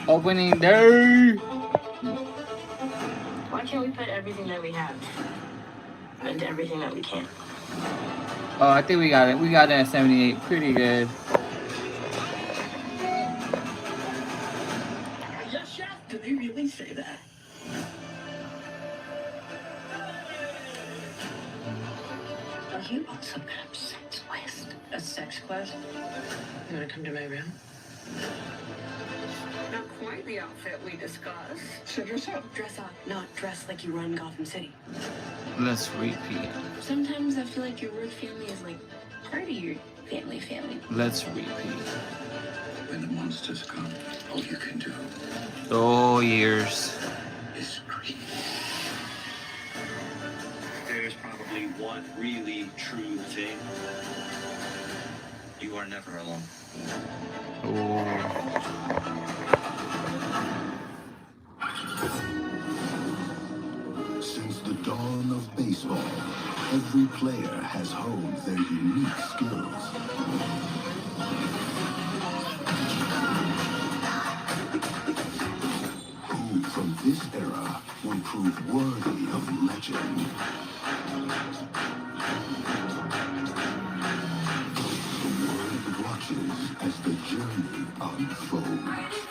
Opening day. Why can't we put everything that we have into everything that we can? Oh, I think we got it. We got it at 78. Pretty good. Yes, chef. Did they really say that? Are you on some kind of sex quest? A sex quest? You want to come to my room? Not quite the outfit we discussed. So dress up. Dress up, not dress like you run Gotham City. Let's repeat. Sometimes I feel like your word family is like part of your family. Let's repeat. When the monsters come, all you can do. Oh, years. Is scream. There's probably one really true thing. You are never alone. Oh. Since the dawn of baseball, every player has honed their unique skills. Who from this era will prove worthy of legend? The world watches as the journey unfolds.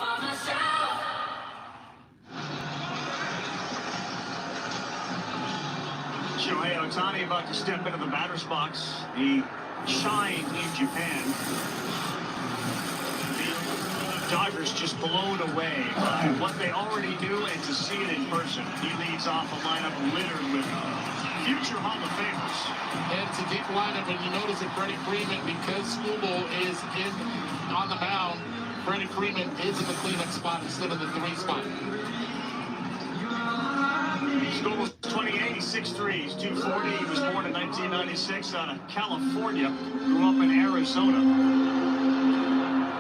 Shohei Ohtani about to step into the batter's box. He shined in Japan. The Dodgers just blown away by what they already knew, and to see it in person. He leads off a lineup littered with future Hall of Famers. It's a deep lineup, and you notice that Freddie Freeman, because Skubal is on the mound, Freddie Freeman is in the cleanup spot instead of the 3 spot. Skubal's 28, he's 6'3", he's 240. He was born in 1996 out of California. Grew up in Arizona.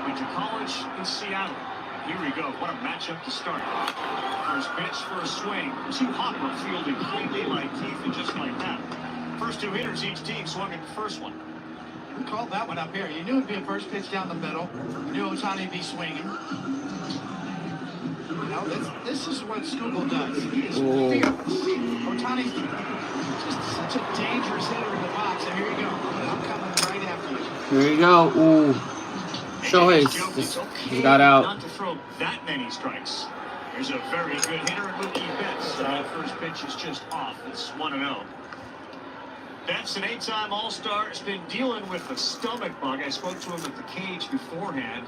Went to college in Seattle. Here we go. What a matchup to start. First pitch for a swing. 2 hopper fielding cleanly like Keith, and just like that. First 2 hitters, each team swung at the first one. We called that one up here. You knew it'd be a first pitch down the middle. You knew Ohtani would be swinging. You know, this is what Skubal does. He is fearless. Ohtani's just such a dangerous hitter in the box. And here you go. I'm coming right after you. Here you go. Ooh. Shohei just got out. Not to throw that many strikes. There's a very good hitter in Mookie Betts. First pitch is just off. It's 1-0. Betts, an 8-time All-Star, has been dealing with a stomach bug. I spoke to him at the cage beforehand.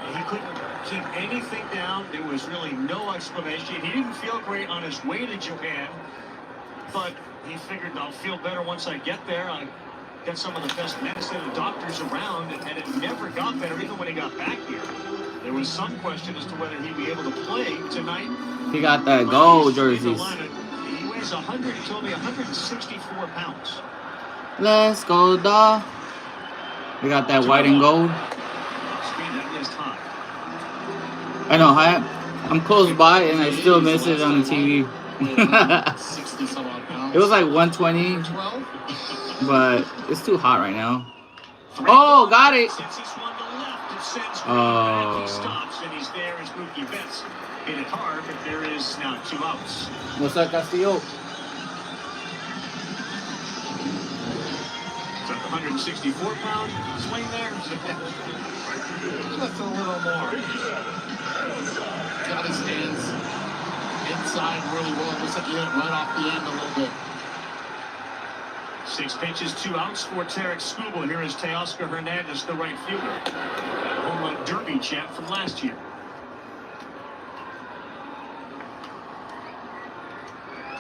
He couldn't keep anything down. There was really no explanation. He didn't feel great on his way to Japan, but he figured I'll feel better once I get there. I got some of the best medicine and doctors around, and it never got better even when he got back here. There was some question as to whether he'd be able to play tonight. He got that gold jerseys. He weighs 100, he told me 164 pounds. Let's go, dog. We got that white and gold. I know, I'm close by and I still miss it on the TV. It was like 120, but it's too hot right now. Oh, got it. Oh. Hit it hard, but there is now 2 outs. What's up, Castillo? Is that the 164-pound swing there? Just a little more. Got his hands inside really well. Looks like he hit it right off the end a little bit. 6 pitches, 2 outs for Tarek Skubal. Here is Teoscar Hernandez, the right fielder. Home run derby champ from last year.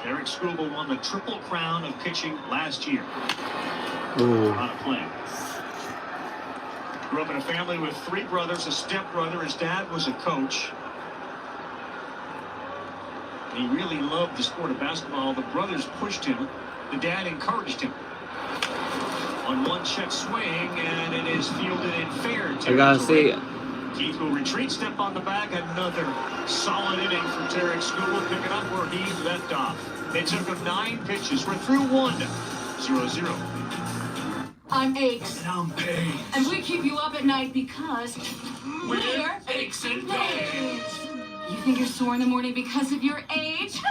Tarek Skubal won the Triple Crown of pitching last year. Ooh. On a play. Grew up in a family with 3 brothers, a stepbrother. His dad was a coach. He really loved the sport of basketball. The brothers pushed him. The dad encouraged him. On 1 check swing, and it is fielded in fair territory. I gotta see it. Keith will retreat, step on the bag. Another solid inning for Tarek Skubal, picking up where he left off. It took him 9 pitches. We're through 1. 0-0. I'm Aches. And I'm Paige. And we keep you up at night because we're Aches think you're sore in the morning because of your age?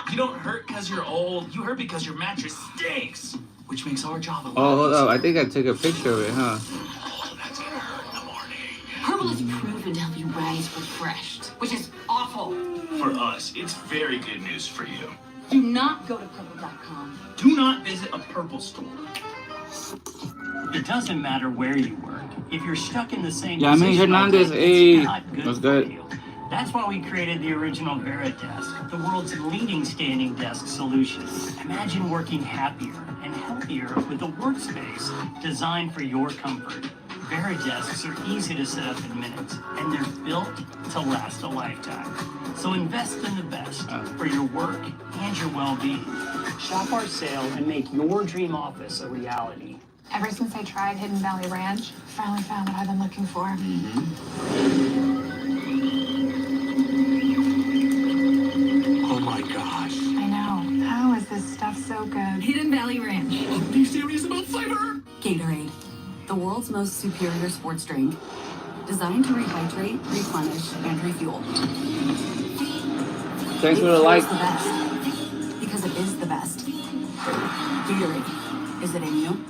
You don't hurt because you're old. You hurt because your mattress stinks, which makes our job a lot Oh, hold easier. up. I think I took a picture of it, huh? Oh, that's gonna hurt in the morning. Herbal is proven to help you rise refreshed, which is awful. For us, it's very good news for you. Do not go to purple.com. Do not visit a Purple store. It doesn't matter where you work. If you're stuck in the same Yeah, I mean, position, Hernandez, it's hey, not good that's for good. you. That's why we created the original Veridesk, the world's leading standing desk solution. Imagine working happier and healthier with a workspace designed for your comfort. Veridesks are easy to set up in minutes, and they're built to last a lifetime. So invest in the best for your work and your well-being. Shop our sale and make your dream office a reality. Ever since I tried Hidden Valley Ranch, I finally found what I've been looking for. Oh my gosh. I know. How is this stuff so good? Hidden Valley Ranch. Are you serious about flavor? Gatorade, the world's most superior sports drink. Designed to rehydrate, replenish, and refuel. Thanks for the like. It's the best. Because it is the best. Gatorade. Is it in you?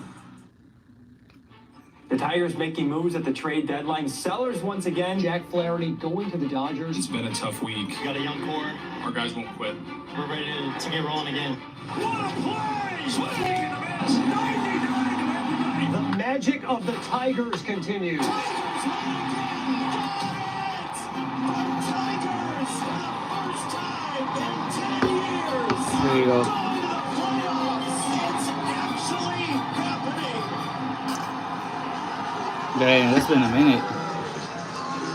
The Tigers making moves at the trade deadline. Sellers once again. Jack Flaherty going to the Dodgers. It's been a tough week. We got a young core. Our guys won't quit. We're ready to get rolling again. What a play! Swinging and a miss. 99 to The magic of the Tigers continues. There you go. Dang, it's been a minute.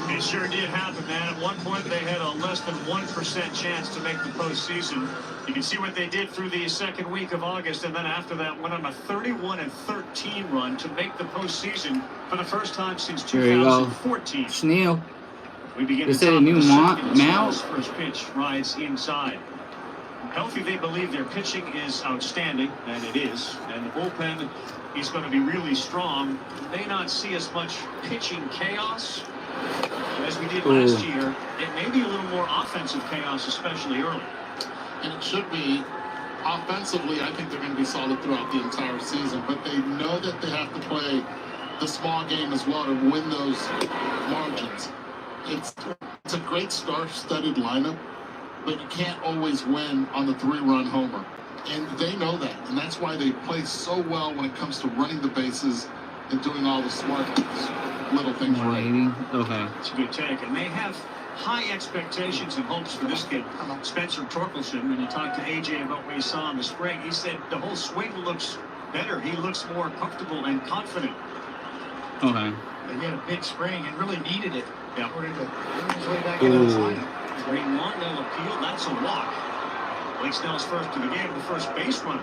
It sure did happen, man. At one point, they had a less than 1% chance to make the postseason. You can see what they did through the second week of August, and then after that, went on a 31-13 run to make the postseason for the first time since There you go. 2014. Schneel. We begin Is the it a top new of the second as mount? Snell's first pitch rides inside. Healthy, they believe their pitching is outstanding, and it is. And the bullpen is going to be really strong. May not see as much pitching chaos as we did last year. It may be a little more offensive chaos, especially early. And it should be. Offensively, I think they're going to be solid throughout the entire season, but they know that they have to play the small game as well to win those margins. It's a great star-studded lineup, but you can't always win on the three-run homer. And they know that, and that's why they play so well when it comes to running the bases and doing all the smart little things right. 180. Okay. It's a good take, and they have high expectations and hopes for this kid. Spencer Torkelson, when you talked to AJ about what he saw in the spring, he said the whole swing looks better. He looks more comfortable and confident. Okay. He had a big spring and really needed it. Yeah. In order to work his way back into the lineup. Great long, they'll appeal. That's a walk. Blake Snell's first to the game, the first base runner.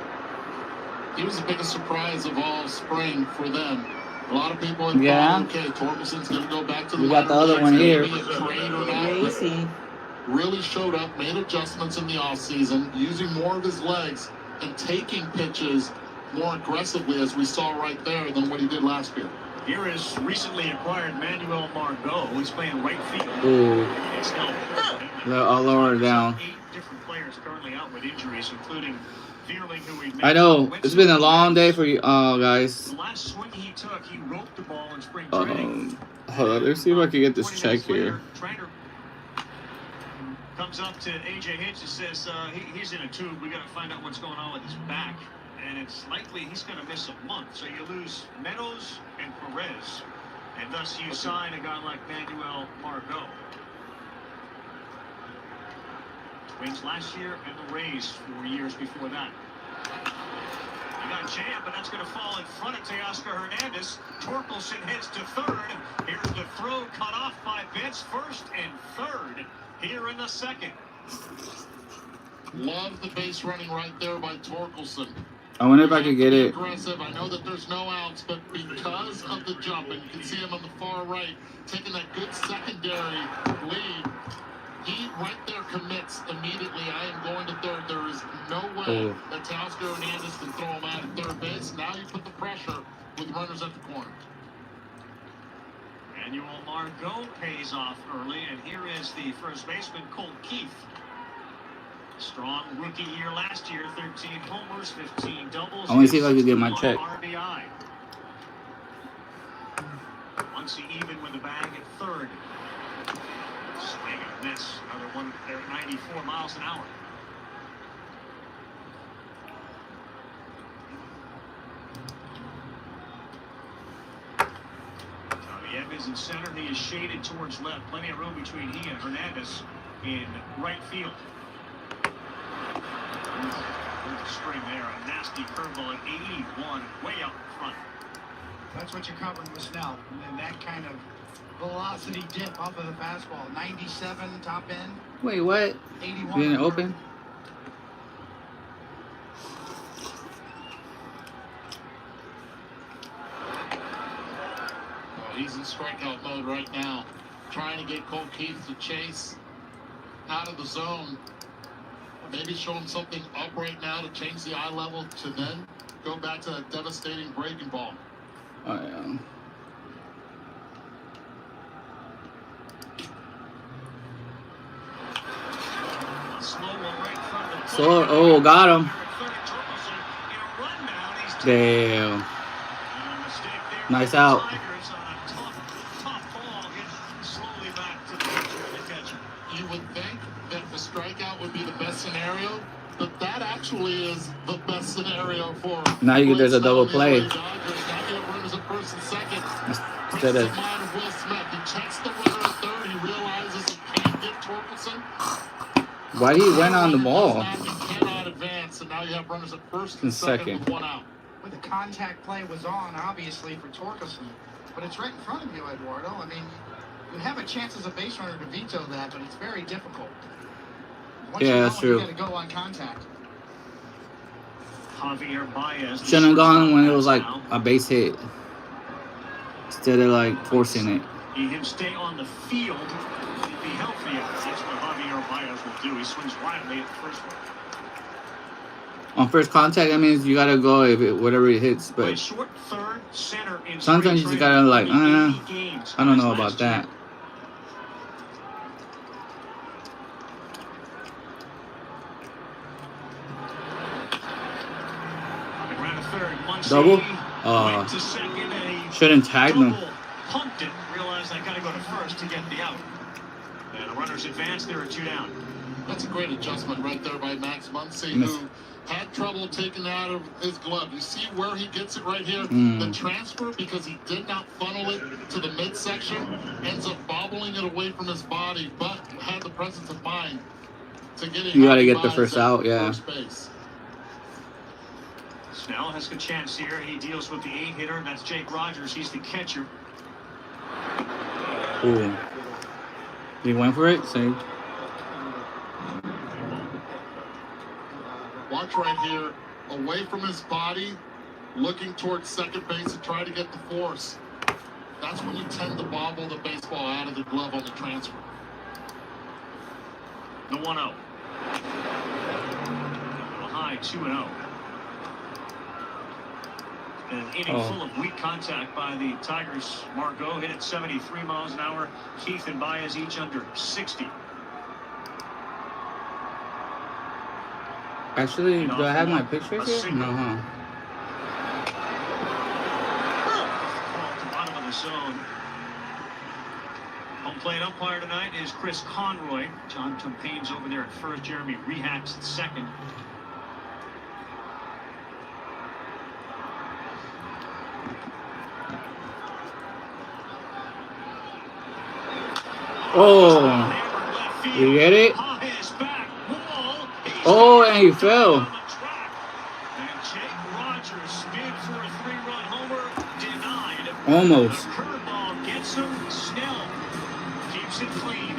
He was the biggest surprise of all spring for them. A lot of people had thought, okay, Torkelson's going to go back to the We got the other one here. Really showed up, made adjustments in the offseason, using more of his legs and taking pitches more aggressively, as we saw right there, than what he did last year. Here is recently acquired Manuel Margot. He's playing right field. Ooh. It's Snell. I'll lower it down. 8 different players currently out with injuries, including Fearling, who we I know. It's been a long day for you, guys. The last swing he took, he roped the ball in spring training. Hold on. Let's see if I can get this check here. Trainer comes up to AJ Hinch and says he's in a tube. We got to find out what's going on with his back, and it's likely he's going to miss a month. So you lose Meadows and Perez, and thus you sign a guy like Manuel Margot. Twins last year and the Rays 4 years before that. You got jammed, but that's going to fall in front of Teoscar Hernandez. Torkelson heads to third. Here's the throw cut off by Vince. First and third here in the second. Love the base running right there by Torkelson. I wonder if I could get it. Aggressive. I know that there's no outs, but because of the jump, and you can see him on the far right, taking that good secondary lead, he right there commits immediately. I am going to third. There is no way that Teoscar Hernandez can throw him out at third base. Now you put the pressure with runners at the corner. Manuel Margot pays off early, and here is the first baseman, Colt Keith. Strong rookie year last year, 13 homers, 15 doubles. I want to see if I can get my check. RBI. Once he even with the bag at third. Swing and miss. Another one there at 94 miles an hour. Is in center. He is shaded towards left. Plenty of room between he and Hernandez in right field. String there. A nasty curveball at 81, way out in front. That's what you're covering with Snell. And that kind of velocity dip off of the fastball. 97 top end. Wait, what? 81. Didn't it open? He's in strikeout mode right now, trying to get Colt Keith to chase out of the zone. Maybe show him something up right now to change the eye level to then go back to that devastating breaking ball. Oh, yeah. So, oh, got him. Damn. Nice out. You would think that the strikeout would be the best scenario, but that actually is the best scenario for him. Now you there's a double play. Instead of Will Smith, he checks the runner at third. He realizes he can't get Torkelson. Why did he went on the ball? He cannot advance, and now you have runners at first and second with one out. But the contact play was on, obviously, for Torkelson. But it's right in front of you, Eduardo. I mean, you have a chance as a base runner to veto that, but it's very difficult. Once yeah, you that's true. You got to go on contact. Javier Baez. Shouldn't have gone when it was like a base hit. Instead of like forcing it. He can stay on the field and be healthy. That's what Javier Baez will do. He swings wildly at the first one. On first contact, that means you gotta go if it, whatever it hits. But short third, center in sometimes you just gotta like, I don't know about that. Double? Shouldn't tag them. Pumped it, realized I gotta go to first to get the out. And the runners advance, there are two down. That's a great adjustment right there by Max Muncy, who had trouble taking it out of his glove. You see where he gets it right here? The transfer, because he did not funnel it to the midsection, ends up bobbling it away from his body, but had the presence of mind to get it. You gotta get the first out, yeah. First base. Snell has a chance here. He deals with the 8-hitter, and that's Jake Rogers. He's the catcher. Ooh. He went for it? Same. Watch right here, away from his body, looking towards second base to try to get the force. That's when you tend to bobble the baseball out of the glove on the transfer. The 1-0. High 2-0. An inning full of weak contact by the Tigers. Margot hit at 73 miles an hour. Keith and Baez each under 60. Actually, do I have my pictures here? No, huh? Off the bottom of the zone. Home plate umpire tonight is Chris Conroy. John Tumpain's over there at first. Jeremy Rehacks at second. Oh, you get it? Oh, and he fell. And Jake Rogers spin for a 3-run homer, denied. Almost. The curveball gets him. Snell keeps it clean.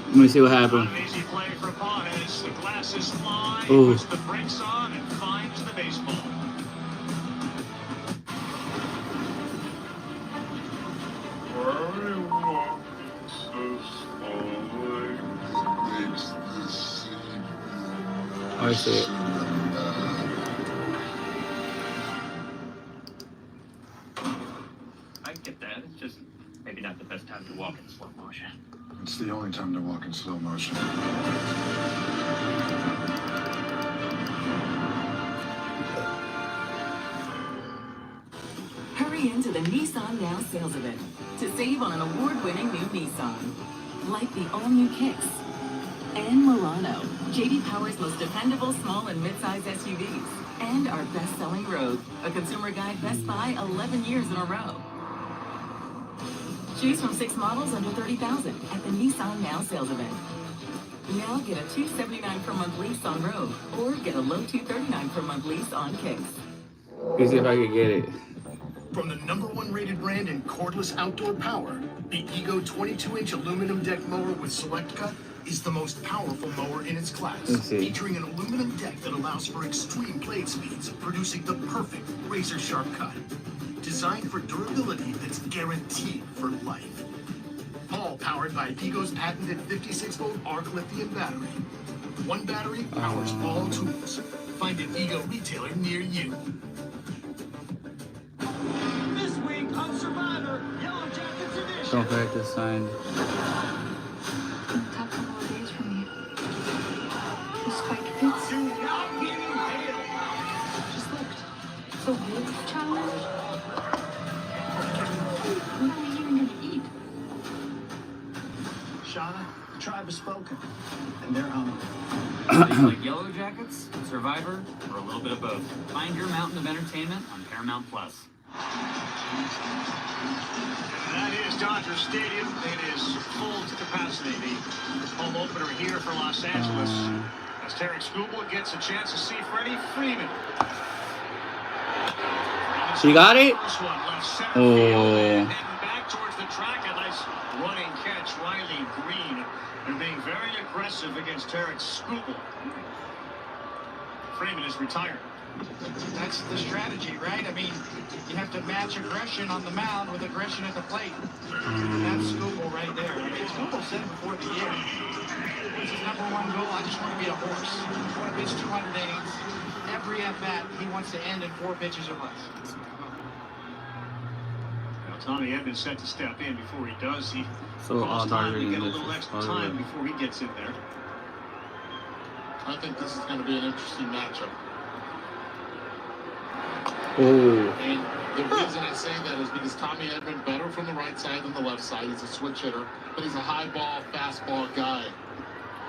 Let me see what happened. An easy play for Baez. The glasses fly, Ooh. puts the brakes on, and finds the baseball. I see it. I get that. It's just It's the only time to walk in slow motion. Hurry into the Nissan Now sales event to save on an award-winning new Nissan. Like the all-new Kicks and Murano, J.D. Power's most dependable small and mid-size SUVs, and our best-selling Rogue, a Consumer Guide Best Buy 11 years in a row. Choose from 6 models under $30,000 at the Nissan Now sales event. Now get a $279 per month lease on Rogue, or get a low $239 per month lease on Kicks. Let's see if I can get it. From the #1 rated brand in cordless outdoor power, the Ego 22-inch aluminum deck mower with Select Cut is the most powerful mower in its class, featuring an aluminum deck that allows for extreme blade speeds, producing the perfect razor-sharp cut. Designed for durability that's guaranteed for life. All powered by Ego's patented 56-volt arc lithium battery. One battery powers all tools. Find an Ego retailer near you. This week on Survivor, Yellow Jackets edition. Don't forget to sign. Tough couple of days for me. The spike fits. Do not get impaled. Just looked. So big challenge. What are we even gonna eat? Shauna, the tribe has spoken, and they're hungry. Do you like Yellow Jackets, Survivor, or a little bit of both? Find your mountain of entertainment on Paramount Plus. That is Dodger Stadium. It is full to capacity. The home opener here for Los Angeles. As Tarek Skubal gets a chance to see Freddie Freeman. She got it? Oh. Back towards the track. A nice running catch. Riley Green. They're being very aggressive against Tarek Skubal. Freeman is retired. That's the strategy, right? I mean, you have to match aggression on the mound with aggression at the plate. That's Skubal right there. I mean, Skubal said before the year, it's his #1 goal. I just want to be a horse. I want to pitch 200 innings. Every at-bat, he wants to end in 4 pitches or less. Now, Tommy Edmonds set to step in before he does. He So calls time to get a this little is extra time before he gets in there. I think this is going to be an interesting matchup. Oh. And the reason I say that is because Tommy Edman better from the right side than the left side. He's a switch hitter, but he's a high ball, fastball guy.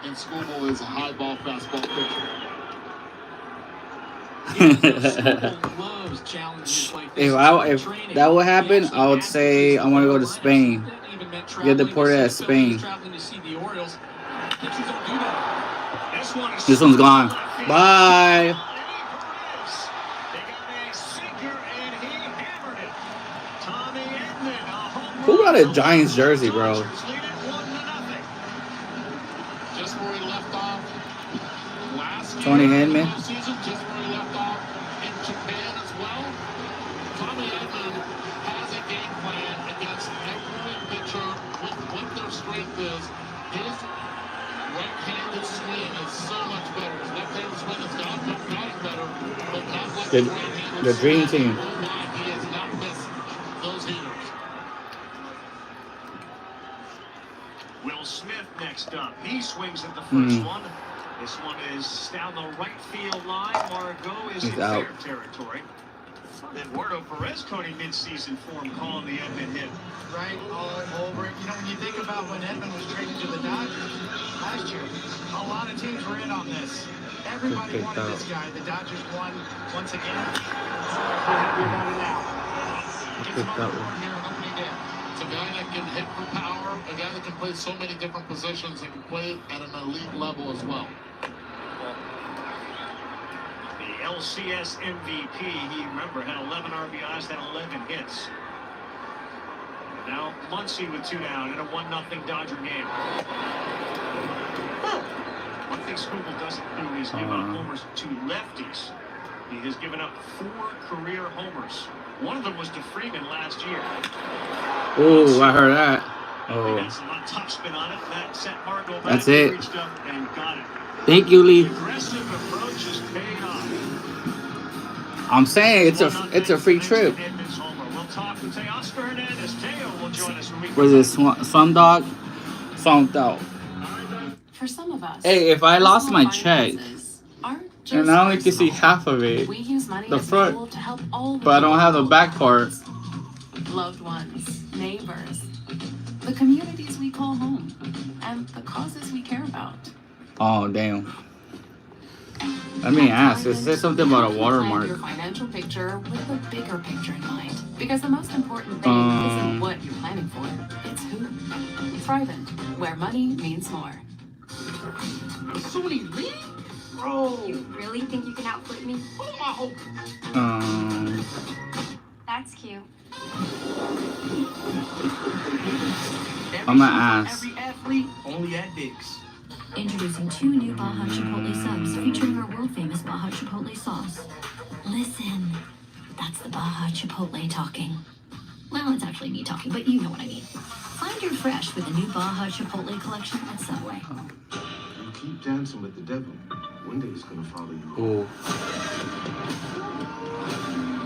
And Skubal is a high ball, fastball pitcher. If that would happen, I would say I want to go to Spain. Get deported at Spain. This one's gone. Bye. Who got a Giants jersey, bro? Just where he left off last Tony Hedman. season, just where he left off in Japan as well. Tommy Edman has a game plan against every pitcher with what their strength is. His right-handed swing is so much better. His left-handed swing has gotten better, but not like his right-handed The dream team. He has not missed those heaters. Will Smith next up. He swings at the first one. This one is down the right field line. Margot is in fair territory. Eduardo Perez coding mid-season form calling the Edman hit. Right, all over it. You know, when you think about when Edman was traded to the Dodgers last year, a lot of teams were in on this. Everybody wanted this guy. The Dodgers won once again. Without a doubt. Gets him on the board here on opening day. It's a guy that can hit for power, a guy that can play so many different positions and can play at an elite level as well. The LCS MVP, he remember had 11 RBIs, had 11 hits. And now Muncy with 2 down in a 1-0 Dodger game. One thing Skubal doesn't do is give up homers to lefties. He has given up 4 career homers. One of them was to Freeman last year. Oh, I heard that. Oh. That's it. Thank you, Lee. I'm saying it's a free trip. Was it Slumdog? found out. For some of us, Hey, if I lost my check, aren't just and I only can see personal. half of it, We use money the as a front, tool to help all the but I don't have the back part. loved ones, neighbors, the communities we call home, and the causes we care about. Oh, damn. Let me ask. It says something about a watermark. Your financial picture with the bigger picture in mind. Because the most important thing isn't what you're planning for, it's who. Thrivent, where money means more. Bro, you really think you can outfit me? That's cute. I'm gonna ask. Every athlete, only at Dick's. Introducing 2 new Baja Chipotle subs featuring our world-famous Baja Chipotle sauce. Listen, that's the Baja Chipotle talking. Well, it's actually me talking, but you know what I mean. Find your fresh with the new Baja Chipotle collection at Subway. You keep dancing with the devil. One day he's gonna follow you. Ooh.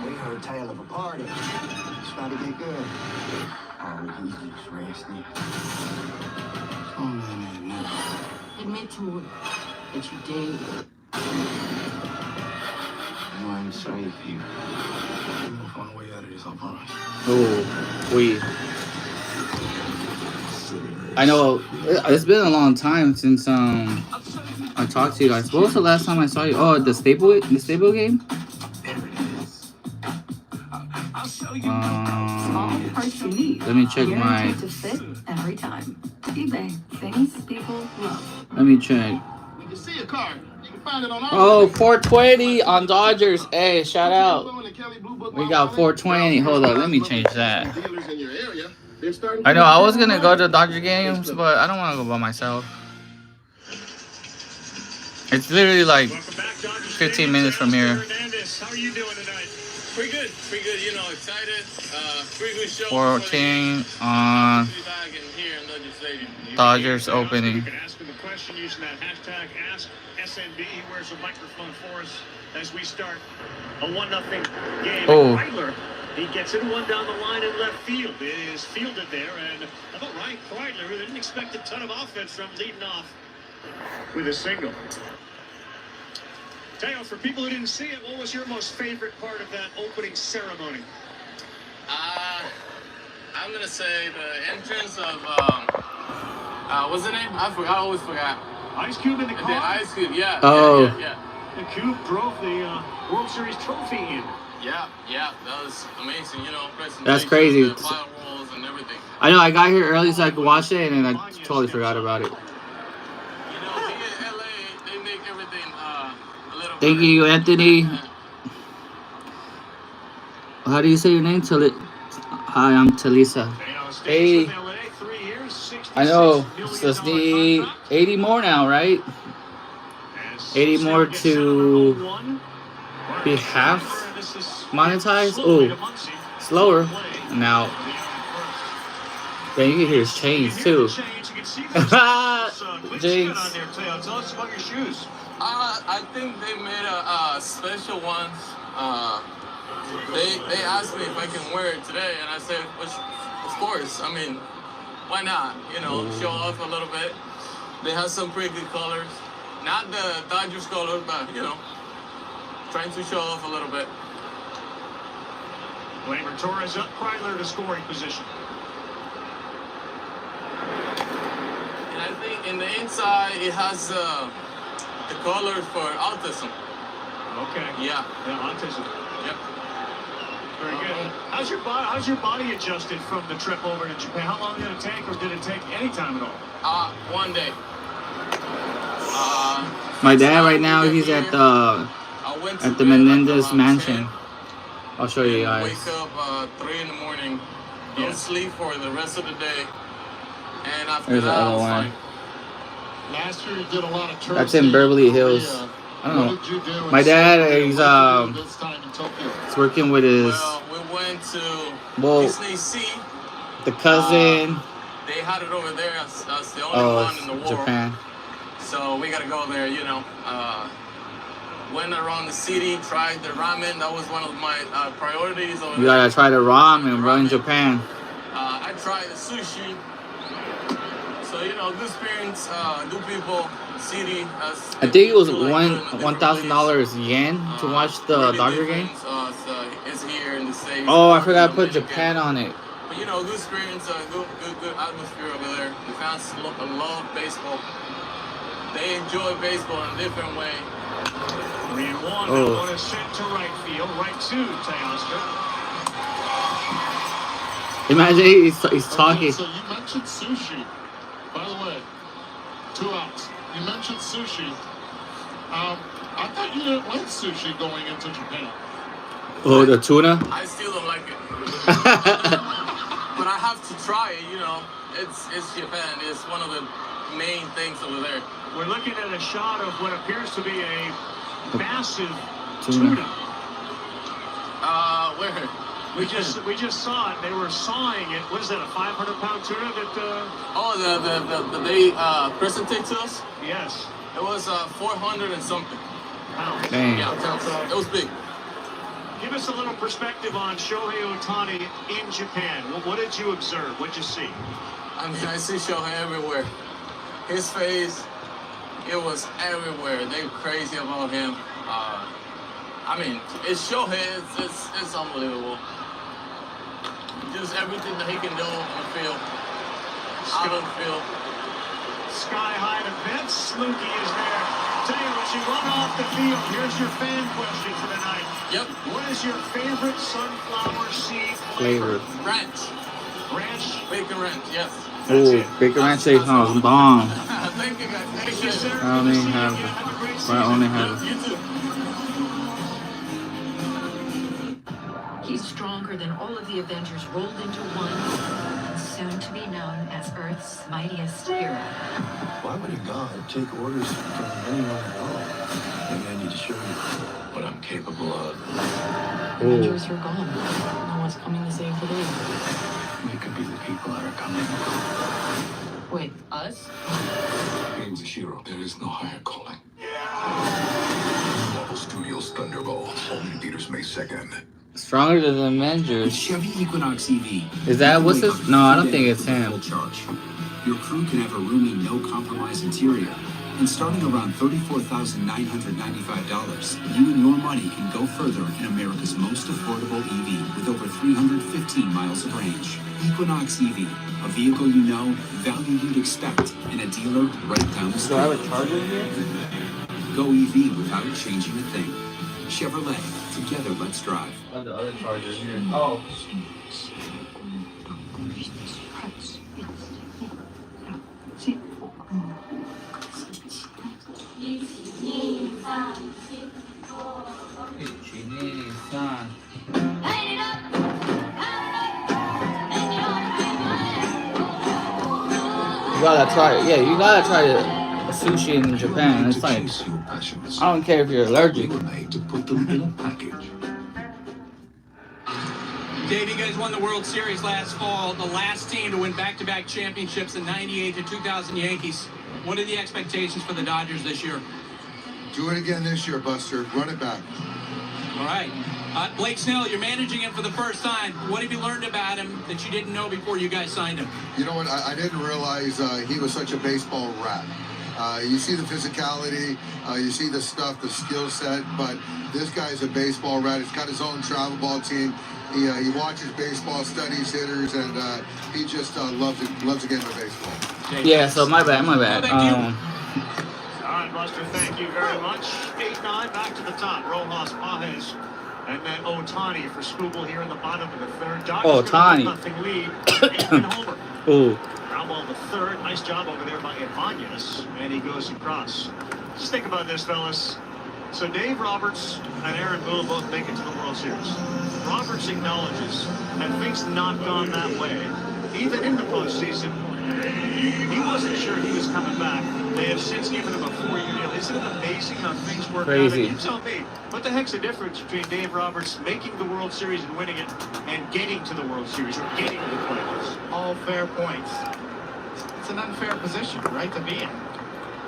We heard tale of a party. It's about to get good. Oh, he's just resting. Oh, man. Admit to it that you did. No, I'm sorry for you. We'll find a way out of this, I promise. Oh, we. I know it's been a long time since I talked to you guys. What was the last time I saw you? Oh, the stable game. Parts you need. Let me check my. To fit every time. eBay. Things people love. Let me check. You can see a car. You can find it on our Oh, 420 on Dodgers. Hey, shout out. We got 420. Hold on, let me change that. I know I was gonna go to Dodger games, but I don't want to go by myself. It's literally like 15 minutes from here. How are you doing tonight? Pretty good, you know, excited. Pretty good show. 14 on Dodgers opening. You can ask him a question using that hashtag AskSNB. He wears a microphone for us as we start a 1-0 game. Oh. Kreidler, he gets it one down the line in left field. It is fielded there, and I thought Ryan Kreidler, who didn't expect a ton of offense from leading off with a single. Teo, for people who didn't see it, what was your most favorite part of that opening ceremony? I'm gonna say the entrance of what's the name? I always forgot. Ice Cube in the car? The Ice Cube, yeah. Oh. Yeah. The Cube drove the World Series trophy in. Yeah, that was amazing, you know. That's crazy. The firewalls and everything. I know I got here early so I could watch it, and then I totally forgot about it. You know, here in LA, they make everything a little. Thank you, Anthony. How do you say your name? Hi, I'm Talisa. Hey. I know. Just need 80 more now, right? 80 more to be half monetized. Oh, slower. Now, then you can hear his chains too. Jinx. I think they made a special one. They asked me if I can wear it today, and I said, of course. I mean, why not? You know, show off a little bit. They have some pretty good colors. Not the Dodgers colors, but, you know, trying to show off a little bit. Gleyber Torres up, Kreidler to scoring position. And I think in the inside, it has the colors for autism. Okay. Yeah. Autism. Yep. Very good. How's your body adjusted from the trip over to Japan? How long did it take, or did it take any time at all? 1 day. My dad right now, he's at the Menendez mansion. I'll show you guys. Wake up 3 in the morning, don't sleep for the rest of the day, and after There's the that, other one. Last year you did a lot of That's in Beverly Hills. I don't know. My dad is he's working with his we went to Disney Sea. The cousin. They had it over there as the only one in the world. Japan. So we gotta go there, you know. Went around the city, tried the ramen. That was one of my priorities. You gotta try the ramen, bro, in Japan. I tried the sushi. So, you know, good experience, good people, city. I think it was $1,000 yen to watch the Dodger game. It's here in the States. Oh, I forgot to put Japan on it. But, you know, good experience, good atmosphere over there. The fans love baseball. They enjoy baseball in a different way. 3-1. That one is sent to right field, right to Teoscar. Imagine he's talking. So you mentioned sushi. By the way, 2 outs. You mentioned sushi. I thought you didn't like sushi going into Japan. Oh, the tuna? I still don't like it. But I have to try it, you know. It's Japan. It's one of the main things over there. We're looking at a shot of what appears to be a massive tuna. Where? We just saw it. They were sawing it. What is that? A 500-pound tuna that? That they presented to us. Yes. It was 400 and something. Wow. Dang. Yeah, it was big. Give us a little perspective on Shohei Ohtani in Japan. What did you observe? What did you see? I mean, I see Shohei everywhere. His face, it was everywhere. They're crazy about him. I mean, it's Shohei. It's unbelievable. Just everything that he can do on the field, out of the field. Sky high to Vince. Lukey is there. Tell you, as you run off the field, here's your fan question for the night. Yep. What is your favorite sunflower seed Flavor. Ranch. Ranch? Bacon ranch, yes. Oh, bacon ranch steak sounds bomb. Thank you, guys. Thank you, sir. I only have it. I only have it. You too. He's stronger than all of the Avengers rolled into one, and soon to be known as Earth's mightiest hero. Why would a god take orders from anyone at all? Maybe I need to show you what I'm capable of. Avengers are gone. No one's coming to save the day. You could be the people that are coming. Wait, us? Being Zashiro, there is no higher calling. Marvel Studios Thunderbolt, only theaters May 2nd. Stronger than the Avengers. Chevy Equinox EV. Is that what's this? No, I don't think it's him. Charge. Your crew can have a roomy, no-compromise interior. And starting around $34,995, you and your money can go further in America's most affordable EV with over 315 miles of range. Equinox EV, a vehicle you know, value you'd expect, and a dealer right down the street. Do I have a charger here? Go EV without changing a thing. Chevrolet, together let's drive. I have the other charger here. Oh. You gotta try it. Yeah, you gotta try the sushi in Japan. It's like, I don't care if you're allergic. Dave, you guys won the World Series last fall, the last team to win back-to-back championships, the 98 to 2000 Yankees. What are the expectations for the Dodgers this year? Do it again this year, Buster. Run it back. All right. Blake Snell, you're managing him for the first time. What have you learned about him that you didn't know before you guys signed him? You know what? I didn't realize he was such a baseball rat. You see the physicality, you see the stuff, the skill set, but this guy's a baseball rat. He's got his own travel ball team. He watches baseball, studies hitters, and he just loves the game of baseball. Yeah, so my bad. All right, Buster, thank you very much. 8-9, back to the top. Rojas, Pajes, and then Ohtani for Skubal here in the bottom of the third. Ohtani. Nothing lead. And Homer. Ooh. Ground ball the third. Nice job over there by Ibanez, and he goes across. Just think about this, fellas. So Dave Roberts and Aaron Boone both make it to the World Series. Roberts acknowledges that things not gone that way. Even in the postseason, he wasn't sure he was coming back. They have since given him a 4-year deal. Isn't it amazing how things work out? And you tell me, what the heck's the difference between Dave Roberts making the World Series and winning it and getting to the World Series or getting to the playoffs? All fair points. It's an unfair position, right, to be in.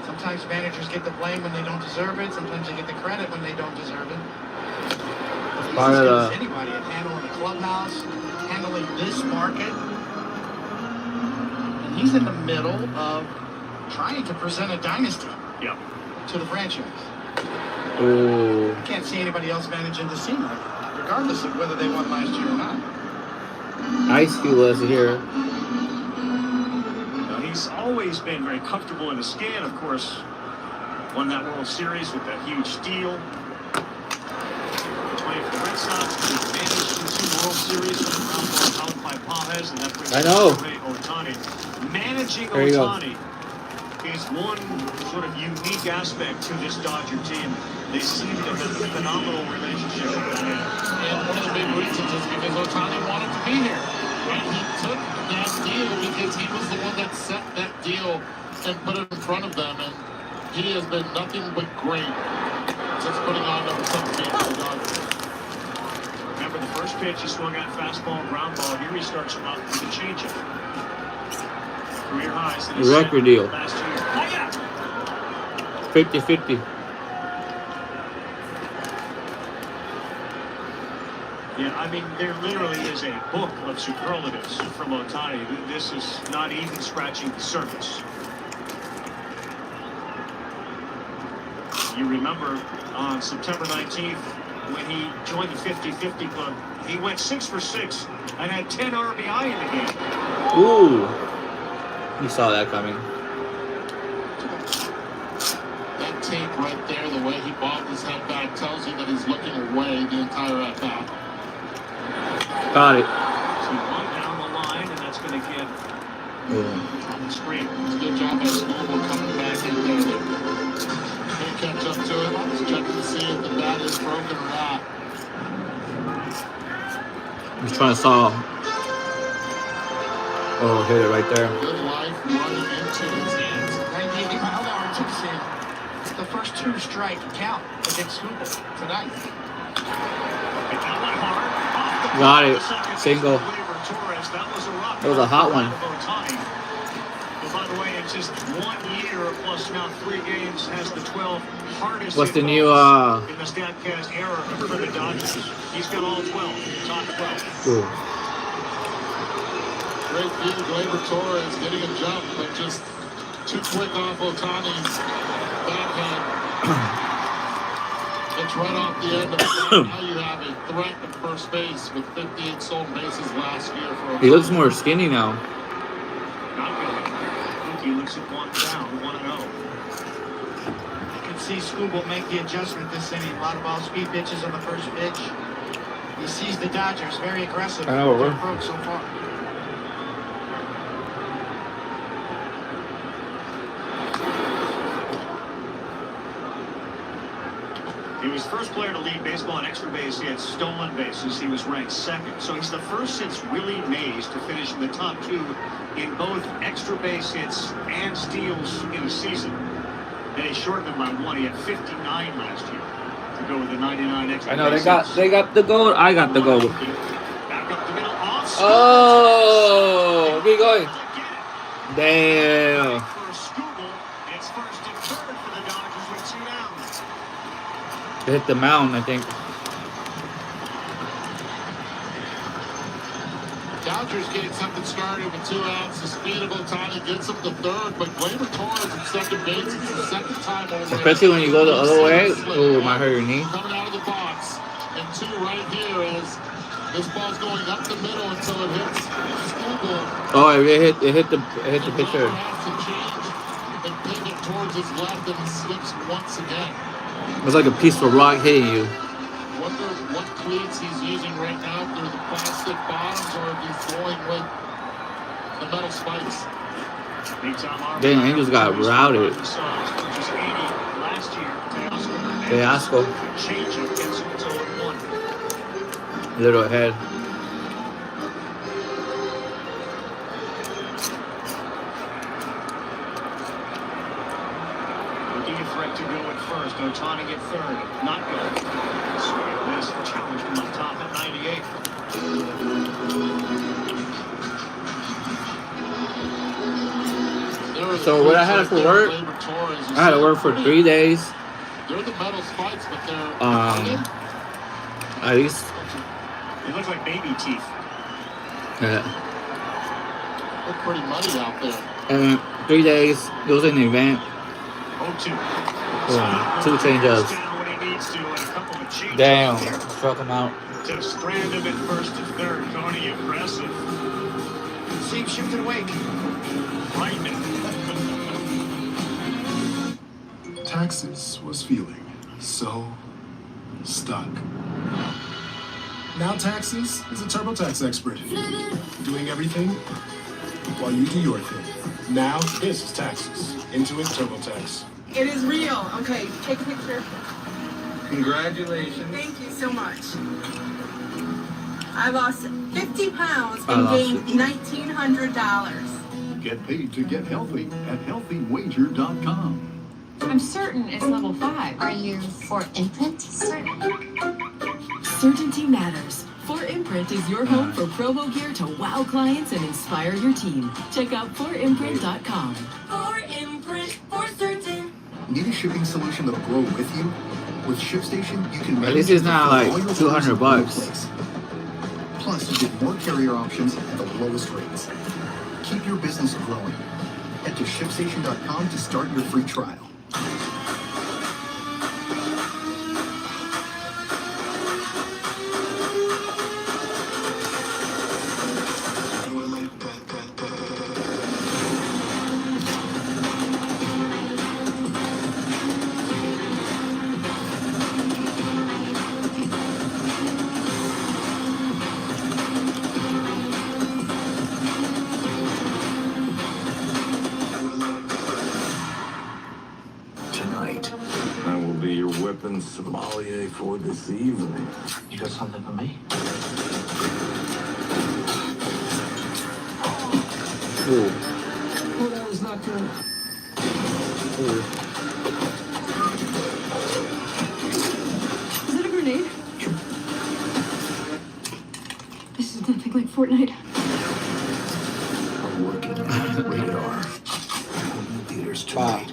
Sometimes managers get the blame when they don't deserve it. Sometimes they get the credit when they don't deserve it. He's as good as anybody at handling the clubhouse, handling this market. And He's in the middle of trying to present a dynasty to the franchise. Ooh. I can't see anybody else managing the scene right now, regardless of whether they won last year or not. Ice Cube was here. Now, he's always been very comfortable in his skin, of course. Won that World Series with that huge steal. Playing for the Red Sox, he managed in 2 World Series with the ground ball out by Pajes, and that brings I know. Ohtani. Managing There you go. Ohtani is one sort of unique aspect to this Dodger team. They seem to have a phenomenal relationship with that. And one of the big reasons is because Ohtani wanted to be here. Right? He took that deal because he was the one that set that deal and put it in front of them. And he has been nothing but great since putting on number 17 for the Dodgers. Remember the first pitch, he swung out fastball, ground ball. Here he starts him off with a changeup. Career highs. Record deal. Last year. 50-50. Yeah, I mean, there literally is a book of superlatives from Ohtani. This is not even scratching the surface. You remember on September 19th, when he joined the 50-50 club, he went 6 for 6 and had 10 RBI in the game. Ooh. You saw that coming. That tape right there, the way he bobbed his head back, tells you that he's looking away the entire at-bat. Got it. So one down the line, and that's going to get on the screen. It's a good job by School coming back in there. Can't catch up to it. Just checking to see if the bat is broken or not. He's trying to solve. Oh, hit it right there. Good life running into his hands. 90 mile an hour two-seam. The first 2 strike count against Scooball tonight. Got it. Single. That was a hot one. Well, by the way, it's just 1 year plus now 3 games has the 12 hardest. What's the new in the StatCast era for the Dodgers? He's got all 12. Top 12. Ooh. Great view, Gleyber Torres getting a jump, but just too quick off Ohtani's backhand. It's right off the end of the bat. Now you have a threat at first base with 58 stolen bases last year for Ohtani. He looks more skinny now. Not really. He looks at 1 down, 1-0. You can see Scooball make the adjustment this inning. A lot of ball-speed pitches on the first pitch. He sees the Dodgers very aggressive. I know, Their right? approach so far. He was the first player to lead baseball in extra base hits, stolen bases. He was ranked 2nd. So he's the first since Willie Mays to finish in the top 2 in both extra base hits and steals in a season. They shortened him by 1. He had 59 last year to go with the 99 extra. I know base they got the gold. I got the gold. Back up the middle, off. Oh, where you going? Damn. For Scooball, it's first and third for the Dodgers with 2 downs. They hit the mound, I think. Dodgers getting something started with 2 outs. The speed of Ohtani gets him to third, but Gleyber Torres at second base. It's the 2nd time over. Especially when you go the other way. Ooh, might hurt your knee. Coming out of the box. And 2 right here as this ball's going up the middle until it hits Scooball. Oh, it hit the pitcher. Has to change and pivot towards his left, and he slips once again. It was like a piece of rock hitting you. Wonder what cleats he's using right now, if they're the plastic bottoms or if he's going with the metal spikes. Dang, Angels got routed. Fiasco. Little ahead. Threat to go at first. Ohtani at third. Not good. This challenge from up top at 98. So what I had for work, I had to work for 3 days. They're the metal spikes, but they're at least. They look like baby teeth. Yeah. Look pretty muddy out there. And 3 days, it was an event. 0-2. 2 change-ups. Damn, struck him out. To strand him at first and third. Tony, impressive. See him shifting away. Right now. Taxes was feeling so stuck. Now Taxes is a TurboTax expert, doing everything while you do your thing. Now this is Taxes. Intuit TurboTax. It is real. Okay, take a picture. Congratulations. Thank you so much. I lost 50 pounds and gained $1,900. Get paid to get healthy at healthywager.com. I'm certain it's level 5. Are you for imprint? Certainty matters. For-Imprint is your home for promo gear to wow clients and inspire your team. Check out forimprint.com. For-Imprint, for certain. Need a shipping solution that'll grow with you? With ShipStation, you can At least it's not like $200. Plus, you get more carrier options at the lowest rates. Keep your business growing. Head to ShipStation.com to start your free trial. Sommelier for this evening. You got something for me? Ooh. Oh, that was not good. Ooh. Is that a grenade? This is nothing like Fortnite. I'm working. Rated R. Theaters tonight.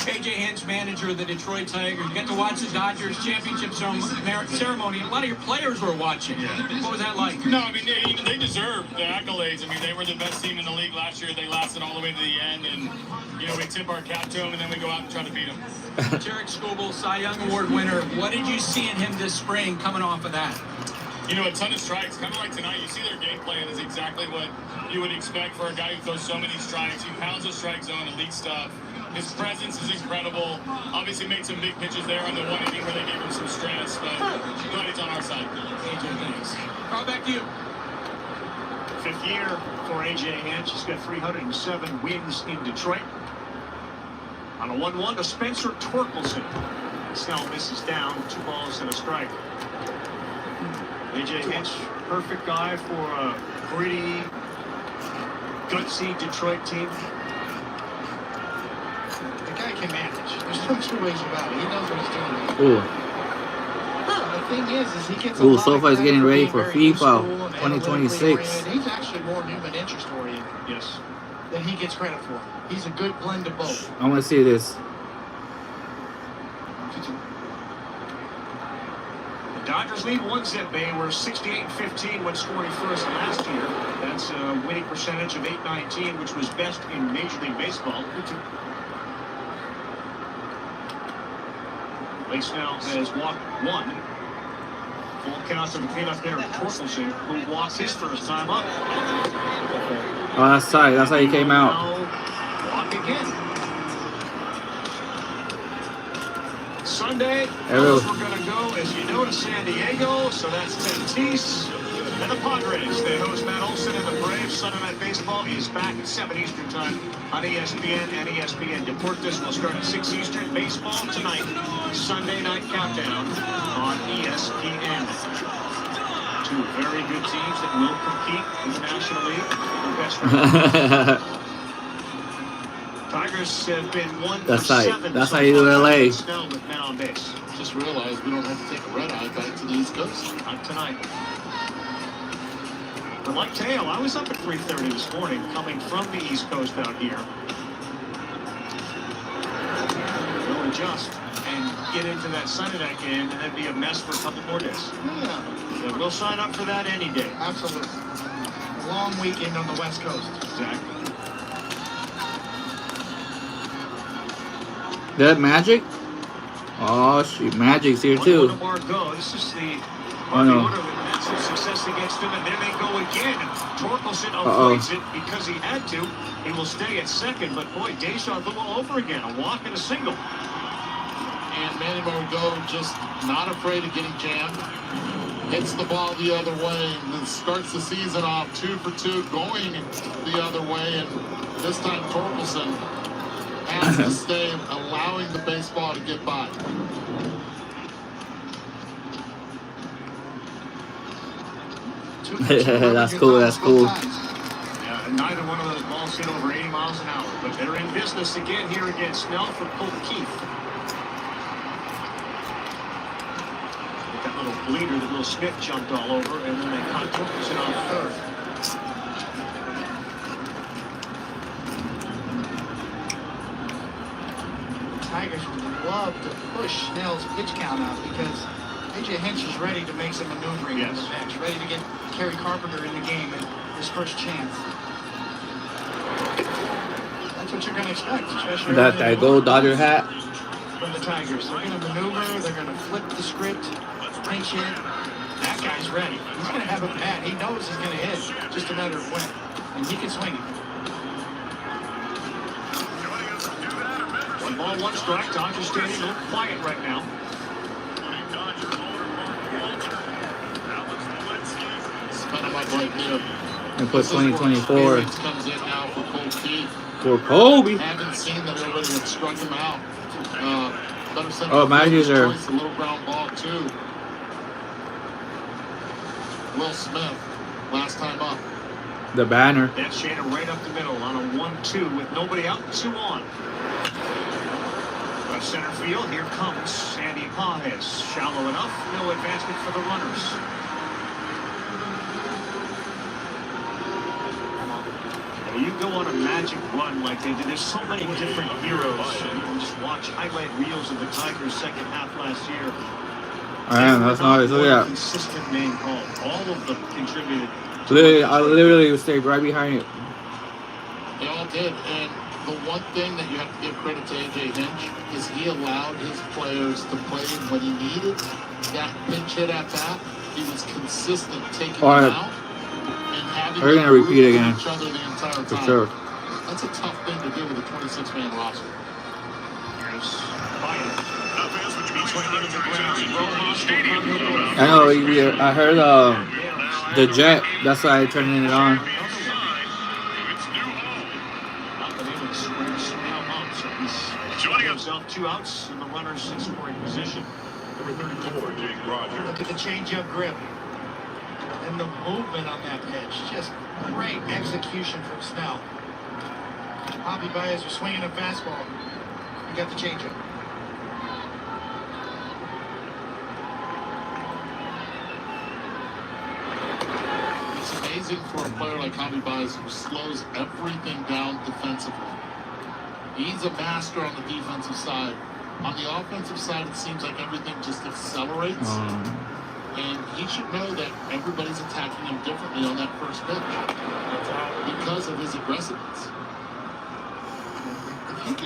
AJ Hinch, manager of the Detroit Tigers. You got to watch the Dodgers championship ceremony. A lot of your players were watching. What was that like? No, I mean, they deserve the accolades. I mean, they were the best team in the league last year. They lasted all the way to the end. And, you know, we tip our cap to them, and then we go out and try to beat them. Jarek Skubal, Cy Young Award winner. What did you see in him this spring coming off of that? You know, a ton of strikes. Kind of like tonight, you see their game plan is exactly what you would expect for a guy who throws so many strikes. He pounds the strike zone, elite stuff. His presence is incredible. Obviously made some big pitches there on the 1 inning where they gave him some stress, but glad he's on our side. AJ, thanks. Carl, back to you. 5th year for AJ Hinch. He's got 307 wins in Detroit. On a 1-1 to Spencer Torkelson. Snell misses down, 2 balls and a strike. AJ Hinch, perfect guy for a gritty, gutsy Detroit team. The guy can manage. There's no 2 ways about it. He knows what he's doing. Ooh. The thing is he gets a Ooh, lot so of far he's credit getting ready being for very FIFA useful and 2026. analytically He's actually more human interest oriented. Yes. Than he gets credit for. He's a good blend of both. I want to see this. The Dodgers lead 1-0. They were 68-15 when scoring first last year. That's a winning percentage of .819, which was best in Major League Baseball. Blake Snell has walked 1. Full count to the cleanup there of Torkelson, who walks his first time up. Oh, that's tight. That's how he came out. Walk again. Sunday, we're going to go, as you know, to San Diego. So that's Tatis and the Padres. They host Matt Olson and the Braves. Sunday Night Baseball is back at 7 Eastern Time on ESPN and ESPN Deportes. We'll start at 6 Eastern. Baseball tonight. Sunday Night Countdown on ESPN. 2 very good teams that will compete in the National League for best record. Tigers have been 1 for 7. That's how you do LA. Snell with men on base. Just realized we don't have to take a red eye back to the East Coast. Not tonight. But like Tail, I was up at 3:30 this morning coming from the East Coast out here. We'll adjust. and get into that Sunday night game and then be a mess for a couple more days. Yeah. So we'll sign up for that any day. Absolutely. A long weekend on the West Coast. Exactly. That Magic? Oh, shoot. Magic's here too. This is the Oh, no. order with some success against him, and there they go again. Torkelson avoids it because he had to. He will stay at second, but boy, deja vu all over again. A walk and a single. And Manny Margot just not afraid of getting jammed. Hits the ball the other way and then starts the season off 2 for 2, going the other way. And this time Torkelson has to stay, allowing the baseball to get by. That's cool. That's cool. Yeah, neither one of those balls hit over 80 miles an hour, but they're in business again here against Snell for Colt Keith. That little bleeder that Will Smith jumped all over, and then they caught Torkelson on third. Tigers would love to push Snell's pitch count up because A.J. Hinch is ready to make some maneuvering on the bench, ready to get Kerry Carpenter in the game at his first chance. That's what you're going to expect, especially That gold Dodger hat. from the Tigers. They're going to maneuver, they're going to flip the script, pinch hit. That guy's ready. He's going to have a bat. He knows he's going to hit. Just a matter of when. And he can swing it. 1 ball, 1 strike. Dodgers standing a little quiet right now. Spin him up right here. And put 2024 Comes in now for Colt Keith. for Kobe. Haven't seen that everybody had struck him out. Better send Oh, Magic's are. a little ground ball too. Will Smith, last time up. The banner. That's Shannon right up the middle on a 1-2 with nobody out, 2 on. Left center field, here comes Sandy Pages. Shallow enough, no advancement for the runners. Well, you go on a magic run like they did. There's so many different heroes. You can just watch highlight reels of the Tigers' second half last year. Man, that's nice. Look at that. Consistent main call. All of them contributed. I literally stayed right behind it. They all did, and the one thing that you have to give credit to A.J. Hinch is he allowed his players to play when he needed that pinch hit at bat. He was consistent taking them out and having We're gonna repeat again. each other the entire For time. sure. That's a tough thing to do with a 26-man roster. I know. I heard the jet. That's why I turned it on. Joining himself 2 outs and the runners in scoring position. Number 34, Jake Rogers. Look at the change-up grip. And the movement on that pitch. Just great execution from Snell. Bobby Baez was swinging a fastball. He got the change-up. It's amazing for a player like Javi Baez who slows everything down defensively. He's a master on the defensive side. On the offensive side, it seems like everything just accelerates. And he should know that everybody's attacking him differently on that first pitch because of his aggressiveness.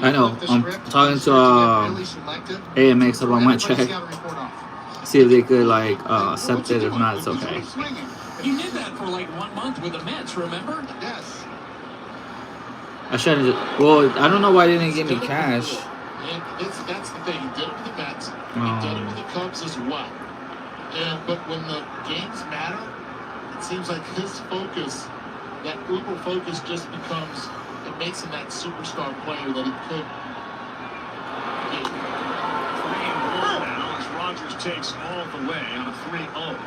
I know. I'm talking to AMX about my check. See if they could like accept it. If not, it's okay. You did that for like 1 month with the Mets, remember? Yes. I should have. Well, I don't know why they didn't give me cash. And that's the thing. He did it with the Mets. He did it with the Cubs as well. But when the games matter, it seems like his focus, that uber focus, just becomes, it makes him that superstar player that he could be. 3-1 now as Rogers takes all the way on a 3-0.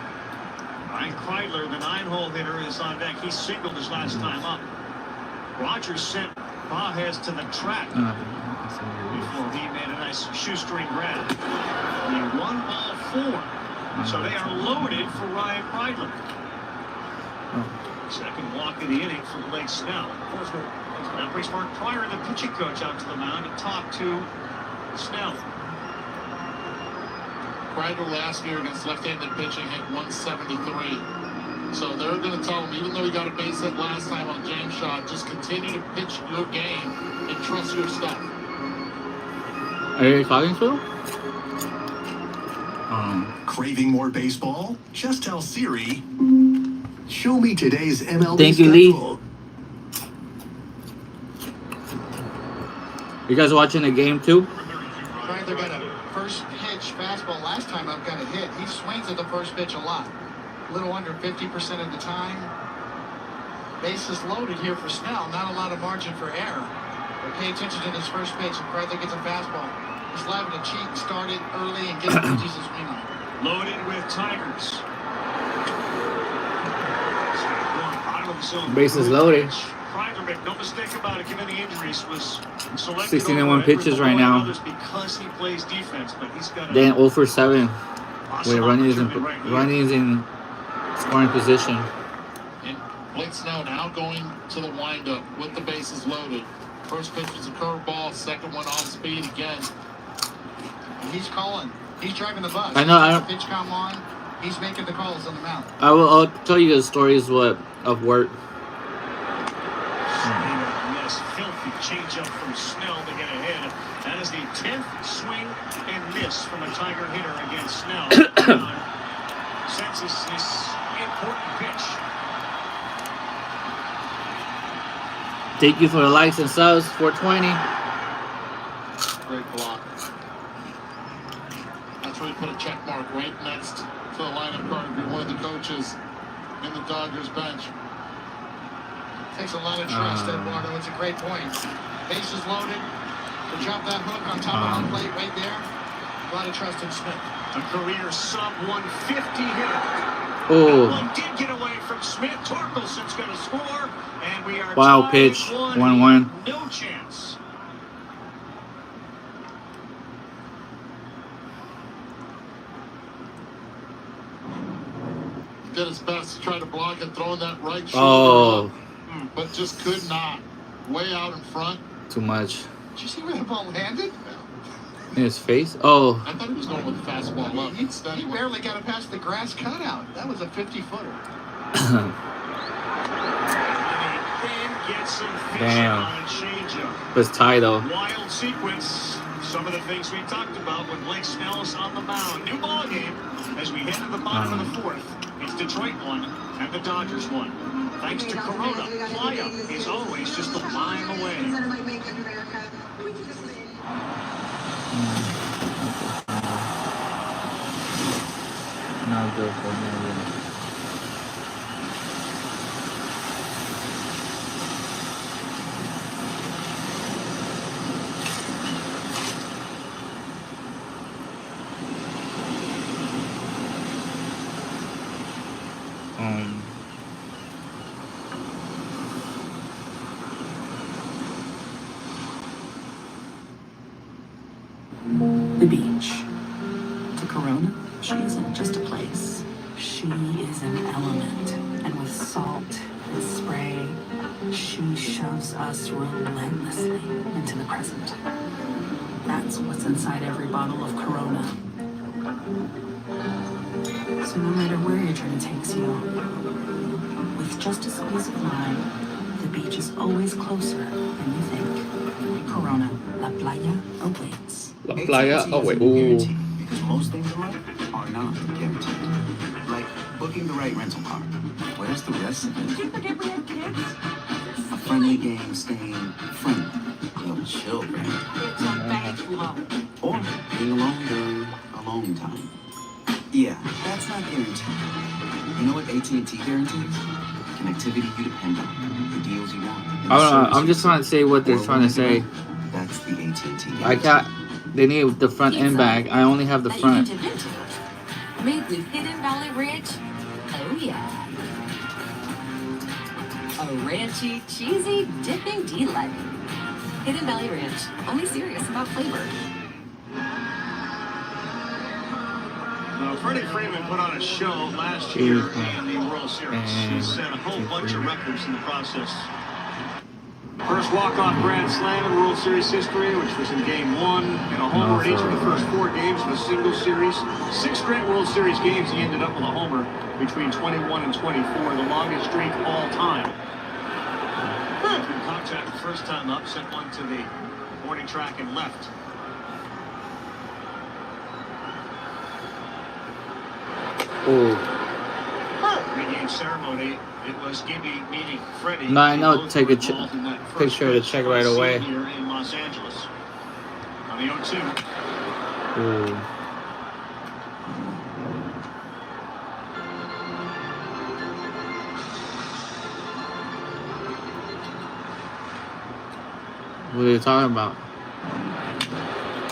Ryan Kreidler, the 9-hole hitter, is on deck. He singled his last time up. Rogers sent Pages to the track before he made a nice shoestring grab. The 1-ball 4. So they are loaded for Ryan Kreidler. Second walk of the inning for Blake Snell. That brings Mark Pryor, the pitching coach, out to the mound to talk to Snell. Kreider last year against left-handed pitching hit 173. So they're going to tell him, even though he got a base hit last time on a jam shot, just continue to pitch your game and trust your stuff. Are you talking to him? Craving more baseball? Just tell Siri, show me today's MLB Thank you, schedule. Lee. You guys watching the game too? Kreider got a first pitch fastball last time I've got a hit. He swings at the first pitch a lot. A little under 50% of the time. Bases loaded here for Snell. Not a lot of margin for error. But pay attention to this first pitch. If Kreider gets a fastball, he's liable to cheat and start it early and get a decent swing on it. Loaded with Tigers. Bases loaded. Kreider, make no mistake about it, given the injuries, was selected 61 pitches right now. because he plays defense, but he's got Then 0 for 7 with runners in scoring position. And Blake Snell now going to the windup with the bases loaded. First pitch was a curveball, second one off speed again. He's calling. He's driving the bus. I know. I don't. Pitch count on. He's making the calls on the mound. I'll tell you the stories of work. Yes, filthy changeup from Snell to get ahead. That is the 10th swing and miss from a Tiger hitter against Snell. Senses this important pitch. Thank you for the likes and subs. 420. Great block. That's where you put a check mark right next to the lineup card if you're one of the coaches in the Dodgers bench. Takes a lot of trust, Eduardo. It's a great point. Bases loaded. To drop that hook on top of home plate right there. A lot of trust in Smith. A career sub 150 hitter. Oh. That one did get away from Smith. Torkelson's going to score, and we are Wow, tied pitch. 1-1. No chance. Did his best to try to block it, throwing that right Oh. shoulder up, but just could not. Way out in front. Too much. Did you see where the ball landed? In his face? Oh. I thought he was going with the fastball up. He barely got it past the grass cutout. That was a 50-footer. Damn. But it's tied though. Wild sequence. Some of the things we talked about when Blake Snell's on the mound. New ball game as we head to the bottom of the fourth. It's Detroit 1 and the Dodgers 1. Thanks to Corona, Playa is always just a mile away. Not good for me. The beach. To Corona, she isn't just a place. She is an element. And with salt and spray, she shoves us relentlessly into the present. That's what's inside every bottle of Corona. So no matter where your journey takes you, with just a squeeze of lime, the beach is always closer than you think. Corona, La Playa awaits. La Playa, oh wait, Because most things in life are not guaranteed. Like booking the right rental car. Where's the rest of it? Did you forget we had kids? A friendly game staying friendly. Little children. It's a bank loan. Or being alone during alone time. Yeah, that's not guaranteed. You know what AT&T guarantees? Connectivity you depend on. The deals you want. I don't know. I'm just trying to say what they're trying to say. That's the AT&T. I got. They need the front end back. I only have the front. Made with Hidden Valley Ranch. Oh yeah. A ranchy, cheesy, dipping delight. Hidden Valley Ranch. Only serious about flavor. Now, Freddie Freeman put on a show last year in the World Series. He set a whole bunch of records in the process. first walk-off grand slam in World Series history, which was in Game 1, and a homer in each of the first 4 games of the single series. 6 straight World Series games, he ended up with a homer between 21 and 24, the longest streak all time. Contact the first time up, sent one to the warning track and left. Pre-game ceremony. It was Gibby meeting Freddie. No, I know. Take a picture of the check right away. Here in Los Angeles. On the 0-2. Ooh. What are you talking about?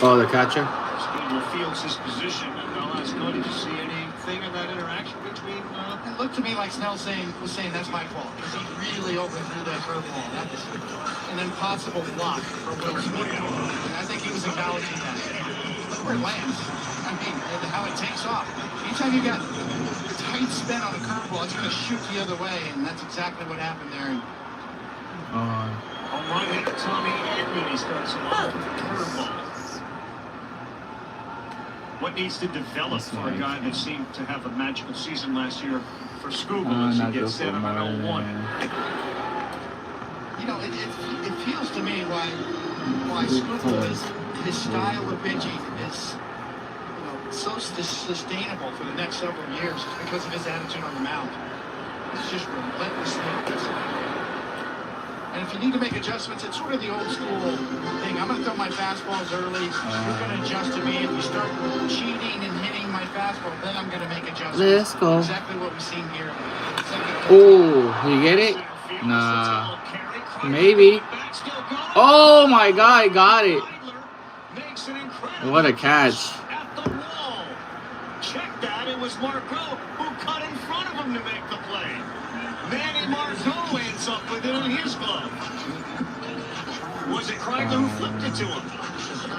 Oh, the catcher? Skidmore fields his position, and I'll ask Cody to see anything in that interaction between. It looked to me like Snell was saying that's my fault because he really overthrew that curveball. That was an impossible block for Will Smith, and I think he was acknowledging that. Look where it lands. I mean, and how it takes off. Anytime you got tight spin on a curveball, it's going to shoot the other way, and that's exactly what happened there. On right hitter Tommy Edman, he starts him off with a curveball. What needs to develop for a guy that seemed to have a magical season last year for Scuba as he gets 7 on 0-1? You know, it feels to me why Scuba his style of pitching is so sustainable for the next several years is because of his attitude on the mound. It's just relentlessly aggressive. And if you need to make adjustments, it's sort of the old school thing. I'm going to throw my fastballs early. You're going to adjust to me. If you start cheating and hitting my fastball, then I'm going to make adjustments. Let's go. Exactly what we've seen here. Oh, you get it? Nah. Maybe. Oh my God, I got it. What a catch. Check that. It was Margot who cut in front of him to make the play. Manny Margot ends up with it in his glove. Was it Kreidler who flipped it to him?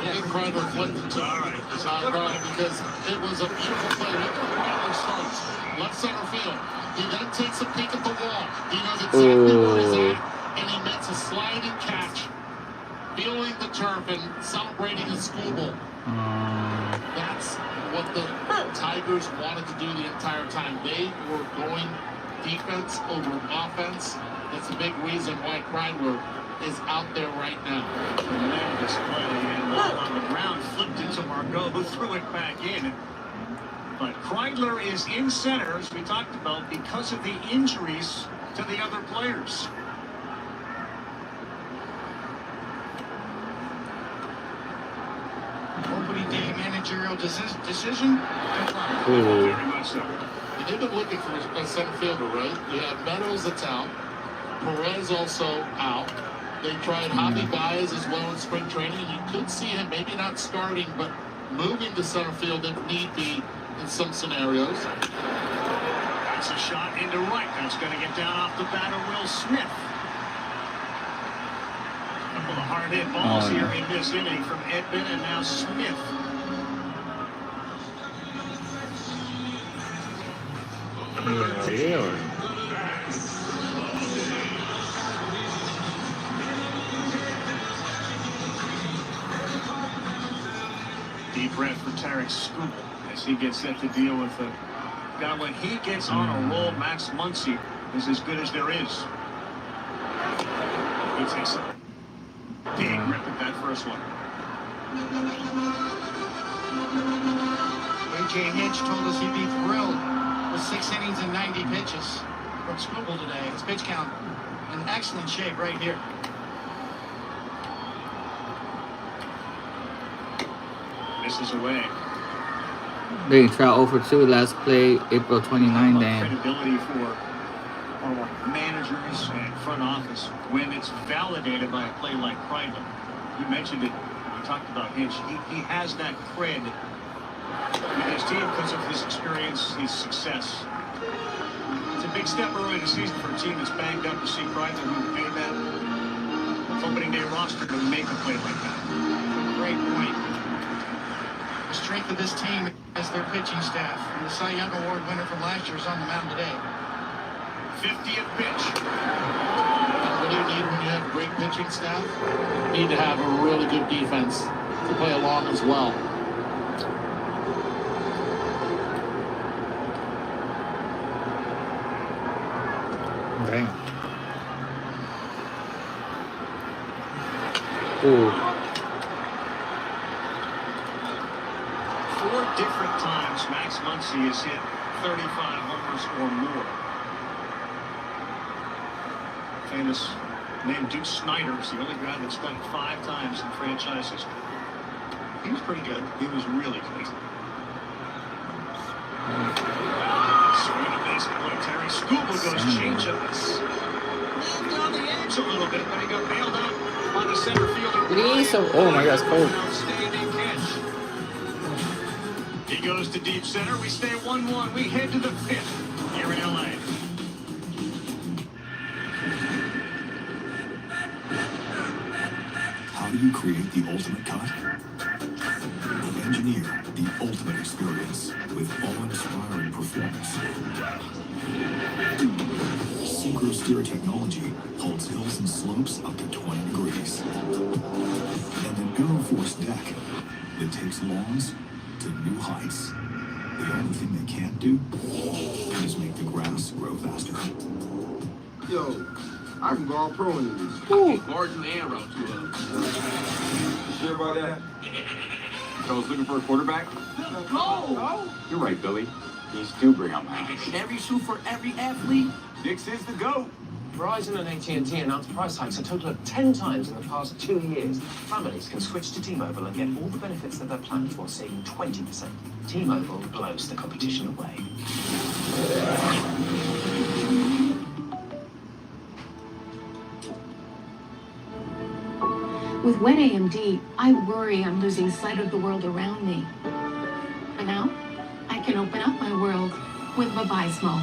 Yeah, Kreidler flipped it to him. All right. It's not right because it was a beautiful play. Look where Kreidler starts. Left center field. He then takes a peek at the wall. He knows exactly where he's at, and he makes a sliding catch, feeling the turf and celebrating his schoolboy. That's what the Tigers wanted to do the entire time. They were going defense over offense. That's a big reason why Kreidler is out there right now. Tremendous play, and on the ground flipped it to Margot, who threw it back in. But Kreidler is in center, as we talked about, because of the injuries to the other players. Opening day managerial decision? Very much so. They've been looking for a center fielder, right? You have Meadows that's out. Perez also out. They tried Javi Baez as well in spring training. You could see him maybe not starting, but moving to center field if need be in some scenarios. That's a shot into right. That's going to get down off the bat of Will Smith. A couple of hard-hit balls here in this inning from Edman and now Smith. Deep breath for Tarek Skubal as he gets set to deal with a guy. When he gets on a roll, Max Muncy is as good as there is. He takes a big rip at that first one. A.J. Hinch told us he'd be thrilled with 6 innings and 90 pitches from Skubal today. His pitch count in excellent shape right here. Misses away. They tried over 2 last play, April 29 then. Credibility for our managers and front office when it's validated by a play like Kreidler. You mentioned it. We talked about Hinch. He has that cred with his team because of his experience, his success. It's a big step early in the season for a team that's banged up to see Kreidler, who made that opening day roster, to make a play like that. Great point. The strength of this team is their pitching staff, and the Cy Young Award winner from last year is on the mound today. 50th pitch. you need when you have great pitching staff? You need to have a really good defense to play along as well. Damn. Ooh. 4 different times Max Muncy has hit 35 homers or more. Famous name Duke Snider is the only guy that's done it 5 times in franchise history. He was pretty good. He was really good. Swing and a base play. Terry Skubal goes changeup. Down the edge a little bit, but he got bailed out by the center fielder. Oh my God, it's cold. Outstanding catch. He goes to deep center. We stay 1-1. We head to the 5th here in LA. How do you create the ultimate cut? Engineer the ultimate experience with awe-inspiring performance. Synchro steer technology holds hills and slopes up to 20 degrees. And an aero-force deck that takes lawns to new heights. The only thing they can't do is make the grass grow faster. Yo, I can go all pro in this. Margin and route to You sure about that? I was looking for a quarterback. No! You're right, Billy. These do bring out my every shoe for every athlete. Dix is the GOAT. Verizon and AT&T announced price hikes a total of 10 times in the past 2 years. Families can switch to T-Mobile and get all the benefits that they're planned for, saving 20%. T-Mobile blows the competition away. With wet AMD, I worry I'm losing sight of the world around me. But now, I can open up my world with Vabysmo.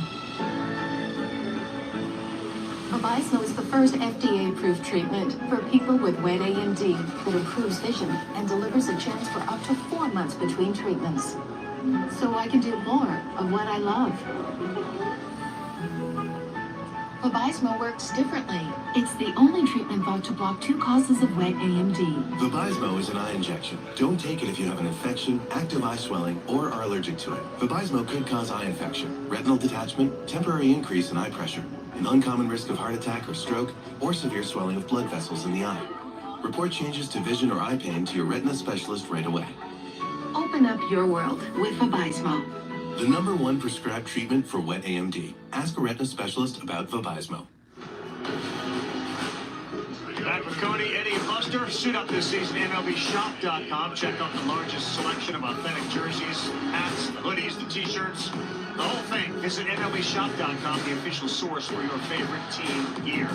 Vabysmo is the first FDA-approved treatment for people with wet AMD that improves vision and delivers a chance for up to 4 months between treatments. So I can do more of what I love. Vabysmo works differently. It's the only treatment thought to block 2 causes of wet AMD. Vabysmo is an eye injection. Don't take it if you have an infection, active eye swelling, or are allergic to it. Vabysmo could cause eye infection, retinal detachment, temporary increase in eye pressure, an uncommon risk of heart attack or stroke, or severe swelling of blood vessels in the eye. Report changes to vision or eye pain to your retina specialist right away. Open up your world with Vabysmo. The #1 prescribed treatment for wet AMD. Ask a retina specialist about Vabysmo. Back with Cody, Eddie, and Buster. Suit up this season, MLBshop.com. Check out the largest selection of authentic jerseys, hats, the hoodies, the t-shirts, the whole thing. Visit MLBshop.com, the official source for your favorite team gear.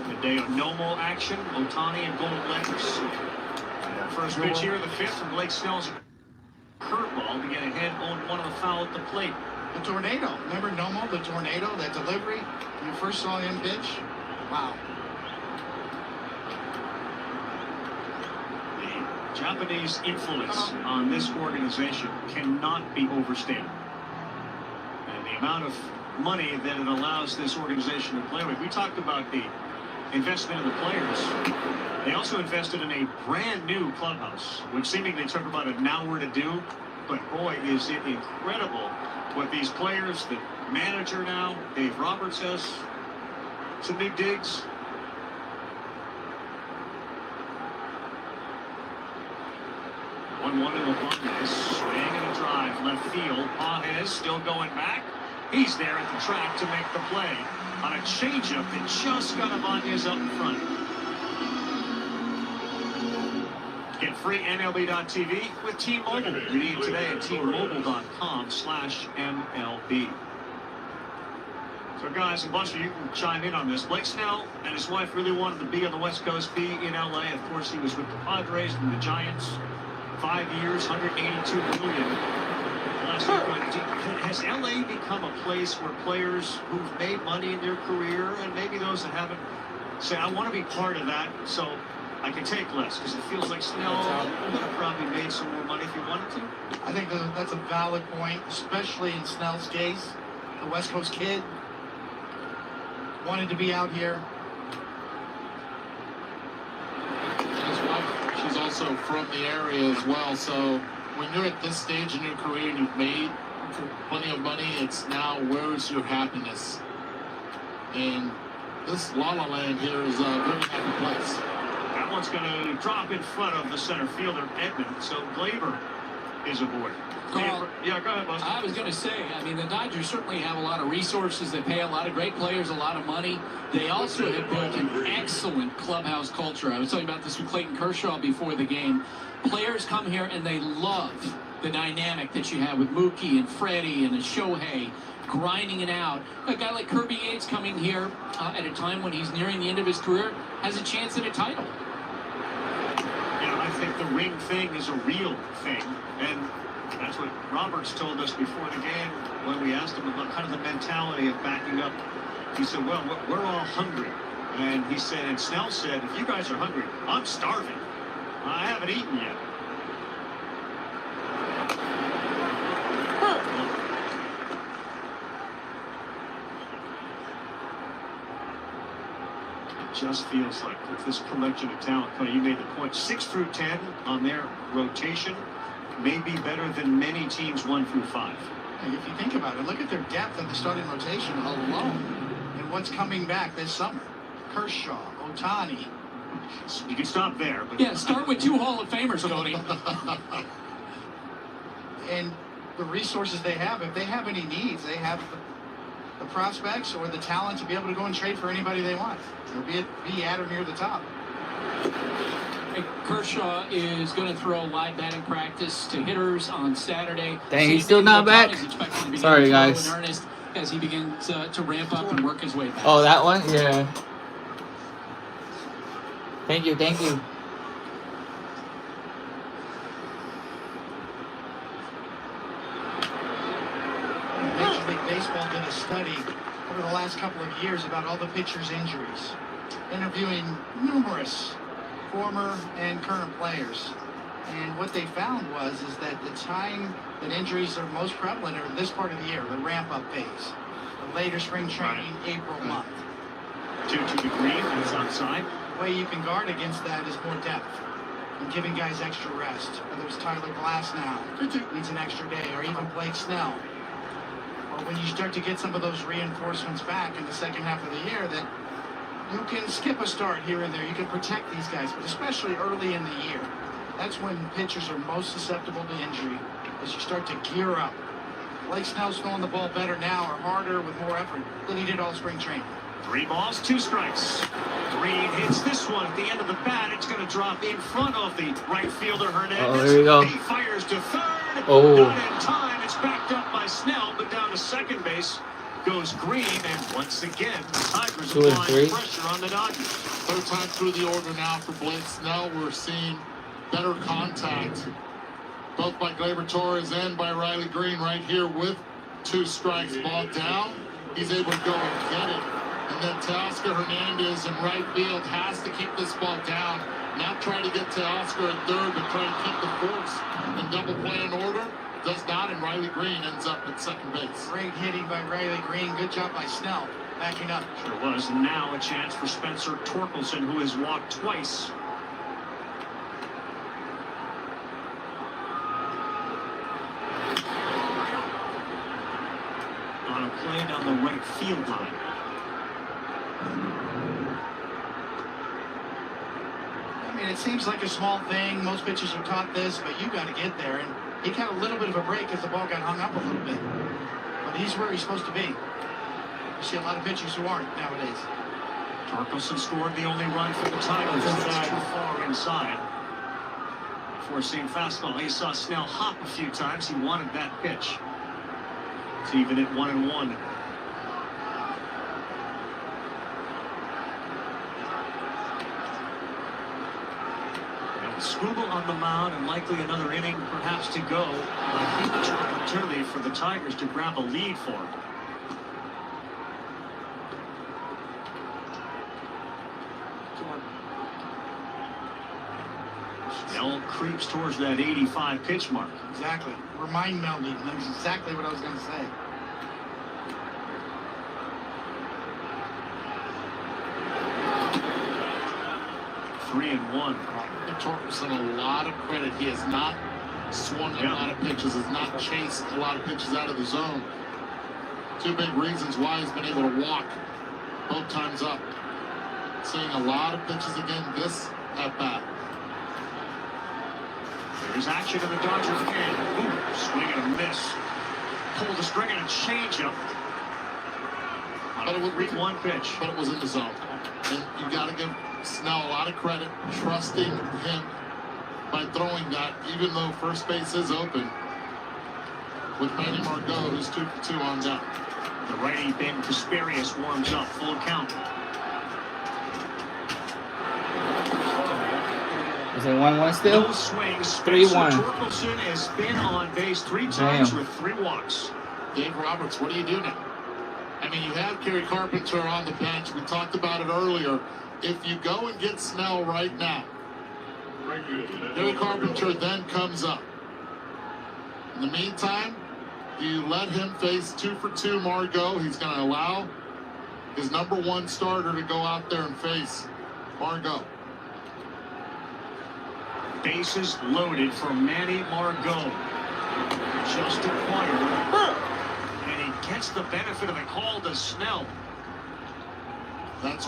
The day of no-mo action, Ohtani and gold letters. First pitch here, the 5th from Blake Snell's curveball to get ahead on one of the foul at the plate. The tornado. Remember Nomo, the tornado, that delivery? When you first saw him pitch? Wow. The Japanese influence on this organization cannot be overstated. And the amount of money that it allows this organization to play with. We talked about the investment in the players. They also invested in a brand new clubhouse, which seemingly took about an hour to do. But boy, is it incredible what these players, the manager now, Dave Roberts, has some new digs. One in the Bussiness, swing and a drive, left field. Pages still going back. He's there at the track to make the play on a changeup that just got Ibanez up in front. Get free MLB.tv with T-Mobile. Redeem today at T-Mobile.com/MLB. So guys, and Buster, you can chime in on this. Blake Snell and his wife really wanted to be on the West Coast, be in LA. Of course, he was with the Padres and the Giants. 5 years, $182 million. Has LA become a place where players who've made money in their career, and maybe those that haven't, say, I want to be part of that, so I can take less, because it feels like Snell would have probably made some more money if he wanted to? I think that's a valid point, especially in Snell's case, the West Coast kid. wanted to be out here. His wife, she's also from the area as well. So when you're at this stage in your career and you've made plenty of money, it's now where's your happiness? And this La La Land here is a very happy place. That one's going to drop in front of the center fielder, Edmund. So Glaber is aboard. Carl, yeah, go ahead, Buster. I was going to say, I mean, the Dodgers certainly have a lot of resources. They pay a lot of great players a lot of money. They also have built an excellent clubhouse culture. I was talking about this with Clayton Kershaw before the game. Players come here and they love the dynamic that you have with Mookie and Freddie and Shohei grinding it out. A guy like Kirby Yates coming here at a time when he's nearing the end of his career has a chance at a title. Yeah, I think the ring thing is a real thing, and that's what Roberts told us before the game when we asked him about kind of the mentality of backing up. He said, well, we're all hungry. And he said, and Snell said, if you guys are hungry, I'm starving. I haven't eaten yet. Just feels like with this collection of talent, you made the point, 6 through 10 on their rotation may be better than many teams 1 through 5. If you think about it, look at their depth of the starting rotation alone and what's coming back this summer. Kershaw, Ohtani. You can stop there. But yeah, start with 2 Hall of Famers, Cody. And the resources they have, if they have any needs, they have the prospects or the talent to be able to go and trade for anybody they want. Or be at or near the top. Kershaw is going to throw live batting practice to hitters on Saturday. Dang, he's still not back? Sorry, guys. In earnest as he begins to ramp up and work his way back. Oh, that one? Yeah. Thank you, thank you. Major League Baseball did a study over the last couple of years about all the pitchers' injuries, interviewing numerous former and current players. And what they found is that the time that injuries are most prevalent are this part of the year, the ramp-up phase, the later spring training, April month. 2-2 to green, that's outside. The way you can guard against that is more depth and giving guys extra rest. Whether it's Tyler Glass now needs an extra day, or even Blake Snell. Or when you start to get some of those reinforcements back in the second half of the year, that you can skip a start here and there. You can protect these guys, but especially early in the year. That's when pitchers are most susceptible to injury, as you start to gear up. Blake Snell's throwing the ball better now, or harder with more effort than he did all spring training. 3 balls, 2 strikes. Green hits this one at the end of the bat. It's going to drop in front of the right fielder, Hernandez. Oh, there you go. He fires to third. Oh. Not in time. It's backed up by Snell, but down to second base goes Green. And once again, the Tigers applying pressure on the Dodgers. 3rd time through the order now for Blake Snell. We're seeing better contact, both by Gleyber Torres and by Riley Green right here with 2 strikes. Ball down. He's able to go and get it. And then Teoscar Hernandez in right field has to keep this ball down. Not try to get Teoscar at third, but try to keep the force and double play in order. Does not, and Riley Green ends up at second base. Great hitting by Riley Green. Good job by Snell, backing up. Sure was. And now a chance for Spencer Torkelson, who has walked twice. On a play down the right field line. I mean, it seems like a small thing. Most pitchers are taught this, but you got to get there. And he got a little bit of a break as the ball got hung up a little bit. But he's where he's supposed to be. You see a lot of pitchers who aren't nowadays. Torkelson scored the only run for the Tigers. That's too far inside. Four-seam fastball. He saw Snell hop a few times. He wanted that pitch. It's even at 1-1. Skubal on the mound, and likely another inning perhaps to go. A huge opportunity for the Tigers to grab a lead for him. Snell creeps towards that 85 pitch mark. Exactly. We're mind melding. That's exactly what I was going to say. 3-1. Torkelson a lot of credit. He has not swung a lot of pitches, has not chased a lot of pitches out of the zone. Two big reasons why he's been able to walk both times up. Seeing a lot of pitches again this at bat. There's action in the Dodger game. Ooh, swing and a miss. Pulled the string and a changeup. But it was 3-1 pitch. But it was in the zone. And you got to give Snell a lot of credit, trusting him by throwing that, even though first base is open. With Manny Margot, who's 2 for 2 on deck. The righty Ben Casparius warms up, full count. Is it 1-1 still? No swing. Spencer 3-1. Torkelson has been on base 3 times with 3 walks. Dave Roberts, what do you do now? I mean, you have Kerry Carpenter on the bench. We talked about it earlier. If you go and get Snell right now, Kerry Carpenter then comes up. In the meantime, you let him face 2 for 2 Margot. He's going to allow his #1 starter to go out there and face Margot. Bases loaded for Manny Margot. Just acquired. And he gets the benefit of the call to Snell. That's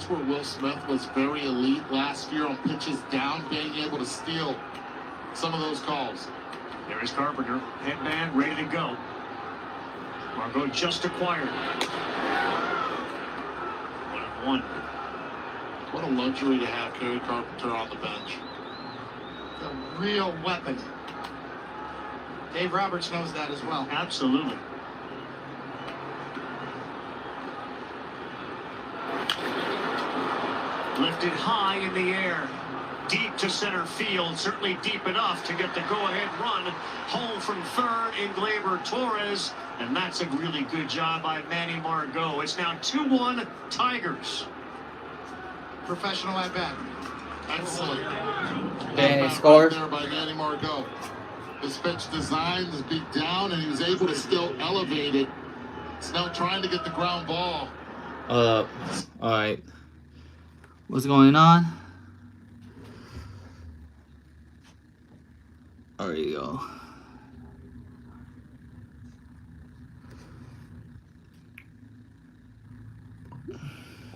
where Will Smith was very elite last year on pitches down, being able to steal some of those calls. There's Carpenter, headband ready to go. Margot just acquired. 1-1. What a luxury to have Kerry Carpenter on the bench. A real weapon. Dave Roberts knows that as well. Absolutely. Lifted high in the air. Deep to center field. Certainly deep enough to get the go-ahead run. Home from third in Gleyber Torres. And that's a really good job by Manny Margot. It's now 2-1 Tigers. Professional at bat. Excellent. And he scored. There by Manny Margot. His pitch designed is beat down, and he was able to still elevate it. Snell trying to get the ground ball. All right. What's going on? There you go.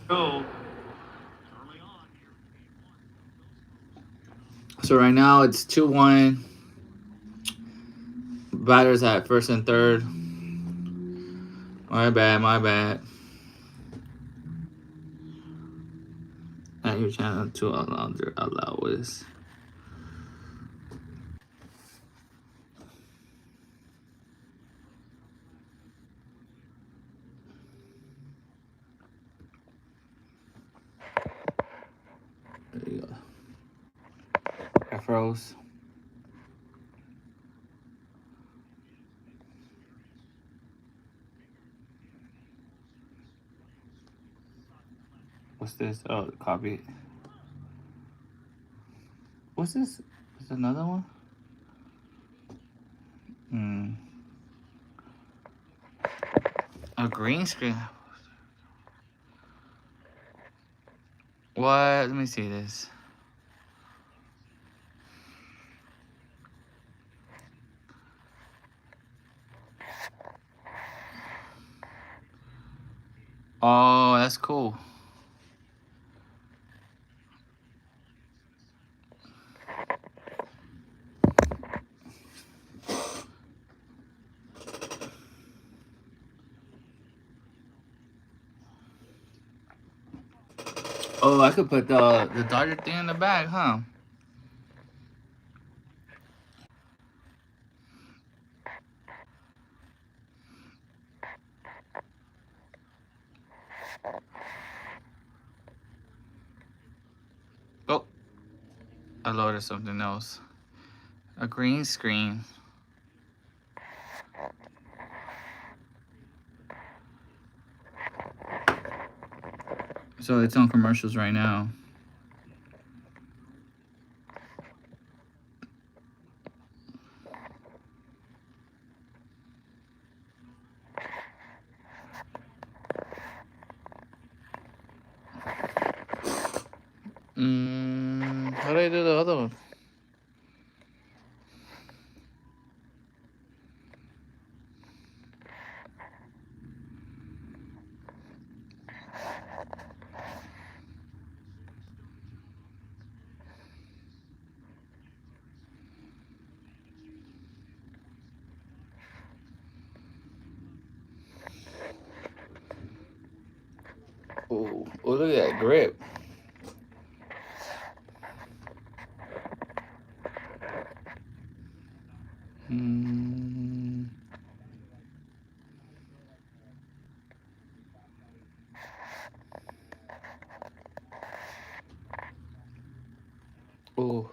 Go. So right now it's 2-1. Batters at first and third. My bad. At your channel to allow this. There you go. I froze. What's this? Oh, copy. What's this? Is another one? A green screen. What? Let me see this. Oh, that's cool. Oh, I could put the Dodger thing in the bag, huh? Oh, I loaded something else. A green screen. So it's on commercials right now. How do I do the other one? Oh, look at that grip. Oh.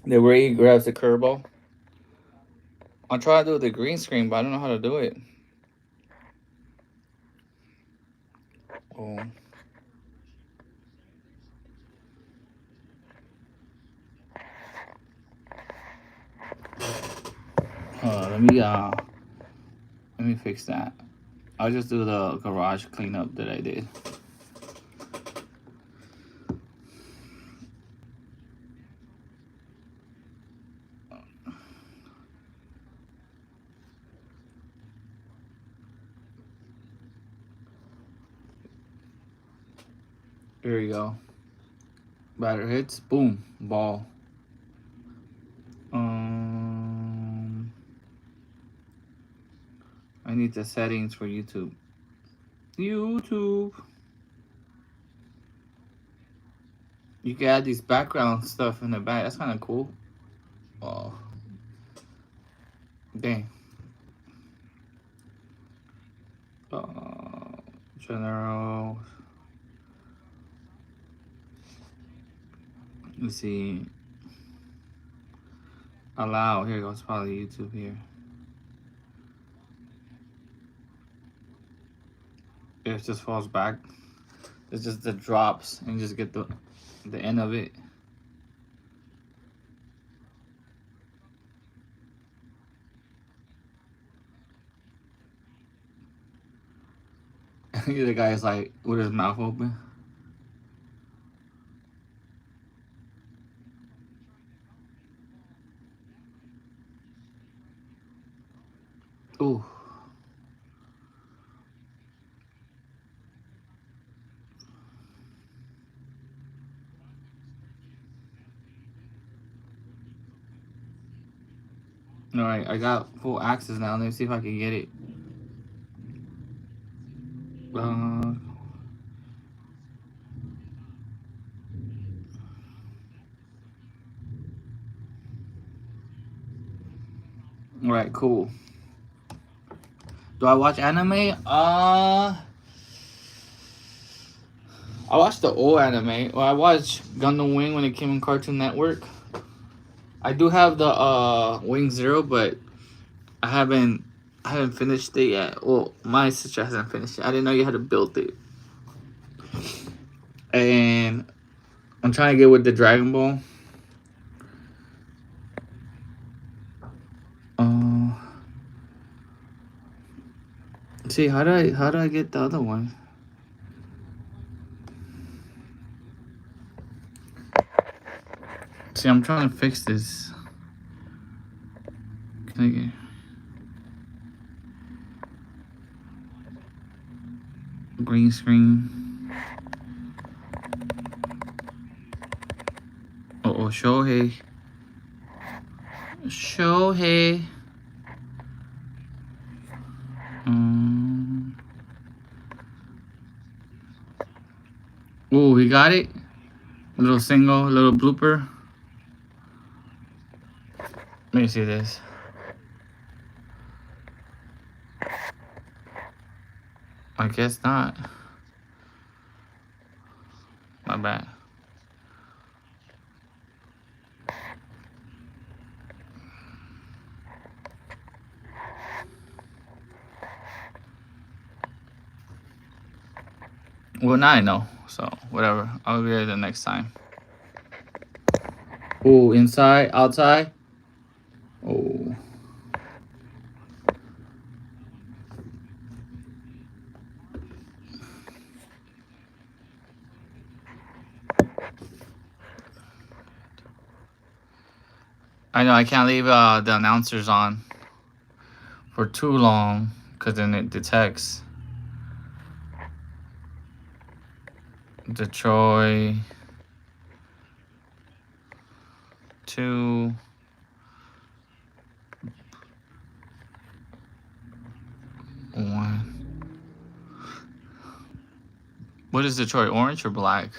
The way he grabs the curveball. I'm trying to do the green screen, but I don't know how to do it. Oh. Let me fix that. I'll just do the garage cleanup that I did. Here we go. Batter hits, boom, ball. I need the settings for YouTube. YouTube. You can add these background stuff in the back. That's kind of cool. Oh. Dang. General. Let's see. Allow. Here goes probably YouTube here. It just falls back. It's just the drops and just get the end of it. The guy's like with his mouth open. Ooh. All right, I got full access now. Let me see if I can get it. All right, cool. Do I watch anime? I watched the old anime. Well, I watched Gundam Wing when it came on Cartoon Network. I do have the Wing Zero, but I haven't finished it yet. Well, my sister hasn't finished it. I didn't know you had to build it. And I'm trying to get with the Dragon Ball. See, how do I get the other one? See, I'm trying to fix this. Can I get green screen? Oh, Shohei. Oh, he got it. A little single, a little blooper. Let me see this. I guess not. My bad. Well, now I know. So, whatever. I'll be there the next time. Oh, inside, outside. Oh. I know I can't leave the announcers on for too long because then it detects. Detroit 2. What is Detroit? Orange or black?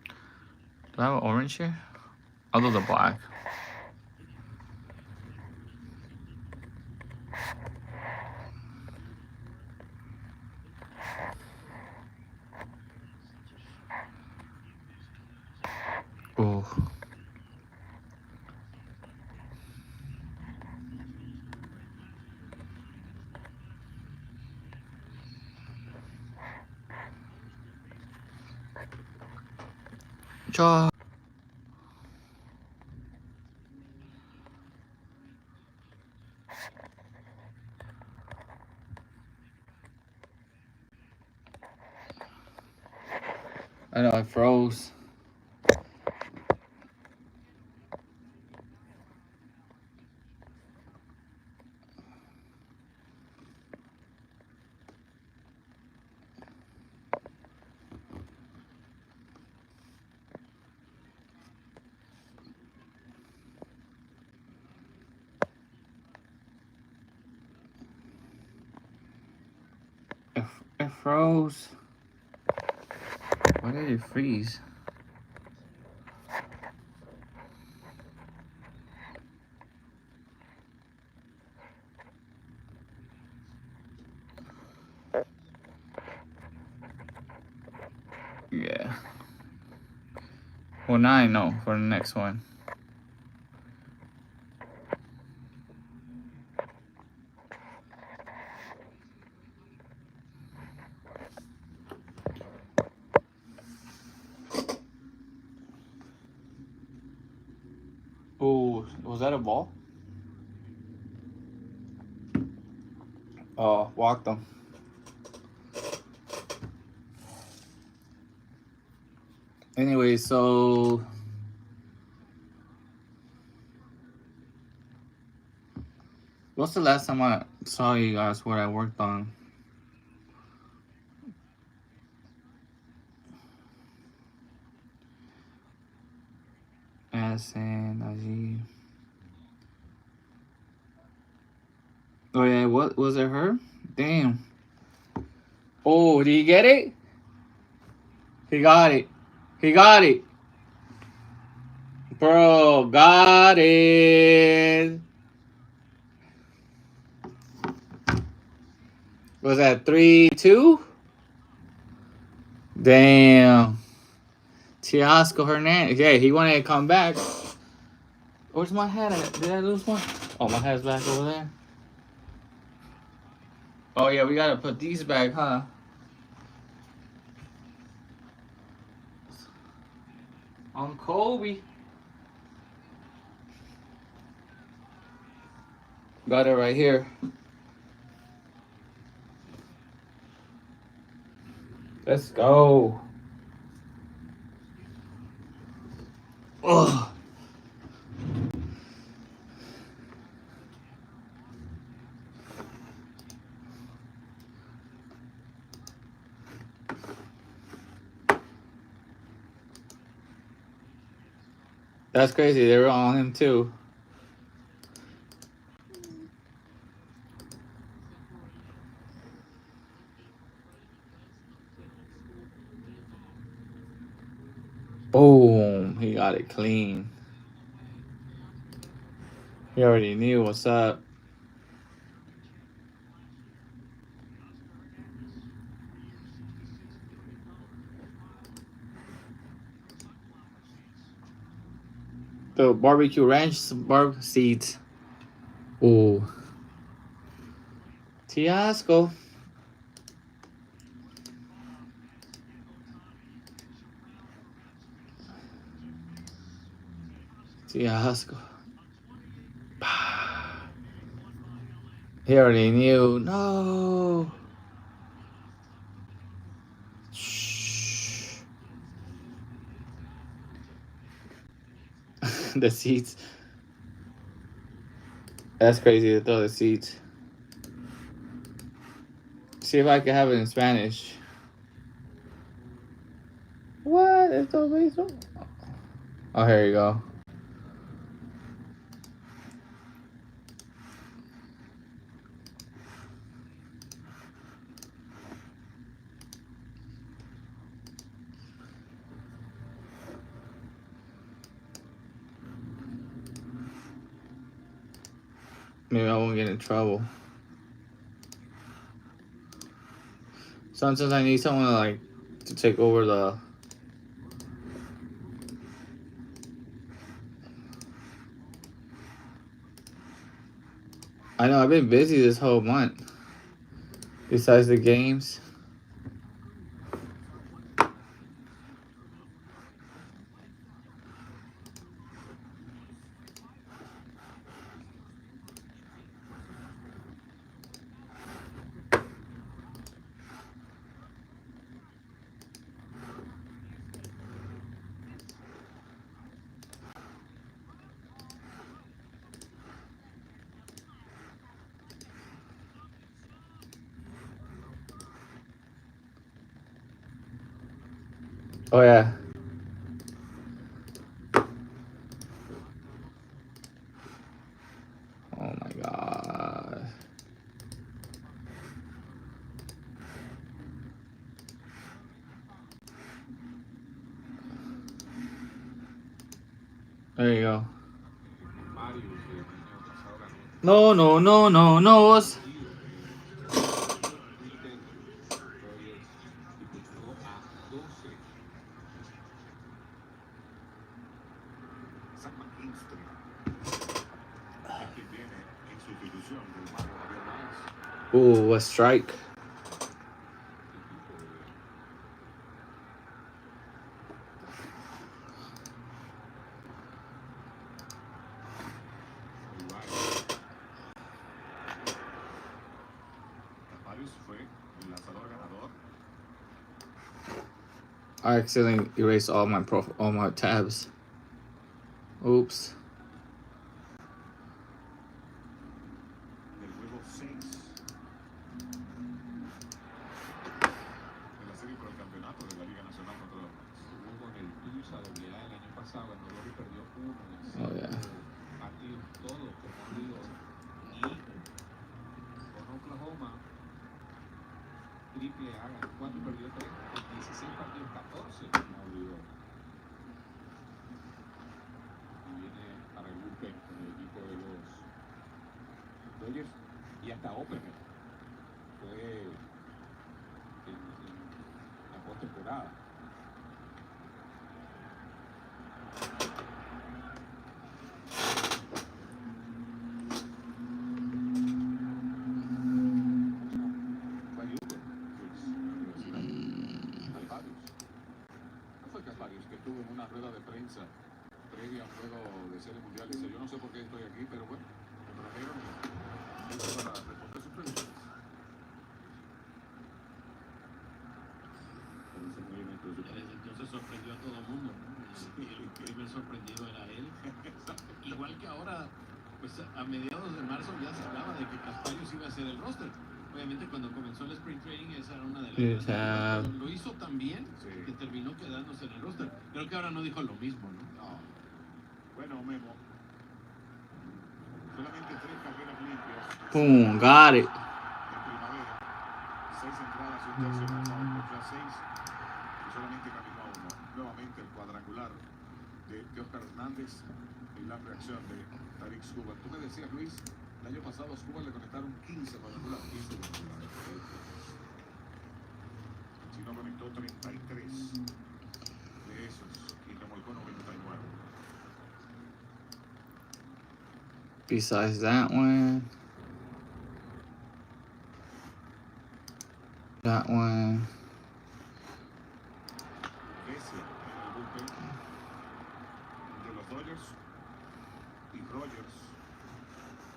Do I have an orange here? I'll do the black. Ooh. Draw. I know I froze. It froze. Why did it freeze? Yeah. Well, now I know for the next one. Oh, was that a ball? Oh, walked them. Anyway, so what's the last time I saw you guys? What I worked on? Oh yeah, what was it? Her? Damn. Oh, did he get it? He got it. He got it. Bro, got it. Was that 3-2? Damn. Teoscar Hernandez. Yeah, he wanted to come back. Where's my hat at? Did I lose one? Oh, my hat's back over there. Oh yeah, we gotta put these back, huh? On Kobe. Got it right here. Let's go. Ugh. That's crazy. They were on him too. Boom. He got it clean. He already knew what's up. The barbecue ranch seeds. Ooh. Teoscar. Teoscar. He already knew. No. Shh. The seeds. That's crazy to throw the seats. See if I can have it in Spanish. What? It's so basic. Oh, here you go. Maybe I won't get in trouble. Sometimes I need someone to take over the. I know I've been busy this whole month. Besides the games. Oh yeah. Oh my god. There you go. No, no, no, no, no. Ooh, a strike. I accidentally erased all my tabs. Oops. Oh yeah. Y hasta Oppenheimer fue en la postemporada. No fue Casparius que estuvo en una rueda de prensa previa a un juego de serie mundial. Dice, yo no sé por qué estoy aquí, pero bueno, me trajeron para responder sus preguntas. Desde entonces sorprendió a todo el mundo, ¿no? Y el primer sorprendido era él. Igual que ahora, pues a mediados de marzo ya se hablaba de que Casparius iba a ser el roster. Obviamente cuando comenzó el sprint training esa era una de las cosas, pero lo hizo tan bien que terminó quedándose en el roster. Creo que ahora no dijo lo mismo, ¿no? Bueno, Memo. Solamente 3 carreras limpias. Boom, got it. En primavera. 6 entradas y un tercio marcado por ya 6. Y solamente caminó a 1. Nuevamente el cuadrangular de Oscar Hernández y la reacción de Tarik Skubal. Tú me decías, Luis, el año pasado a Skubal le conectaron 15 cuadrangulares. 15 cuadrangulares. Si no conectó 33 de esos y remolcó 99. Besides that one. That one. De los Dodgers y Rogers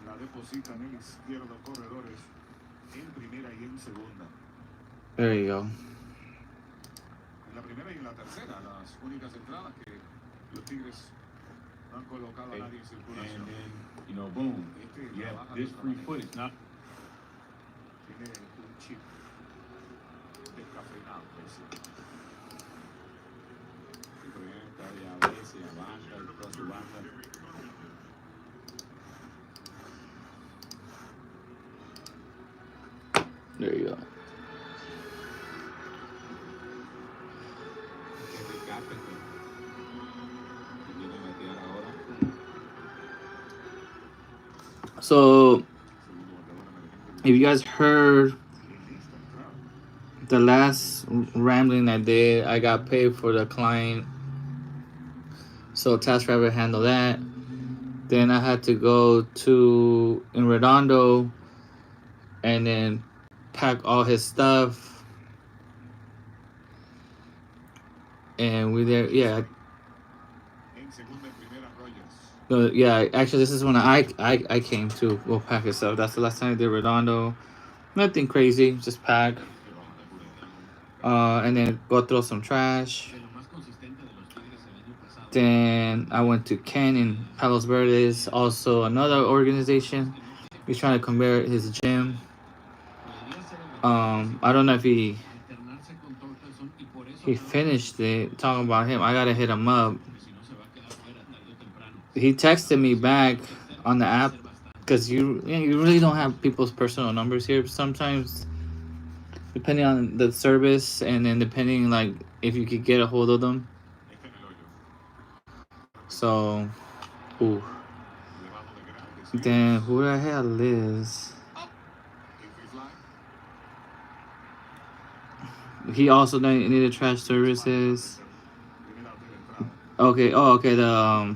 la depositan en el izquierdo, corredores en primera y en segunda. There you go. En la primera y en la tercera, las únicas entradas que los Tigres And then, you know, boom, you have this free footage. Now, there you go. So, if you guys heard the last rambling I did, I got paid for the client. So TaskRabbit handled that. Then I had to go to in Redondo and then pack all his stuff. And we there, yeah. Yeah, actually, this is when I came to go pack his stuff. That's the last time I did Redondo. Nothing crazy, just pack. And then go throw some trash. Then I went to Ken in Palos Verdes, also another organization. He's trying to convert his gym. I don't know if he finished it. Talking about him, I gotta hit him up. He texted me back on the app because you really don't have people's personal numbers here. Sometimes, depending on the service and then depending like if you could get a hold of them. So, ooh. Then who the hell is? He also needed trash services. Okay. Oh, okay. The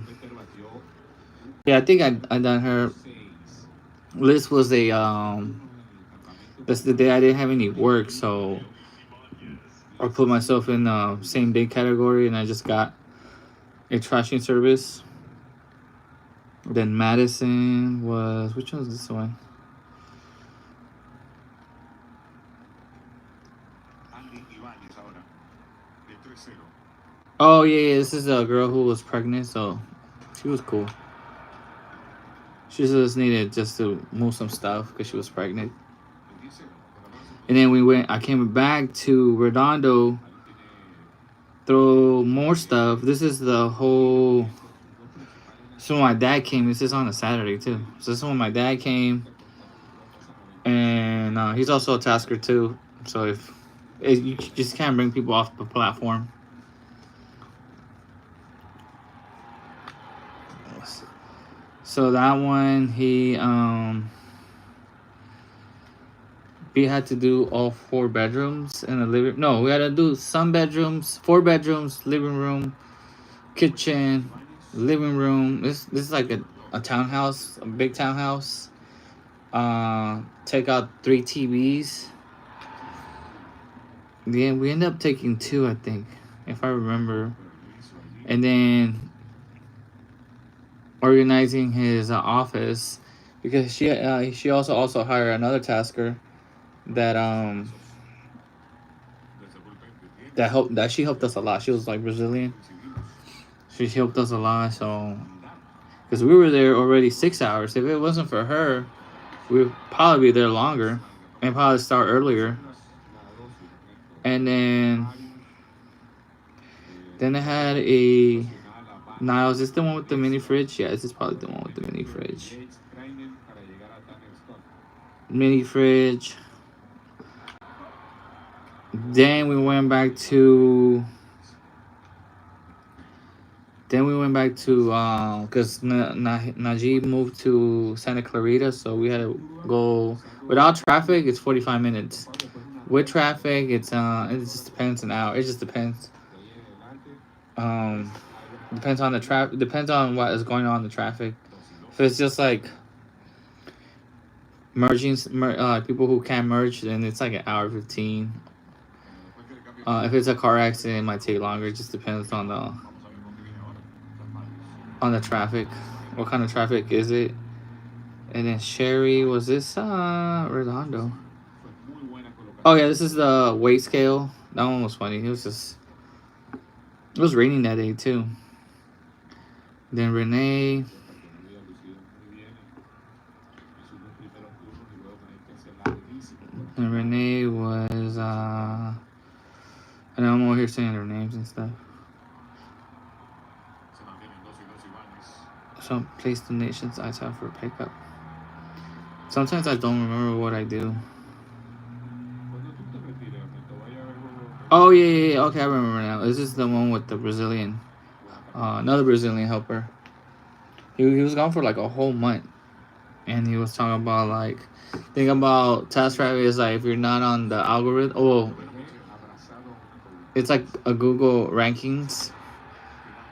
yeah, I think I done her. Liz was a that's the day I didn't have any work, so I put myself in the same day category, and I just got a trashing service. Then Madison was, which one was this one? Oh yeah, this is a girl who was pregnant, so she was cool. She just needed just to move some stuff because she was pregnant. And then I came back to Redondo, throw more stuff. This is the whole. So when my dad came, this is on a Saturday too. So this is when my dad came, and he's also a tasker too. So you just can't bring people off the platform. So that one we had to do all 4 bedrooms in the living. No, we had to do some bedrooms, 4 bedrooms, living room, kitchen, living room. This is like a townhouse, a big townhouse. Take out 3 TVs. Then we ended up taking 2, I think, if I remember. And then organizing his office, because she also hired another tasker that she helped us a lot. She was like Brazilian. She helped us a lot, so because we were there already 6 hours. If it wasn't for her, we'd probably be there longer and probably start earlier. And then I had a Niles. Is this the one with the mini fridge? Yeah, this is probably the one with the mini fridge. Mini fridge. Then we went back to because Najee moved to Santa Clarita, so we had to go. Without traffic, it's 45 minutes. With traffic, it just depends an hour. It just depends. Depends on the traffic. Depends on what is going on in the traffic. If it's just like merging, people who can't merge, then it's like an hour 15. If it's a car accident, it might take longer. It just depends on the traffic. What kind of traffic is it? And then Sherry, was this Redondo? Oh yeah, this is the weight scale. That one was funny. It was raining that day too. Then Renee. And Renee was and I'm over here saying their names and stuff. Some place donations I have for pickup. Sometimes I don't remember what I do. Oh yeah. Okay, I remember now. This is the one with the Brazilian, another Brazilian helper. He was gone for like a whole month, and he was talking about like, thing about TaskRabbit is like if you're not on the algorithm, oh, it's like a Google rankings.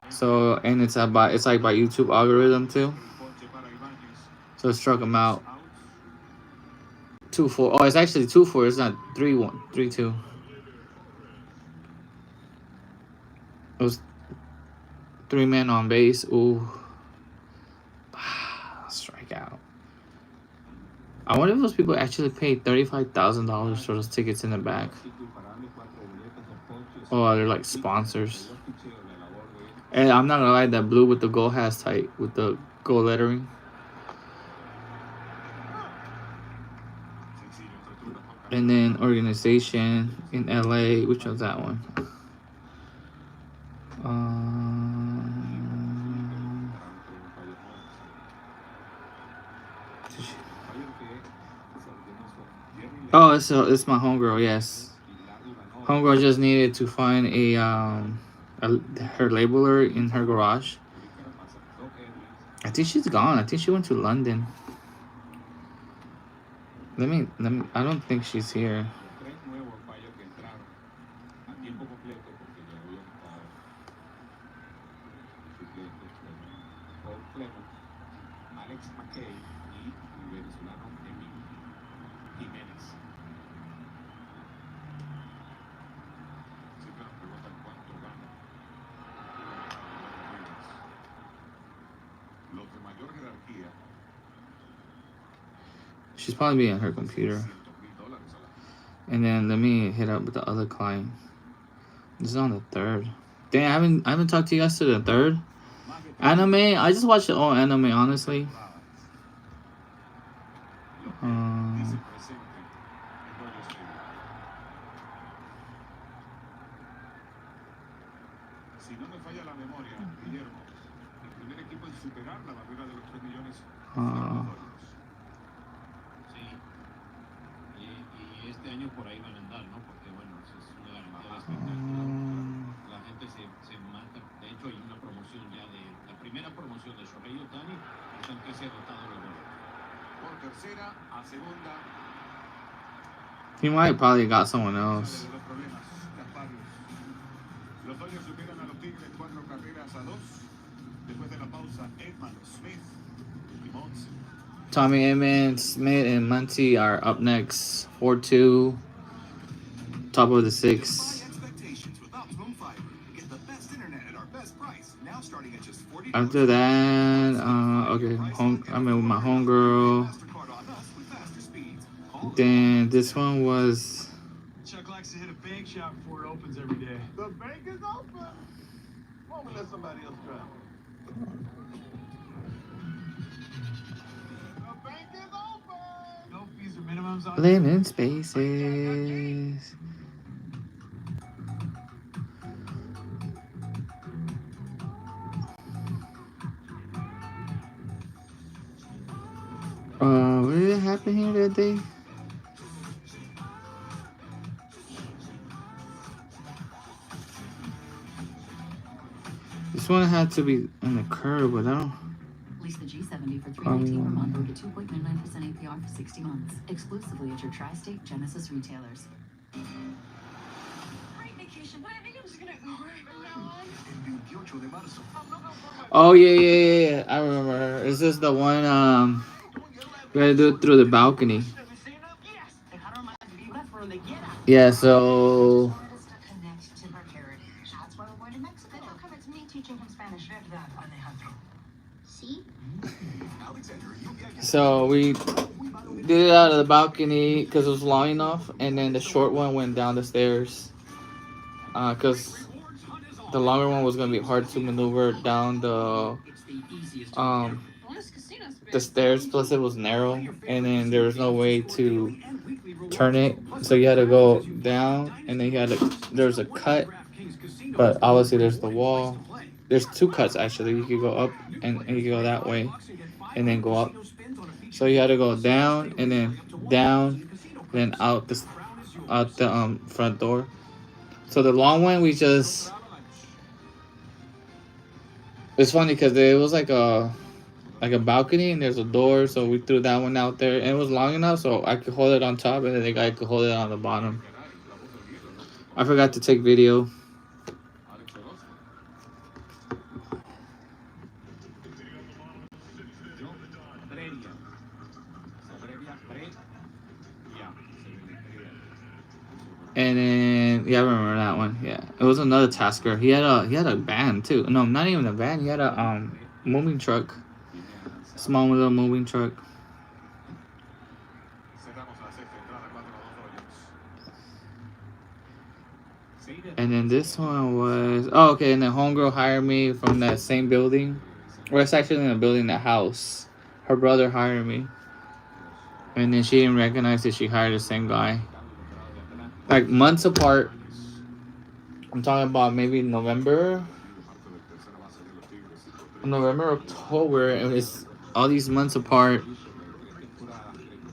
So and it's like by YouTube algorithm too. So it struck him out. 2-4. Oh, it's actually 2-4. It's not 3-1, 3-2. It was 3 men on base. Ooh. Strikeout. I wonder if those people actually paid $35,000 for those tickets in the back. Oh, they're like sponsors. And I'm not gonna lie, that blue with the gold has tight with the gold lettering. And then organization in LA. Which one's that one? Oh, it's my homegirl. Yes, homegirl just needed to find her labeler in her garage. I think she's gone. I think she went to London. Let me. I don't think she's here. She's probably be on her computer. And then let me hit up with the other client. This is on the 3rd. Dang, I haven't talked to you guys to the 3rd. Anime. I just watched all anime, honestly. He might probably got someone else. Tommy Edman, Smith, and Muncie are up next. 4-2. Top of the 6th. After that, okay, I'm in with my homegirl. Then this one was. Chuck likes to hit a bake shop before it opens every day. The bank is open. Why don't we let somebody else try? The bank is open. No fees or minimums on Lemon spaces. What did happen here that day? This one had to be on the curb, but I don't. Lease the G70 for $319 per month with a 2.99% APR for 60 months, exclusively at your tri-state Genesis retailers. Great vacation, but I think I'm just gonna Uber from now on. Oh yeah. I remember her. Is this the one? We had to do it through the balcony. Yeah. So. So we did it out of the balcony because it was long enough, and then the short one went down the stairs. Because the longer one was gonna be hard to maneuver down the stairs. Plus, it was narrow, and then there was no way to turn it. So you had to go down, and then there's a cut, but obviously there's the wall. There's two cuts actually. You could go up and you could go that way, and then go up. So you had to go down and then down, then out the front door. So the long one, it's funny because it was like a balcony and there's a door, so we threw that one out there, and it was long enough so I could hold it on top, and then the guy could hold it on the bottom. I forgot to take video. And then yeah, I remember that one. Yeah, it was another tasker. He had a van too. No, not even a van. He had a moving truck, small little moving truck. And then this one was okay. And then homegirl hired me from that same building. Well, it's actually in a building, the house. Her brother hired me, and then she didn't recognize that she hired the same guy. Like months apart. I'm talking about maybe November, October. It was all these months apart,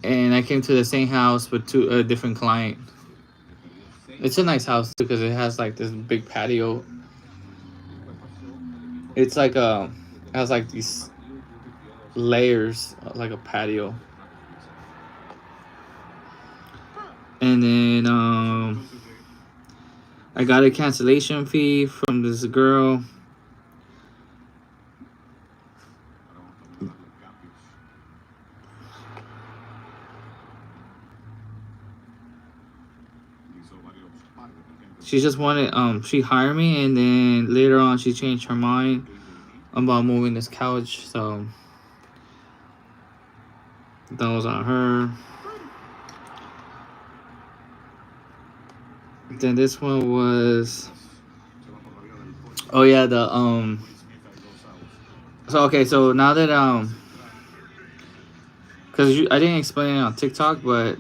and I came to the same house with a different client. It's a nice house too because it has like this big patio. It's like it has like these layers, like a patio. And then I got a cancellation fee from this girl. She just wanted she hired me, and then later on she changed her mind about moving this couch, so that was on her. Then this one was, oh yeah, so now that because I didn't explain it on TikTok, but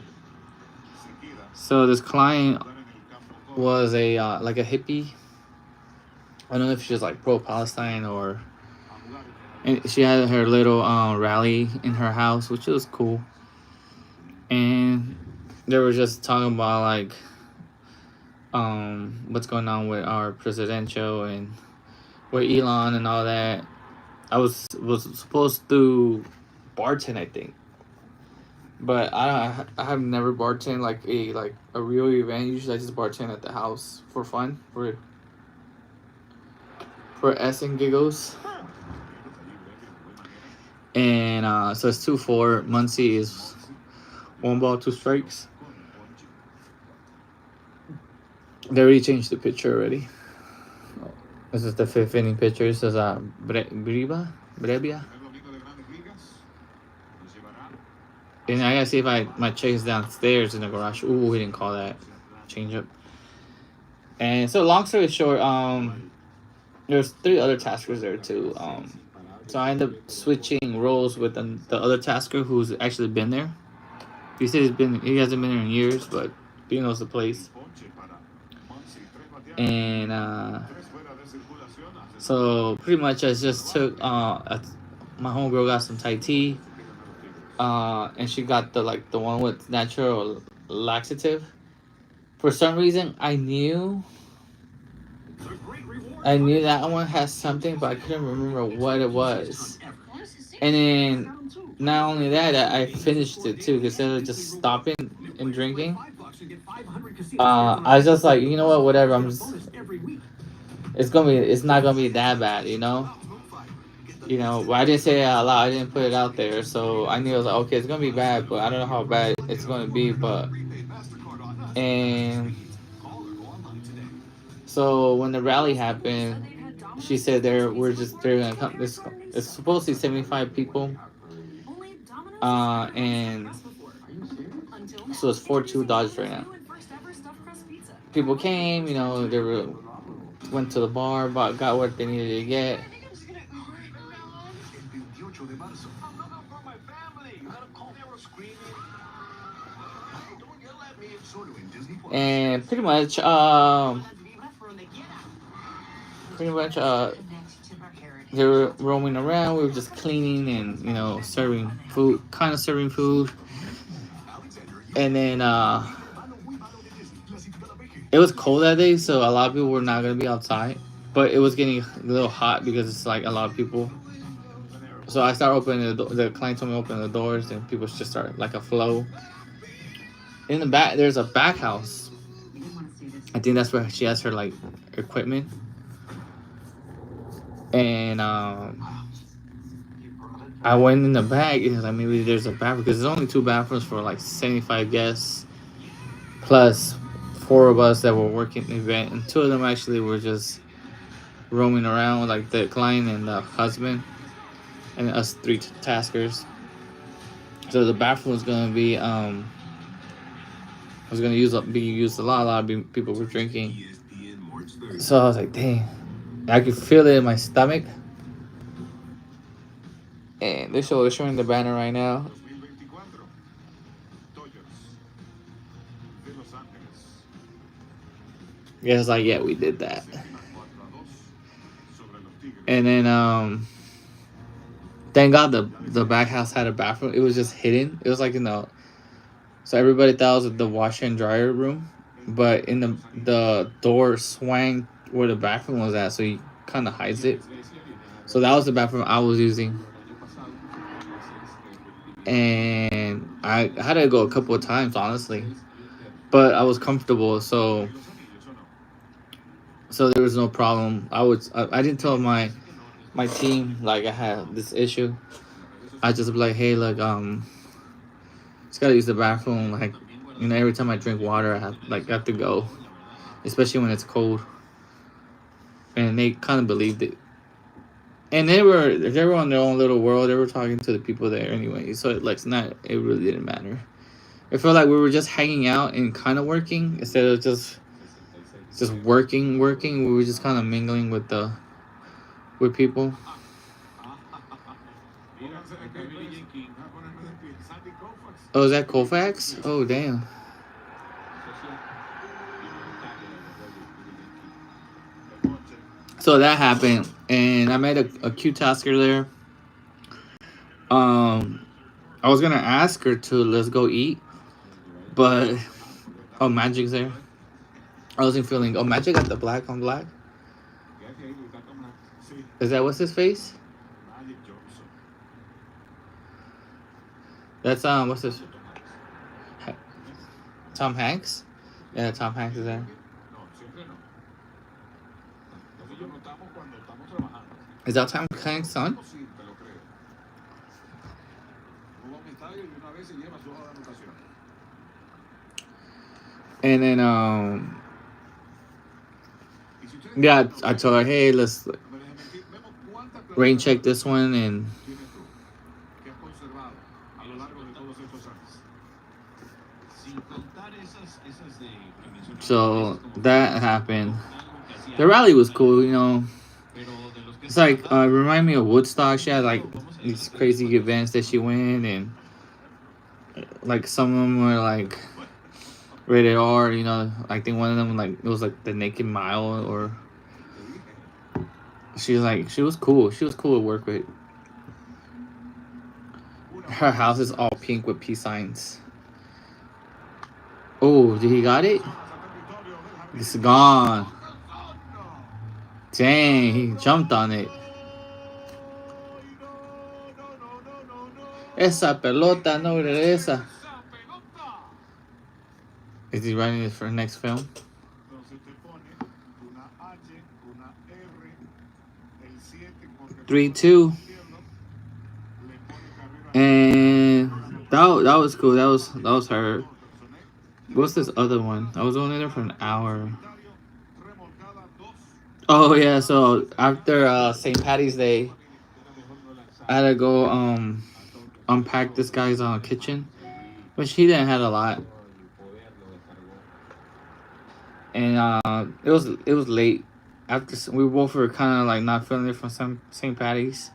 so this client was a like a hippie. I don't know if she was like pro-Palestine and she had her little rally in her house, which was cool. And they were just talking about like what's going on with our presidential and with Elon and all that. I was supposed to bartend, I think, but I have never bartended like a real event. Usually I just bartend at the house for fun, for S and giggles. And so it's 2-4. Muncie is 1 ball, 2 strikes. They already changed the pitcher already. This is the 5th inning pitcher. This is Brebia. And I gotta see if my check is downstairs in the garage. Ooh, we didn't call that. Change up. And so long story short, there's 3 other taskers there too. So I ended up switching roles with the other tasker who's actually been there. He said he hasn't been there in years, but he knows the place. And so pretty much I just took my homegirl got some Thai tea, and she got the one with natural laxative. For some reason I knew that one has something, but I couldn't remember what it was. And then not only that, I finished it too instead of just stopping and drinking. I was just like, you know what, whatever. It's not gonna be that bad, you know. But I didn't say it out loud. I didn't put it out there, so I knew I was like, okay, it's gonna be bad, but I don't know how bad it's gonna be. And so when the rally happened, she said they're gonna come. It's supposed to be 75 people, and so it's 4-2 Dodgers right now. People came, they were went to the bar, got what they needed to get. And pretty much, they were roaming around. We were just cleaning and, you know, serving food, kind of serving food. And then it was cold that day, so a lot of people were not gonna be outside. But it was getting a little hot because it's like a lot of people. So I started opening the client told me to open the doors, and people just started like a flow. In the back, there's a back house. I think that's where she has her like equipment. And I went in the back and like maybe there's a bathroom because there's only 2 bathrooms for like 75 guests, plus 4 of us that were working the event, and 2 of them actually were just roaming around, like the client and the husband, and us 3 taskers. So the bathroom was gonna be was gonna be used a lot. A lot of people were drinking. So I was like, dang, I could feel it in my stomach. And they're showing the banner right now. Yeah, it's like, yeah, we did that. And then thank God the back house had a bathroom. It was just hidden. It was like so everybody thought it was the washer and dryer room, but in the door swang where the bathroom was at, so he kind of hides it. So that was the bathroom I was using, and I had to go a couple of times, honestly, but I was comfortable, so there was no problem. I didn't tell my team like I had this issue. I just be like, hey, look, just gotta use the bathroom. Like, you know, every time I drink water, I have to go, especially when it's cold. And they kind of believed it. And they were on their own little world. They were talking to the people there anyway, so it really didn't matter. It felt like we were just hanging out and kind of working instead of just working. We were just kind of mingling with people. Oh, is that Colfax? Oh, damn. So that happened, and I met a cute tasker there. I was gonna ask her to let's go eat, but Magic's there. I wasn't feeling. Oh, Magic got the black on black. Is that what's his face? That's what's this? Tom Hanks? Yeah, Tom Hanks is there. Is that Tom Hanks' son? And then yeah, I told her, hey, let's rain check this one, and so that happened. The rally was cool, you know. It's like remind me of Woodstock. She had like these crazy events that she went, and like some of them were like rated R. You know, I think one of them like it was like the Naked Mile, or she was cool. She was cool to work with. Her house is all pink with peace signs. Oh, did he got it? It's gone. Dang, he jumped on it. Esa pelota no regresa. Is he writing it for the next film? Three, 2. And that was cool. That was her. What's this other one? I was only there for an hour. Oh yeah, so after St. Patty's Day, I had to go unpack this guy's kitchen, which he didn't have a lot. And it was late after we both were kind of like not feeling it from some St. Patty's,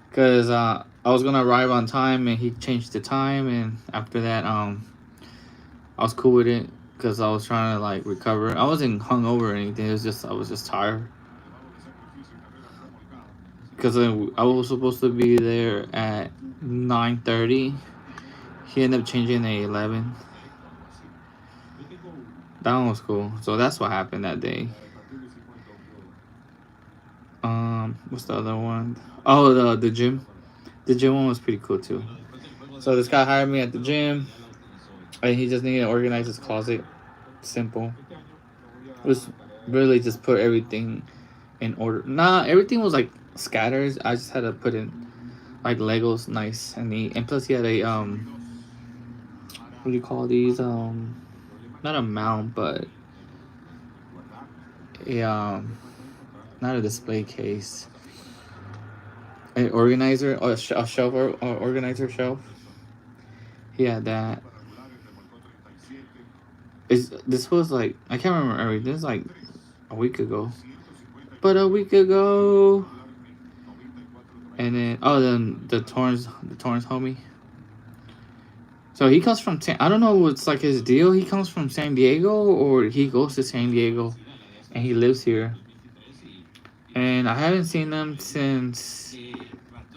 because I was gonna arrive on time and he changed the time, and after that I was cool with it because I was trying to like recover. I wasn't hungover or anything. It was just I was just tired because I was supposed to be there at 9:30. He ended up changing at 11. That one was cool. So that's what happened that day. What's the other one? Oh, the gym. The gym one was pretty cool too. So this guy hired me at the gym, and he just needed to organize his closet. Simple. It was really just put everything in order. Nah, everything was like scattered. I just had to put in like Legos, nice and neat. And plus, he had a what do you call these? Not a mount, but a not a display case. An organizer or a shelf or organizer shelf. He had that. This was like I can't remember everything. This was like a week ago. But a week ago. And then then the Torrance homie. So he comes from I don't know what's like his deal. He comes from San Diego or he goes to San Diego and he lives here. And I haven't seen them since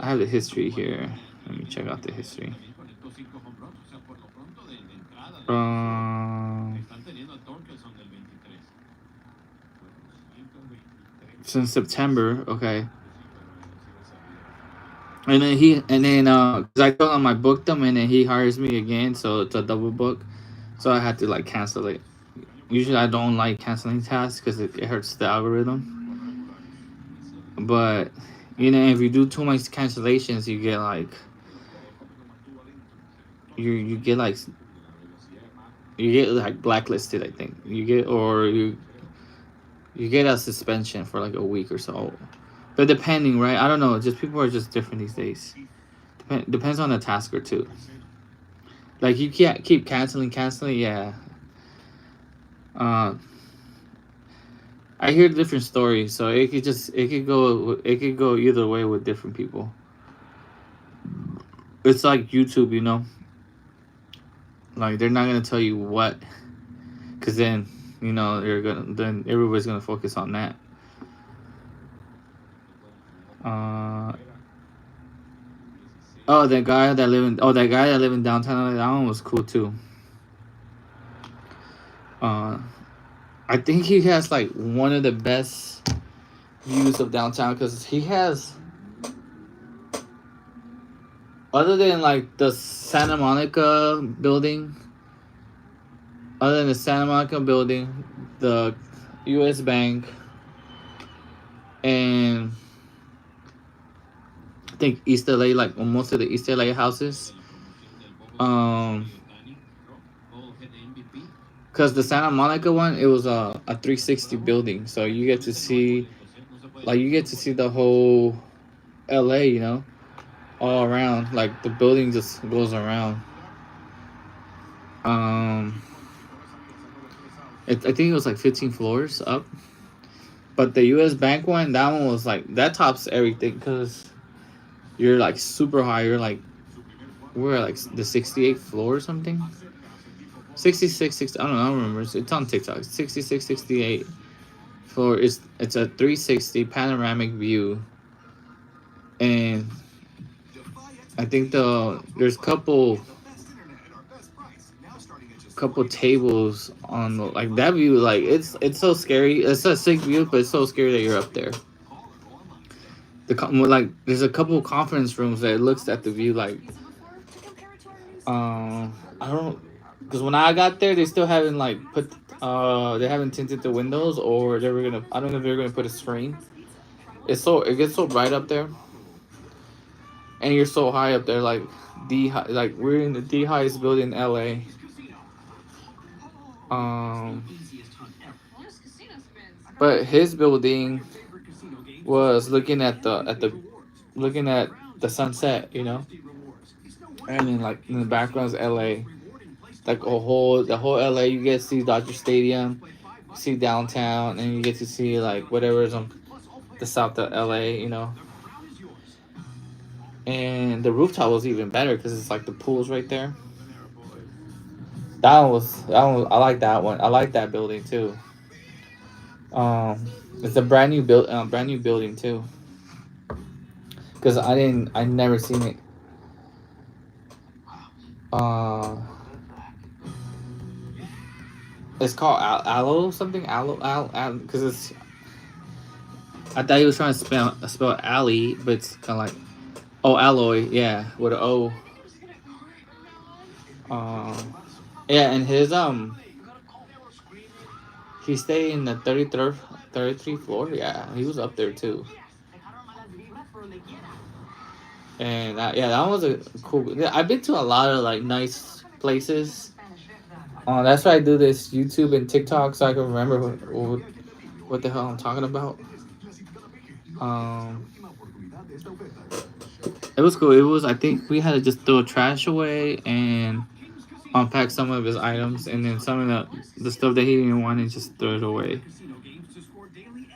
I have the history here. Let me check out the history. Since September, okay. And then cause I told him I booked him, and then he hires me again, so it's a double book. So I had to like cancel it. Usually I don't like canceling tasks because it hurts the algorithm. But if you do too much cancellations, you get like you get like blacklisted. I think you get a suspension for like a week or so. But depending, right? I don't know. Just people are just different these days. Depends on the tasker too. Like you can't keep canceling. Yeah. I hear different stories, so it could go either way with different people. It's like YouTube, Like they're not gonna tell you what, because then then everybody's gonna focus on that. That guy that lived in downtown, that one was cool too. I think he has like one of the best views of downtown because he has, other than like the Santa Monica building, the U.S. Bank, and I think East LA, like most of the East LA houses. Because the Santa Monica one, it was a 360 building, so you get to see the whole LA, all around. Like the building just goes around. I think it was like 15 floors up. But the U.S. Bank one, that one was like, that tops everything because you're like super high. You're like, we're like the 68th floor or something. 66, 60, I don't remember. It's on TikTok. 66, 68 floor. It's a 360 panoramic view. And I think there's couple tables on like that view. Like it's so scary. It's a sick view, but it's so scary that you're up there. There's a couple conference rooms that looks at the view like I don't, because when I got there they still haven't like put they haven't tinted the windows, or I don't know if they're gonna put a screen. It gets so bright up there, and you're so high up there, like we're in the highest building in LA. But his building was looking at the sunset, and then like in the background is LA, like the whole LA. You get to see Dodger Stadium, see downtown, and you get to see like whatever's on the south of LA, you know. And the rooftop was even better because it's like the pool's right there. That one. I like that one. I like that building too. It's a brand new building too. Because I never seen it. It's called Aloe something. Aloe. Because it's. I thought he was trying to spell alley, but it's kind of like, oh, alloy, yeah, with an O. Yeah, and his he stayed in the 33rd floor. Yeah, he was up there too. And yeah, that was a cool. Yeah, I've been to a lot of like nice places. That's why I do this YouTube and TikTok so I can remember what the hell I'm talking about. It was cool. It was. I think we had to just throw trash away and unpack some of his items, and then some of the stuff that he didn't want to just throw it away.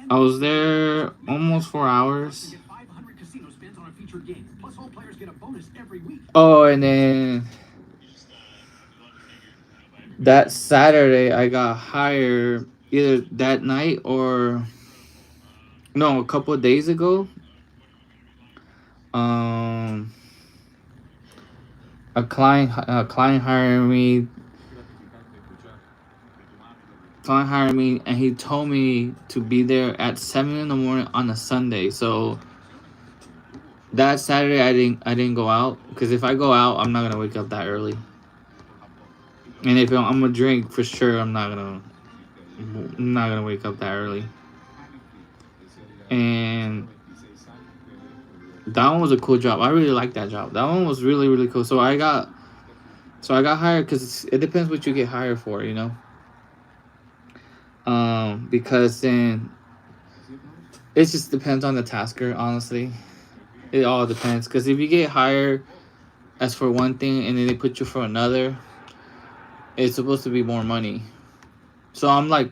I was there almost 4 hours. Oh, and then that Saturday I got hired either that night or no, a couple of days ago. A client hired me. Client hired me, and he told me to be there at 7 in the morning on a Sunday. So that Saturday I didn't go out because if I go out, I'm not gonna wake up that early. And if I'm gonna drink for sure, I'm not gonna wake up that early. And that one was a cool job. I really liked that job. That one was really, really cool. So I got hired because it depends what you get hired for, you know. Because then it just depends on the tasker, honestly. It all depends. Because if you get hired as for one thing and then they put you for another, it's supposed to be more money. So I'm like,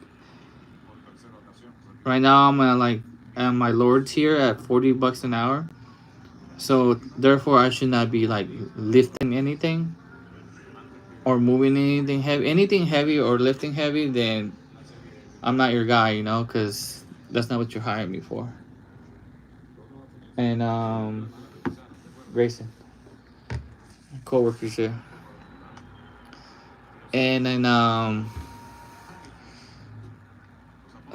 right now I'm at my lower tier at $40 an hour. So therefore I should not be like lifting anything or moving anything heavy or lifting heavy. Then I'm not your guy, you know, because that's not what you're hiring me for. And Grayson, co-workers here. And then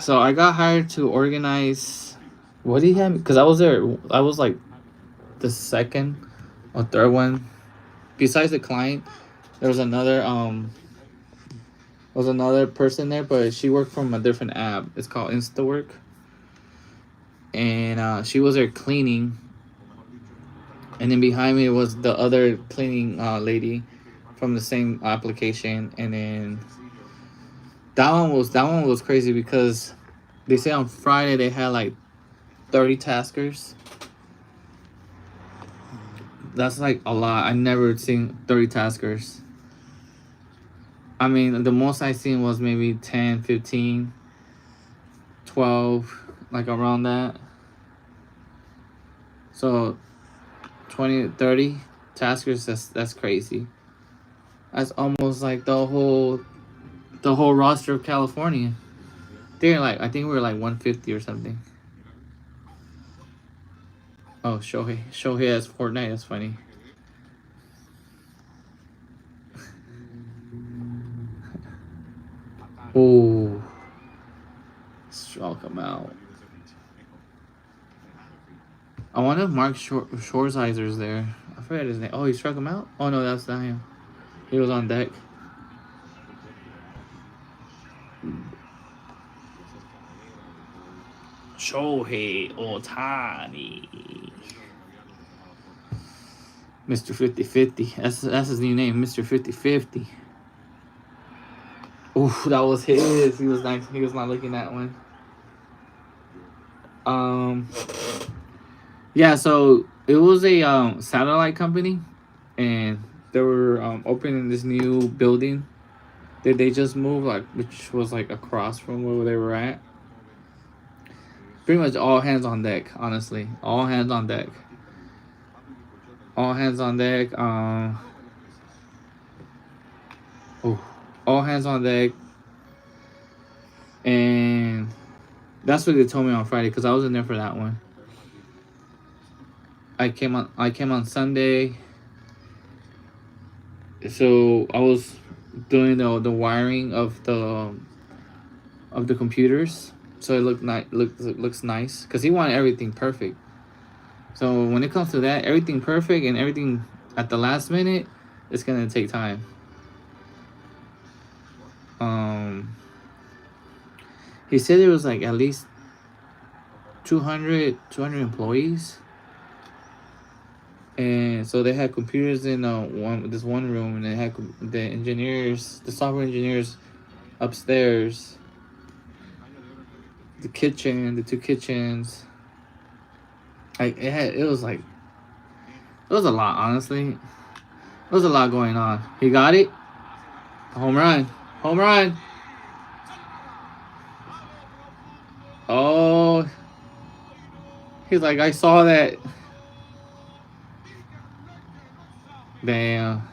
so I got hired to organize. What did he have me? Because I was there. I was like the second or third one. Besides the client, there was another person there, but she worked from a different app. It's called InstaWork. And she was there cleaning. And then behind me was the other cleaning lady from the same application. And then that one was crazy because they say on Friday they had like 30 taskers. That's like a lot. I never seen 30 taskers. I mean, the most I seen was maybe 10, 15, 12, like around that. So 20, 30 taskers, that's crazy. That's almost like the whole roster of California. I think we were like 150 or something. Oh, Shohei has Fortnite. That's funny. Oh, struck him out. I wonder if Mark Schwarzheiser's there. I forgot his name. Oh, he struck him out? Oh, no, that's not him. He was on deck. Shohei Ohtani. Mr. 50-50. That's his new name, Mr. 50-50. Ooh, that was his. He was nice. He was not looking at one. Yeah, so it was a satellite company, and they were opening this new building they just moved, like, which was like across from where they were at. Pretty much all hands on deck, honestly. All hands on deck. All hands on deck. All hands on deck. And that's what they told me on Friday, because I was in there for that one. I came on Sunday. So I was doing the wiring of the computers, so it looks nice, because he wanted everything perfect. So when it comes to that, everything perfect and everything at the last minute, it's gonna take time. He said there was like at least 200 employees, and so they had computers in this one room, and they had the software engineers upstairs, the two kitchens. Like it was a lot, honestly. It was a lot going on. He got it. Home run. Oh, he's like, I saw that. Damn.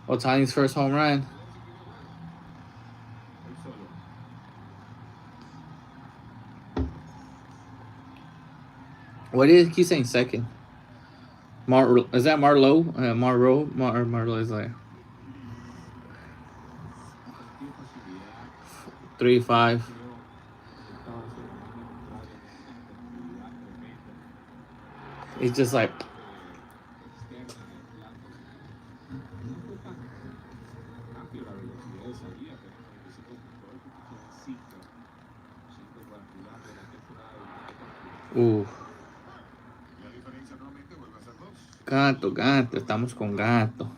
Ohtani's first home run. What did he keep saying second? Is that Marlowe? Marlowe is like 3-5. He's just like. Gato, estamos con gato.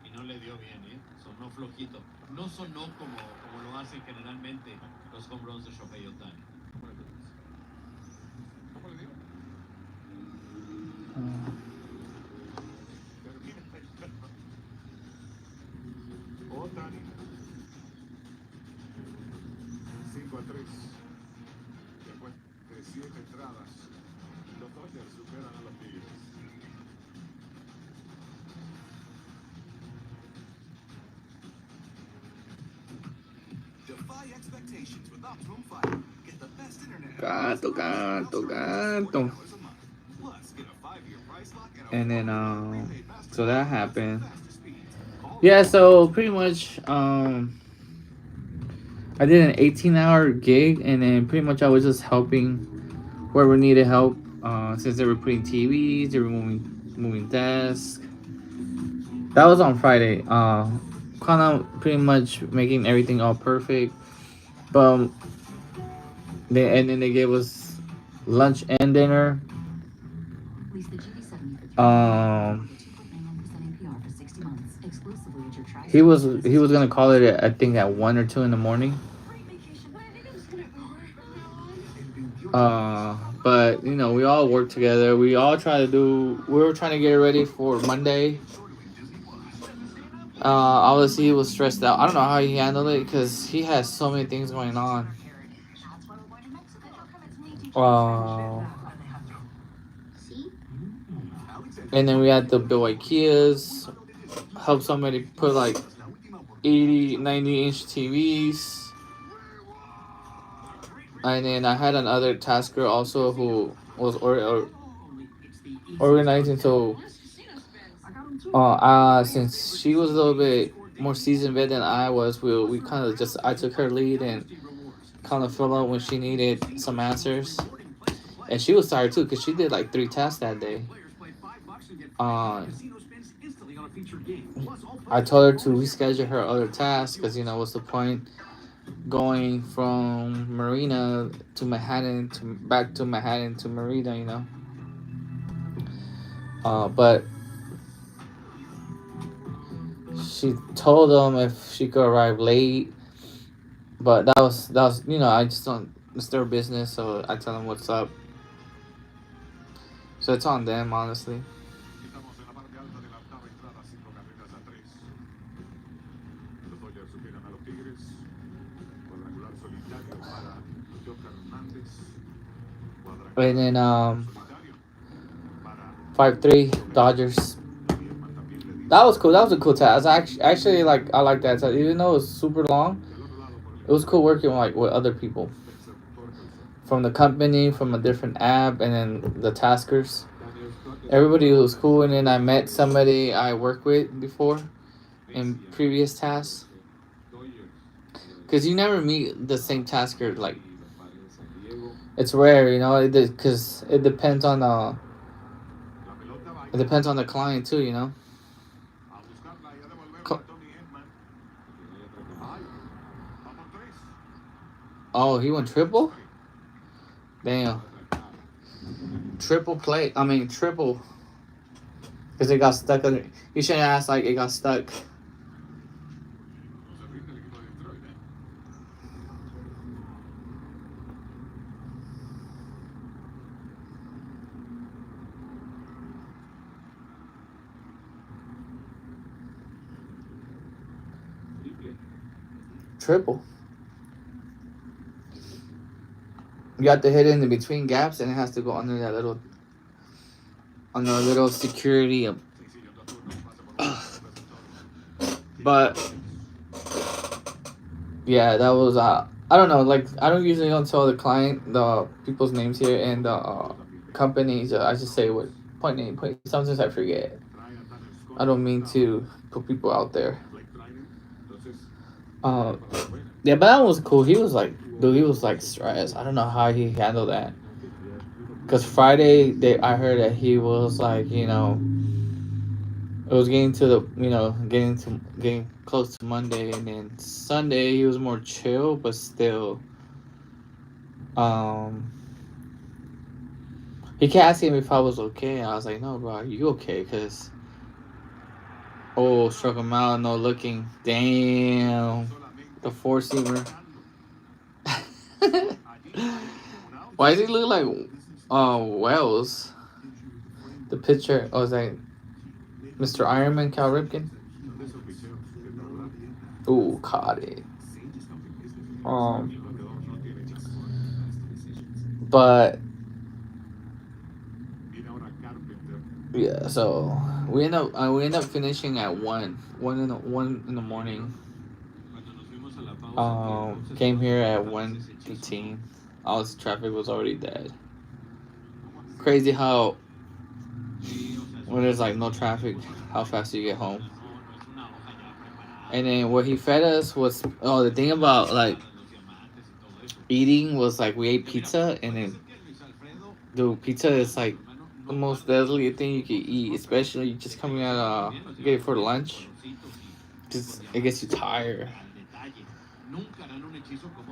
Y no le dio bien, sonó flojito. No sonó como lo hacen generalmente los home runs de Shohei Ohtani. Ohtani 5-3. Después de 7 entradas, los Dodgers superan a los Tigres. Defy expectations with Optimum Fiber. Get the best internet. Gato. Plus, get a 5-year price lock And then so that happened. Yeah, so pretty much I did an 18-hour gig, and then pretty much I was just helping whoever needed help, since they were putting TVs, they were moving desks. That was on Friday. Kind of pretty much making everything all perfect. But then they gave us lunch and dinner. He was gonna call it, I think, at 1 or 2 in the morning. But we all work together. We were trying to get ready for Monday. Obviously he was stressed out. I don't know how he handled it, because he has so many things going on. And then we had to build IKEAs, help somebody put like 80, 90-inch TVs. And then I had another tasker also who was organizing. So since she was a little bit more seasoned vet than I was, we kind of I took her lead and kind of filled out when she needed some answers. And she was tired too, because she did like 3 tasks that day. I told her to reschedule her other tasks, because what's the point going from Marina to Manhattan back to Manhattan to Marina, but she told them if she could arrive late, but that was I just don't, it's their business, so I tell them what's up. So it's on them, honestly. And then 5-3 Dodgers. That was cool. That was a cool task. Actually like I like that. So even though it was super long, it was cool working like with other people from the company, from a different app, and then the taskers. Everybody was cool, and then I met somebody I worked with before in previous tasks. Cause you never meet the same tasker. Like it's rare, you know. Because it depends on the client too, you know. Oh, he went triple? Damn. Triple play. I mean, triple. Because it got stuck. You should have asked, like, it got stuck. Triple. You have to hit it in between gaps, and it has to go under that little, security. But yeah, that was I don't know. Like I don't usually don't tell the people's names here and the companies. I just say what point name. Sometimes I forget. I don't mean to put people out there. Yeah, but that was cool. He was like, dude, he was like stressed. I don't know how he handled that. Cause Friday, I heard that he was like, it was getting to the, getting close to Monday, and then Sunday he was more chill, but still, he kept asking me if I was okay. I was like, no, bro, are you okay? Cause, struck him out, no looking. Damn, the four-seamer. Why does he look like Wells? The pitcher, was that Mr. Ironman, Cal Ripken? Ooh, caught it. But yeah, so we end up finishing at 1 in the morning. Came here at 1:15. All this traffic was already dead. Crazy how when there's like no traffic, how fast you get home. And then what he fed us was the thing about like eating was like we ate pizza, and then dude, pizza is like the most deadly thing you can eat, especially just coming out get it for lunch. Just it gets you tired.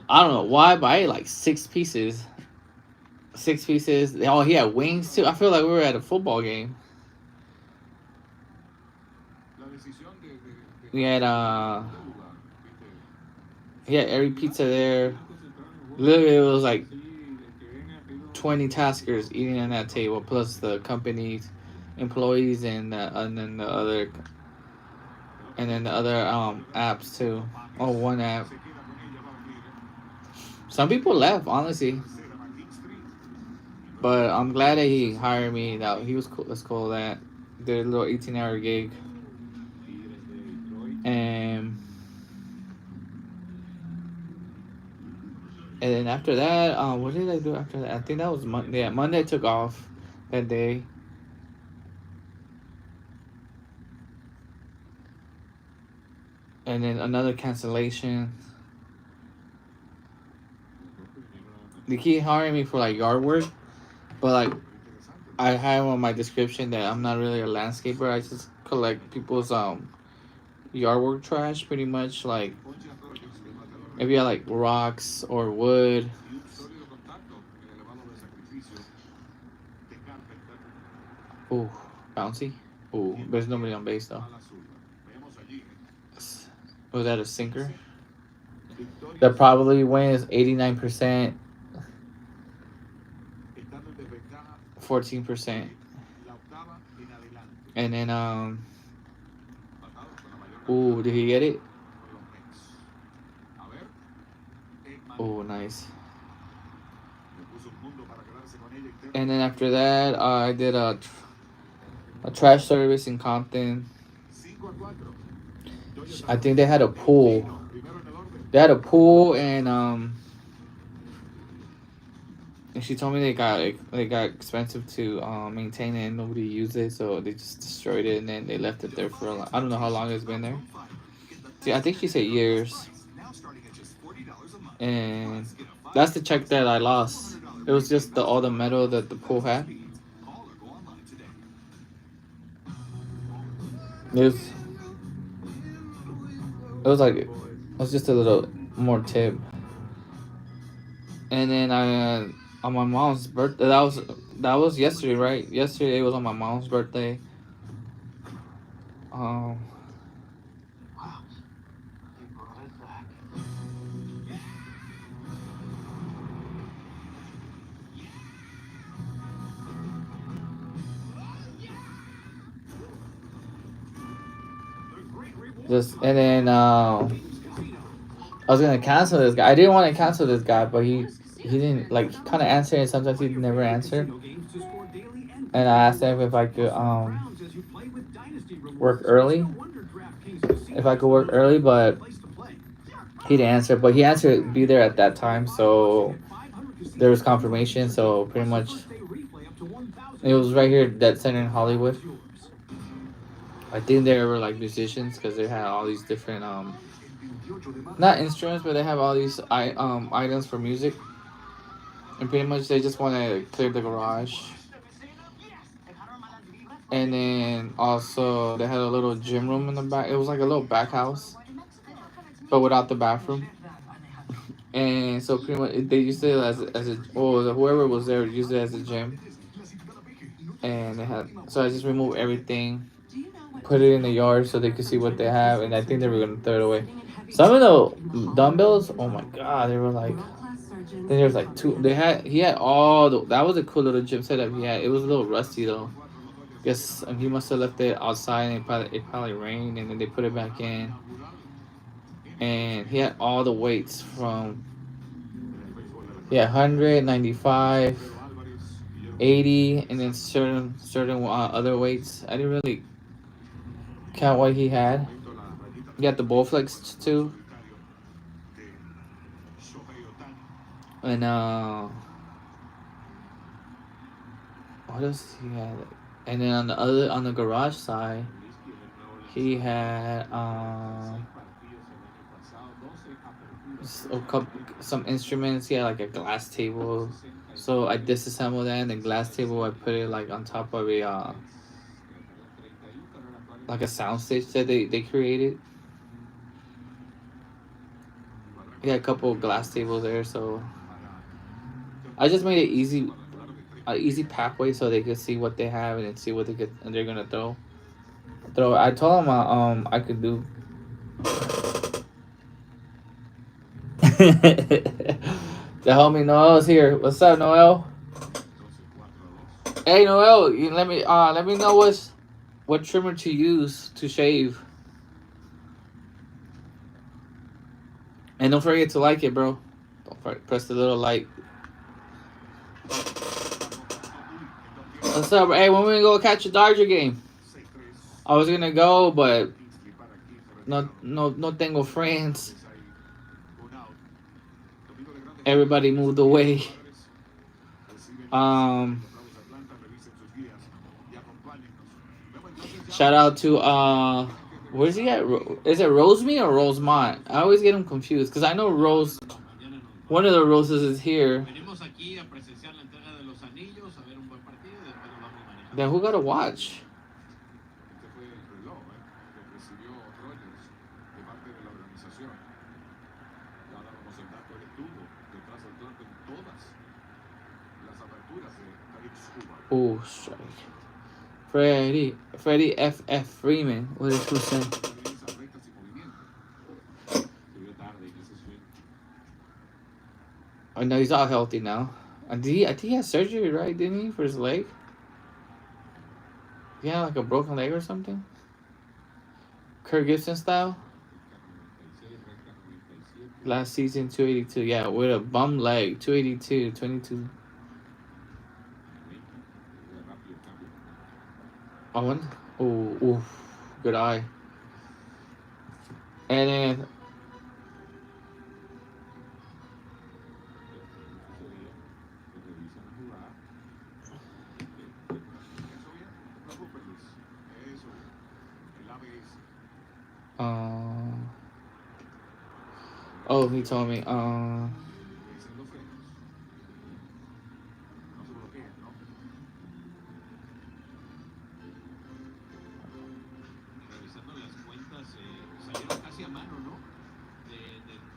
I don't know why, but I ate like 6 pieces. 6 pieces. Oh, he had wings too. I feel like we were at a football game. We had every pizza there. Literally, it was like 20 taskers eating on that table, plus the company's employees and then the other apps too. Oh, one app. Some people left, honestly, but I'm glad that he hired me. That he was cool. Let's call that. Did a little 18-hour gig, and then after that, what did I do after that? I think that was Monday. Yeah, Monday I took off that day. And then another cancellation. They keep hiring me for like yard work, but like I have on my description that I'm not really a landscaper. I just collect people's yard work trash, pretty much. Like maybe I like rocks or wood. Ooh, bouncy. Ooh, there's nobody on base though. Was that a sinker? That probably wins 89%, 14%. And then ooh, did he get it? Oh, nice. And then after that, I did a trash service in Compton. I think they had a pool. They had a pool, and she told me they got expensive to maintain it, and nobody used it, so they just destroyed it, and then they left it there for a long. I don't know how long it's been there. See, I think she said years. And that's the check that I lost. It was just all the metal that the pool had. It was just a little more tip. And then I on my mom's birthday. That was yesterday, right? Yesterday was on my mom's birthday. And then I was gonna cancel this guy. I didn't want to cancel this guy, but he didn't kind of answer, and sometimes he never answered. And I asked him if I could work early. If I could work early, but he didn't answer. But he answered be there at that time, so there was confirmation. So pretty much, it was right here, dead center in Hollywood. I think they were like musicians because they had all these different not instruments, but they have all these items for music, and pretty much they just want to clear the garage. And then also they had a little gym room in the back. It was like a little back house, but without the bathroom. And so pretty much they used it as a whoever was there used it as a gym. And they had, so I just removed everything, put it in the yard so they could see what they have, and I think they were gonna throw it away. Some of the dumbbells, oh my god, they were like, then there was like two. He had all the. That was a cool little gym setup he had. It was a little rusty though. Guess he must have left it outside, and it probably rained, and then they put it back in. And he had all the weights from 100, 95, 80, and then certain other weights. I didn't really count what he had. He had the Bowflex too. And what else he had? And then on the garage side, he had some instruments. He had like a glass table. So I disassembled that, and the glass table I put it like on top of a like a soundstage that they created. He had a couple of glass tables there, so I just made it easy pathway so they could see what they have and see what they're gonna throw. I told them I could do. The homie Noel's here. What's up, Noel? Hey, Noel, let me know what trimmer to use to shave. And don't forget to like it, bro. Don't press the little like. What's up, bro? Hey, when we go catch a Dodger game? I was gonna go, but no tengo friends. Everybody moved away. Shout out to where's he at? Is it Rosemont or Rosemont? I always get them confused because I know Rose. One of the Roses is here. Then who got to watch? Oh, strike. Freddie F. Freeman. What did who say? Oh no, he's all healthy now. I think he had surgery, right? Didn't he, for his leg? Yeah, like a broken leg or something. Kirk Gibson style. Last season, 282. Yeah, with a bum leg, 282, 22 Owen. Ooh, good eye. And then oh, he told me Revisando las cuentas, salieron casi a mano, ¿no? De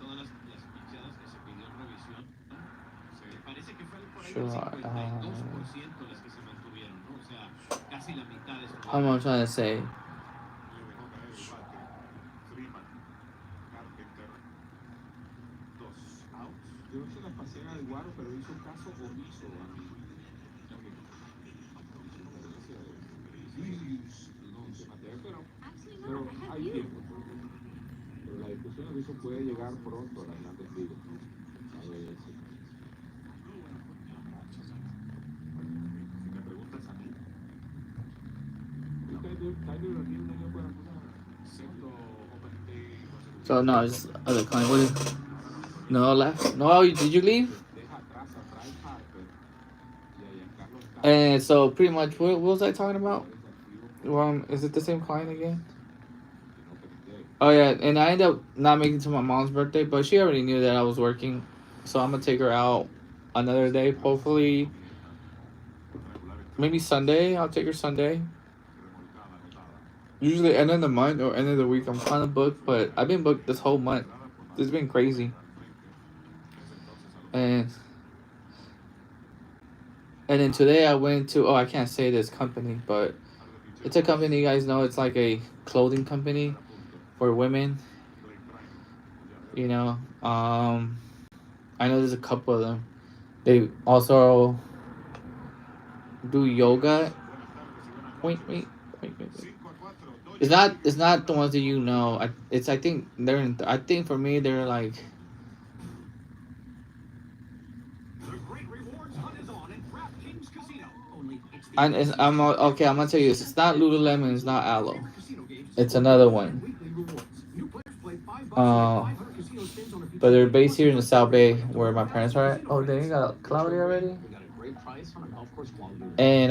todas las pichadas que se pidió en revisión. Parece que fue por ahí el 52% las que se mantuvieron, ¿no? O sea, casi la mitad de how am I trying to say? Yo se las pasé al Guaro, pero hizo caso omiso a mí. Pero hay tiempo. Pero la discusión de eso puede llegar pronto a las grandes ligas. Si me preguntas a mí, Tyler tiene un año para una segundo open day. So no, it's other client. What is? No left. No, did you leave? And so pretty much, what was I talking about? Is it the same client again? Oh yeah, and I ended up not making it to my mom's birthday, but she already knew that I was working, so I'm gonna take her out another day. Hopefully, maybe Sunday. I'll take her Sunday. Usually end of the month or end of the week, I'm kind of booked, but I've been booked this whole month. It's been crazy. And then today I went to, I can't say this company, but it's a company you guys know. It's like a clothing company for women. You know, I know there's a couple of them. They also do yoga. Wait. It's not the ones that you know. I think they're in. I think for me they're like. I'm okay. I'm gonna tell you this. It's not Lululemon. It's not Aloe. It's another one. But they're based here in the South Bay, where my parents are at. Oh, they got cloudy already. And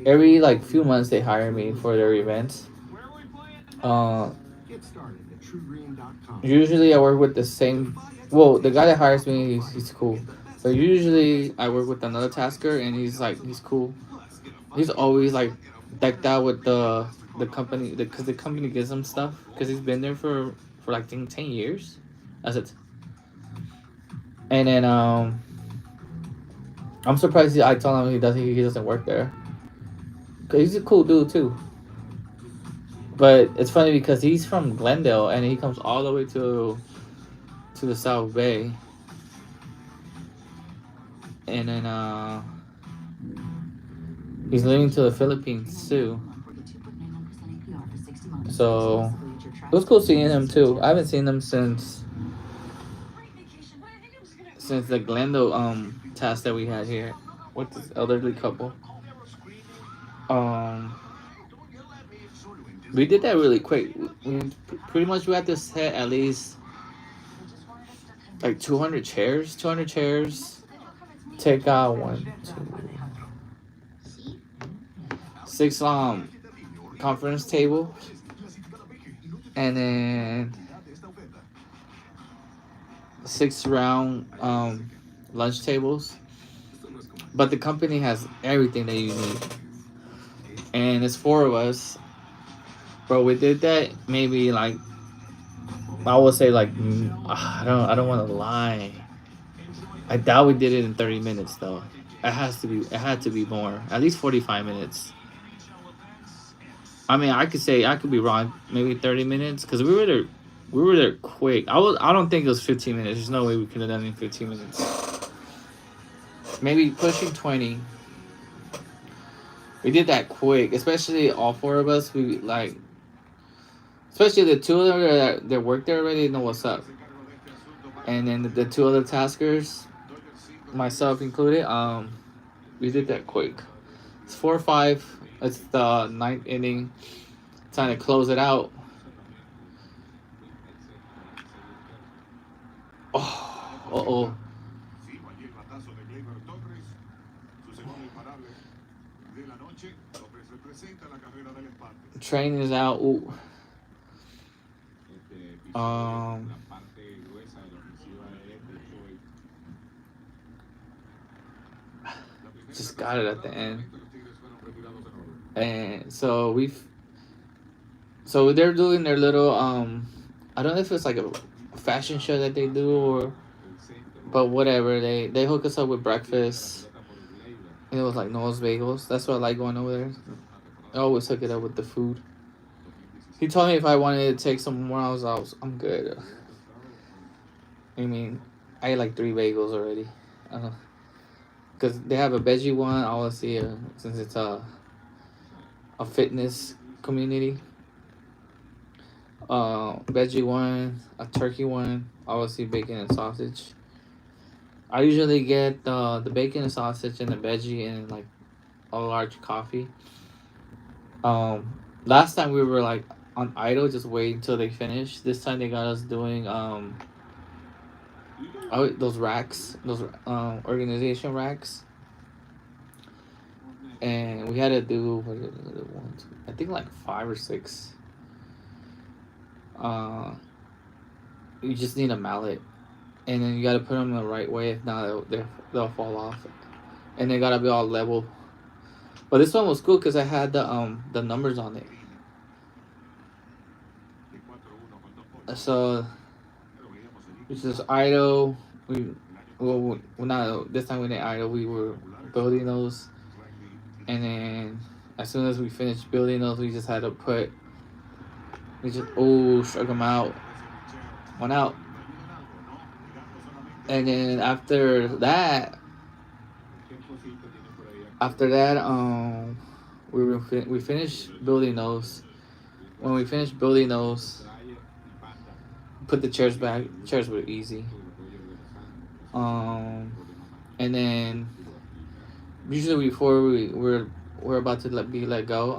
every like few months they hire me for their events. Usually I work with the same. Well, the guy that hires me, he's cool. But usually I work with another tasker, and he's cool. He's always like decked out with the company, because the company gives him stuff, because he's been there for like I think 10 years. That's it. And then I'm surprised I told him he doesn't work there, because he's a cool dude too. But it's funny because he's from Glendale and he comes all the way to the South Bay. And then he's living to the Philippines too. So it was cool seeing him too. I haven't seen him since the Glendale task that we had here with this elderly couple. We did that really quick. Pretty much we had to set at least like 200 chairs. Take out 1, 2, 6 conference table, and then 6 round lunch tables. But the company has everything that you need, and it's 4 of us. Bro, we did that maybe like, I would say like, I don't want to lie. I doubt we did it in 30 minutes though. It had to be more. At least 45 minutes. I mean, I could be wrong. Maybe 30 minutes, because we were there quick. I don't think it was 15 minutes. There's no way we could have done it in 15 minutes. Maybe pushing 20. We did that quick, especially all 4 of us. We like, especially the 2 of them that worked there already know what's up. And then the 2 other taskers, myself included. We did that quick. It's 4-5. It's the 9th inning. Time to close it out. Oh. Train is out. Ooh. Just got it at the end. And so they're doing their little I don't know if it's like a fashion show that they do but whatever, they hook us up with breakfast. And it was like Noah's Bagels. That's what I like going over there. I always hook it up with the food. He told me if I wanted to take some more, I'm good. I mean, I ate like 3 bagels already. Because they have a veggie one. I always see since it's a fitness community. Veggie one, a turkey one. I always see bacon and sausage. I usually get the bacon and sausage and the veggie and like a large coffee. Last time we were like on idle, just waiting until they finish. This time they got us doing those racks, those organization racks, and we had to do I think like 5 or 6. You just need a mallet, and then you got to put them the right way. If not, they'll fall off, and they gotta be all level. But this one was cool because I had the numbers on it. So it's just idle. Not this time we didn't idle. We were building those, and then as soon as we finished building those, we just had to struck them out. One out. And then after that, we finished building those. When we finished building those, put the chairs back. Chairs were easy. And then usually before we're about to be let go,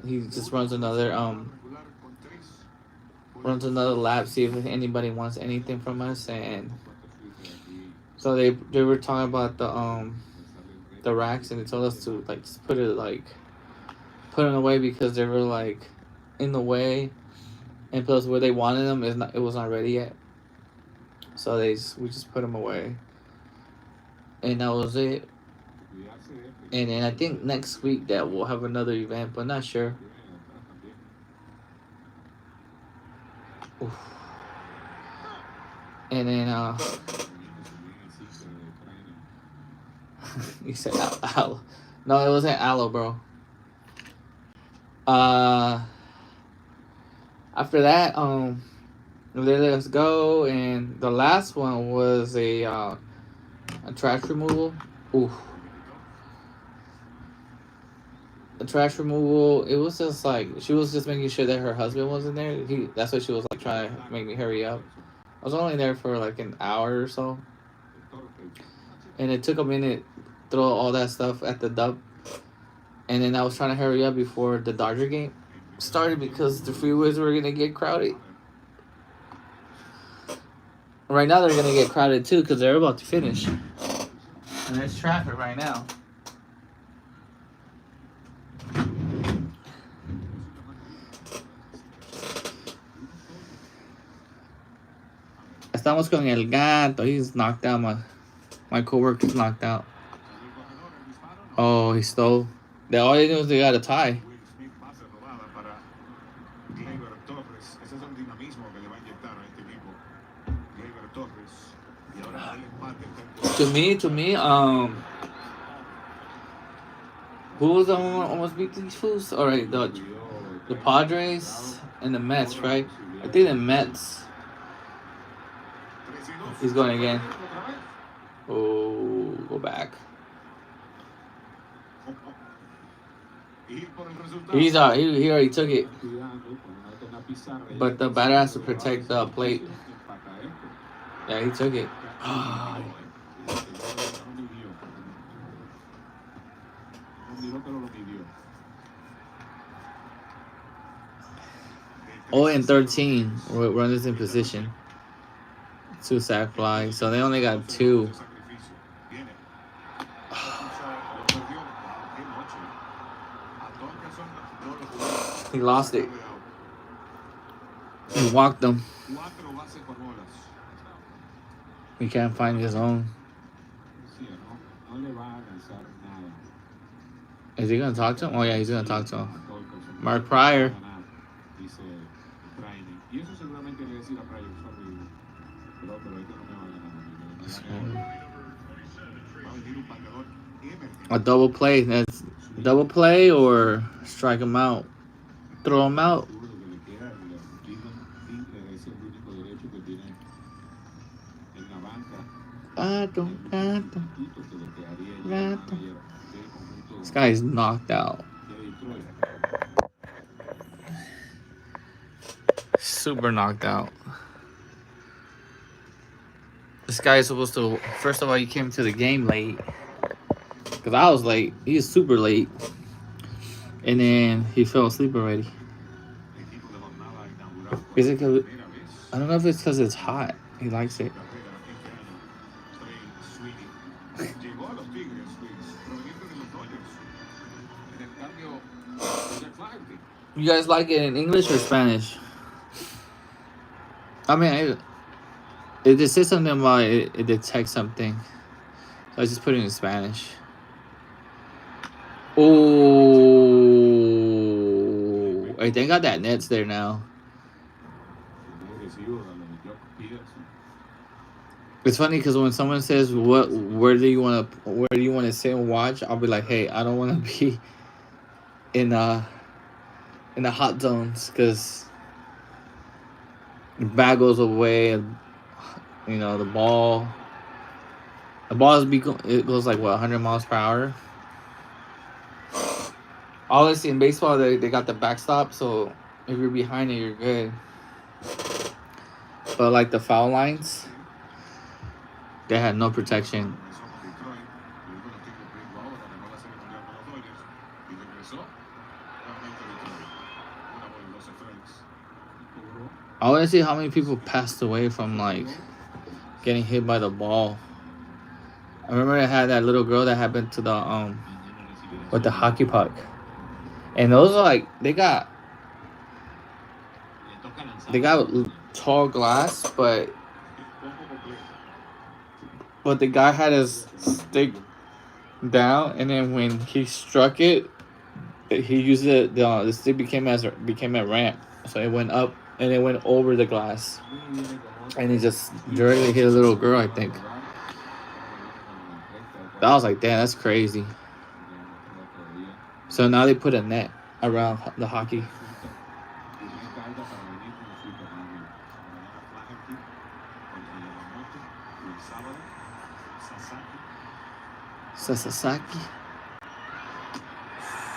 he just runs another lap, see if anybody wants anything from us. And so they were talking about the racks, and they told us to like just put them away because they were like in the way, and plus where they wanted them it was not ready yet. So we just put them away, and that was it. And then I think next week that we'll have another event, but not sure. Oof. And then you said aloe. No, it wasn't aloe, bro. After that, they let us go, and the last one was a trash removal. Oof. The trash removal, it was just like she was just making sure that her husband wasn't there. That's what she was like trying to make me hurry up. I was only there for like an hour or so, and it took a minute to throw all that stuff at the dump. And then I was trying to hurry up before the Dodger game started because the freeways were gonna get crowded. Right now they're gonna get crowded too because they're about to finish, and there's traffic right now. Estamos con el gato. He's knocked out. My coworker's knocked out. Oh, he stole. All they do is they got a tie. To me, who was the one almost beat these fools? All right, the Padres and the Mets, right? I think the Mets. He's going again. Oh, go back. He already took it. But the batter has to protect the plate. Yeah, he took it. Oh, and 13 runners in position. 2 sack flies, so they only got 2. He lost it. He walked them. He can't find his own. Is he gonna talk to him? Oh yeah, he's gonna talk to him. Mark Pryor. A double play. That's double play or strike him out. Throw him out. This guy is knocked out. Super knocked out. This guy is supposed to... First of all, he came to the game late. Because I was late. He was super late. And then he fell asleep already. Is it because... I don't know if it's because it's hot. He likes it. You guys like it in English or Spanish? I mean, it says something about it detects something. So I just put it in Spanish. Oh, hey, they got that nets there now. It's funny because when someone says where do you want to sit and watch, I'll be like, hey, I don't want to be in the hot zones because the bat goes away and the ball it goes like what 100 miles per hour. Obviously in baseball they got the backstop, so if you're behind it you're good. But like the foul lines, they had no protection. I want to see how many people passed away from like getting hit by the ball. I remember I had that little girl that happened to the with the hockey puck, and those are like they got tall glass, but the guy had his stick down, and then when he struck it, he used it. The stick became a ramp, so it went up and it went over the glass, and it just directly hit a little girl, I think. I was like, damn, that's crazy. So now they put a net around the hockey. Sasaki.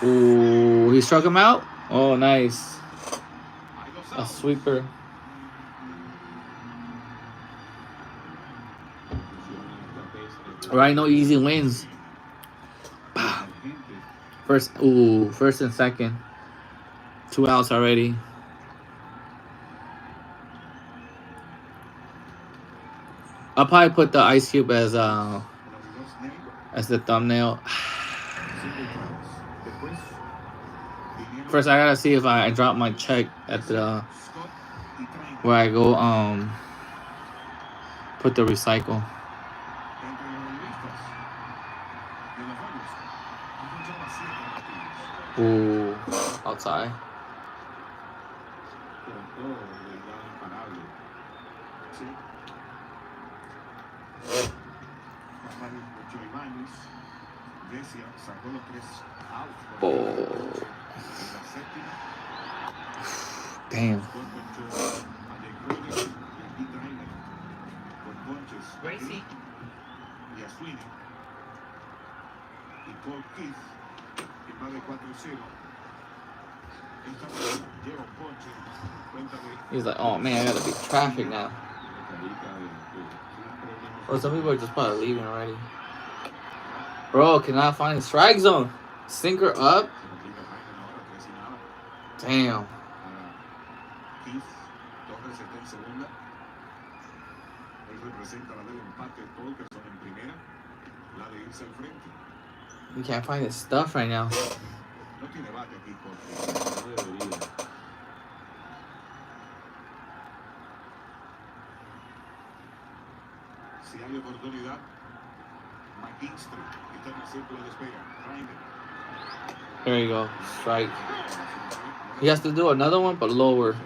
Ooh, he struck him out? Oh, nice. A sweeper. Right, no easy wins. First and second. 2 outs already. I'll probably put the ice cube as the thumbnail. First, I gotta see if I drop my check at the where I go put the recycle. Ooh, outside. Oh. Damn. He's like, oh man, I gotta beat traffic now. Oh, some people are just probably leaving already. Bro, cannot find the strike zone. Sinker up. Damn. You can't find his stuff right now. There you go. Strike. He has to do another one, but lower.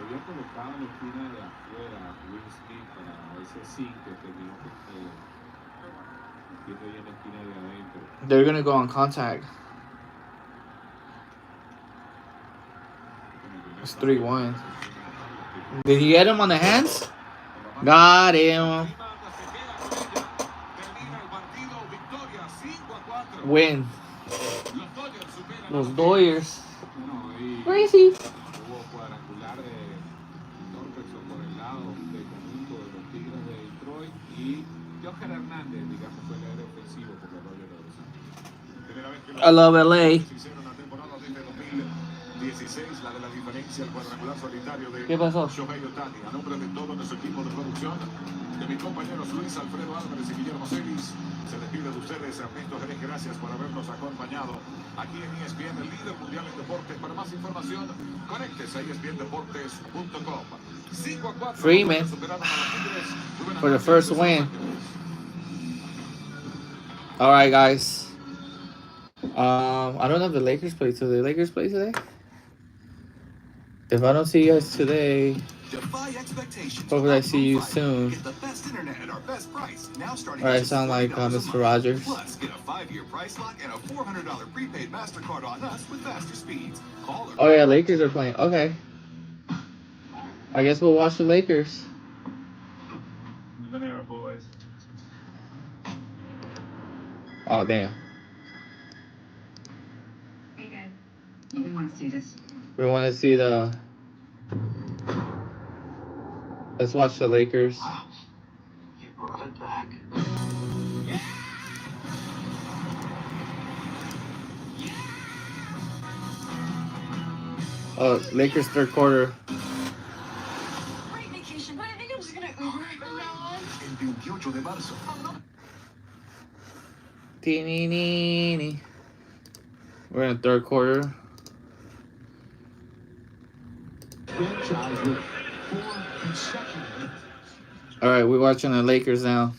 They're gonna go on contact. It's 3-1. Did he get him on the hands? Got him. Win. Los Dodgers. Crazy. I love LA. ¿Qué pasó? A nombre de todo nuestro equipo de producción, de mis compañeros Luis Alfredo Álvarez y Guillermo Celis, se despide de ustedes. Ernesto Jerez, gracias por habernos acompañado aquí en ESPN, el líder mundial en deportes. Para más información, conéctese a espndeportes.com. 5-4 Freeman for the first win. All right, guys. I don't know if the Lakers play today. The Lakers play today? If I don't see you guys today, hopefully I see you soon. Or I sound like Mr. Rogers. Plus, get a 5-year price lock and a $400 prepaid Mastercard on us with faster speeds. Call Oh yeah, Lakers are playing. Okay. I guess we'll watch the Lakers. Boys. Oh damn. Hey guys, we want to see this. We want to see the. Let's watch the Lakers. You brought it back. Oh, Lakers third quarter. Great vacation, but I think I'm just gonna Uber. El 28 de marzo. Teeny. We're in the third quarter. All right, we're watching the Lakers now.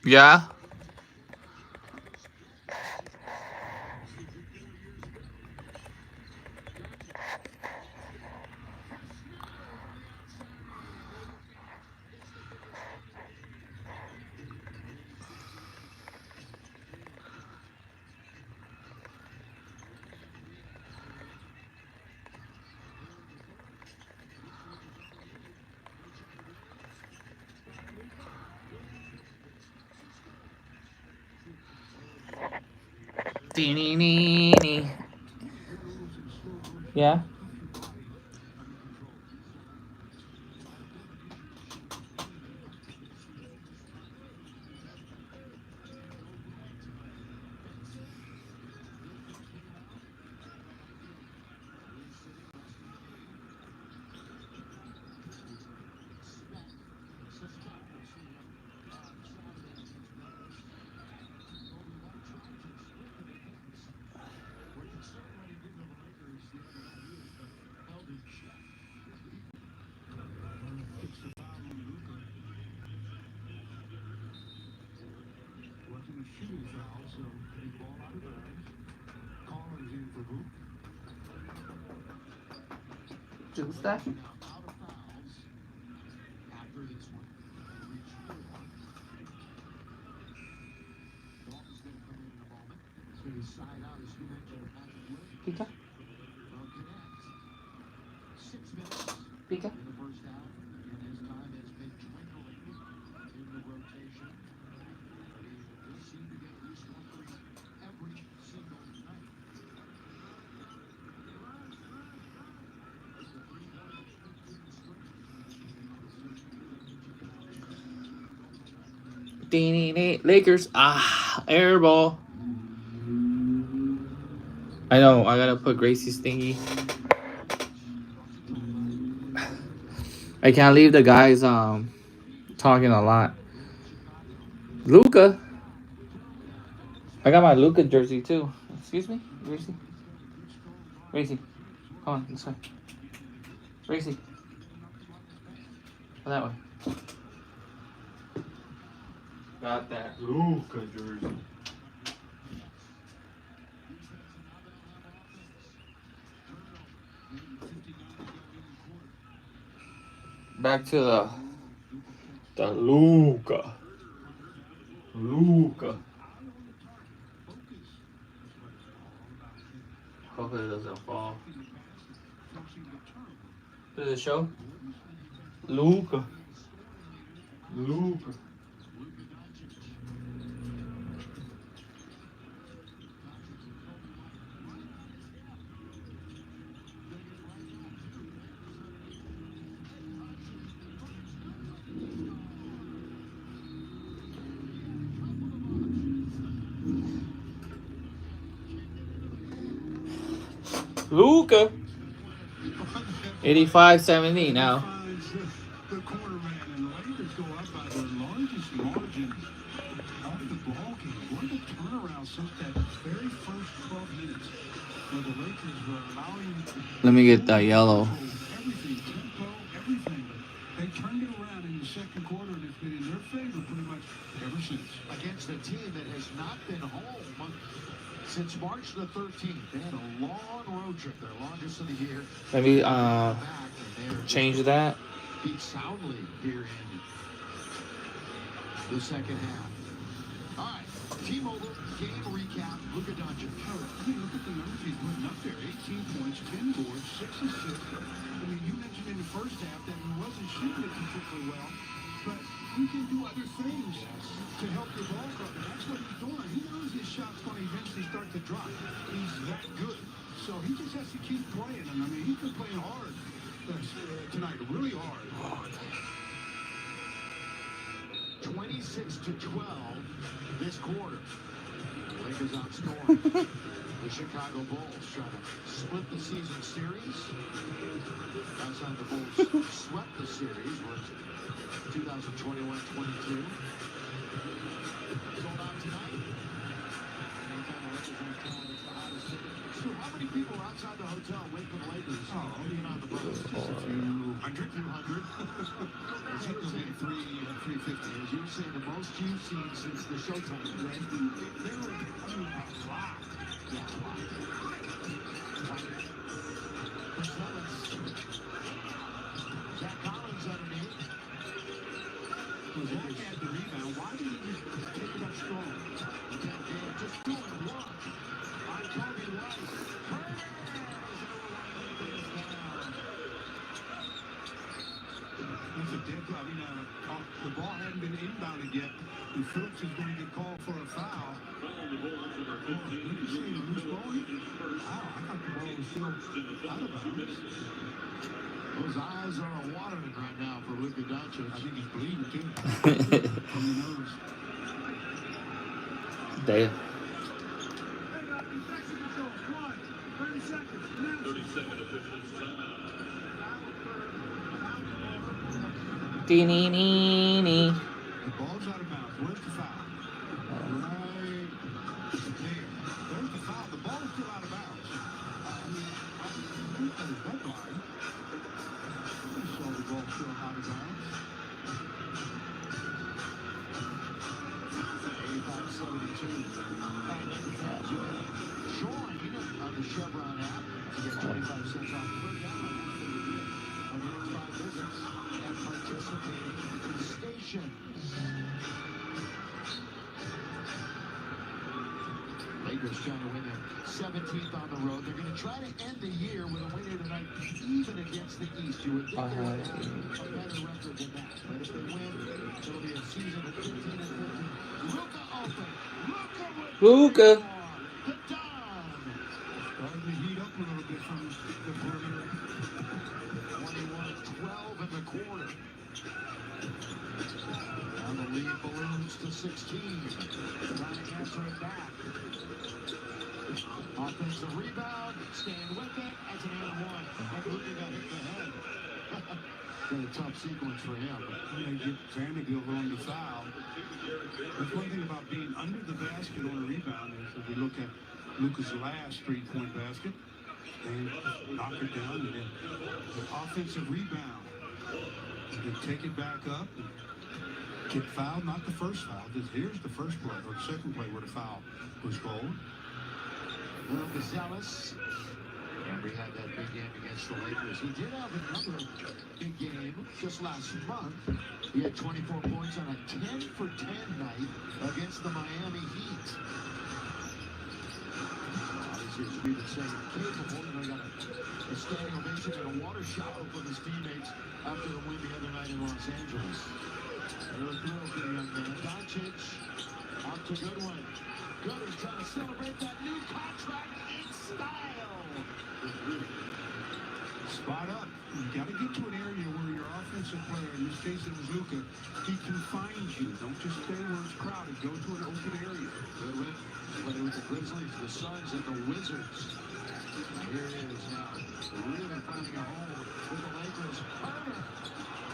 Yeah. Yeah. Juice that? Pica. Lakers. Air ball. I know. I gotta put Gracie's thingy. I can't leave the guys talking a lot. Luca. I got my Luca jersey too. Excuse me, Gracie. Gracie, come on this way. Gracie, go that way. Got that Luca jersey. Back to the Luca. Luca. Hopefully it doesn't fall. Does it show? Luca. Luca. Luca. 85-70 now. The corner man and the Lakers go up by the largest margin of the ball game. What a turnaround since that very first 12 minutes where the Lakers were allowing. Let me get that yellow. Everything, tempo, everything. They turned it around in the second quarter, and it's been in their favor pretty much ever since. Against a team that has not been home since March the 13th. They had a long road trip, their longest of the year. Let me change that. Beat soundly here in the second half. All right, T-Mobile game recap. Luka Doncic. Look at the numbers he's putting up there. 18 points, 10 boards, 6 assists. I mean, you mentioned in the first half that he wasn't shooting it particularly well, but you can do other things to help your ball club, and that's what he's doing. He knows his shot's going to eventually start to drop. He's that good. So he just has to keep playing, and I mean, he's been playing hard tonight, really hard. 26-12 this quarter. The Lakers outscoring the Chicago Bulls, trying to split the season series. Outside the Bulls swept the series was 2021-22. Sold out tonight. So how many people are outside the hotel waiting for the Lakers? Being on the bus? Just a few hundred. It's usually 350. As you were saying, the most you've seen since the showtime. Right? They were, I mean, a lot. Yeah, a lot. Zach Collins underneath. Zach had the rebound. Why did he just take it up strong? Just doing one. On Kobe White. That's a dead play. I mean, the ball hadn't been inbounded yet, and Phillips is going to get called for a foul. Did you see the loose ball? Wow, I thought the ball was still out of bounds. Those eyes are watering right now for Luka Doncic. I think he's bleeding too. From the nose. Damn. 30 seconds. 30-second officials timeout. Dee-nee-nee-nee. The ball's out of bounds. Where's the foul? Right there. There's the foul. The ball is still out of bounds. I think that is that line. I saw the ball still out of bounds. 85-72. Join on the Chevron app to get 25 cents off per gallon on your next 5 visits at participating stations. Lakers trying to win their 17th on the road. They're going to try to end the year with a win here tonight, even against the East. You would think they would have a better record than that. But if they win, it'll be a season of 15 and 15. Luka open. Luka. The Don. Starting to heat up a little bit from the perimeter. 21-12 in the quarter. Now the lead balloons to 16. Trying to answer it back. Offensive rebound, staying with it, as an and one. And Luka got hit in the head. Been a tough sequence for him. When they get Vanderbilt on the foul, that's one thing about being under the basket on a rebound is if we look at Luka's last three-point basket, they knock it down and then the offensive rebound. And then take it back up and get fouled, not the first foul. Here's the first play or the second play where the foul was called. Luka Zealous. Henry had that big game against the Lakers. He did have another big game just last month. He had 24 points on a 10-for-10 night against the Miami Heat. Obviously, as we've been saying, capable. You know, he got a standing ovation and a water shower from his teammates after the win the other night in Los Angeles. Really thrilled for the young man. Doncic out to Goodwin. Goodwin's trying to celebrate that new contract in style. Spot up. You got to get to an area where your offensive player, in this case it was Luka, he can find you. Don't just stay where it's crowded. Go to an open area. Goodwin played with the Grizzlies, the Suns, and the Wizards. And here it is now. Really finding a home with the Lakers. Carter.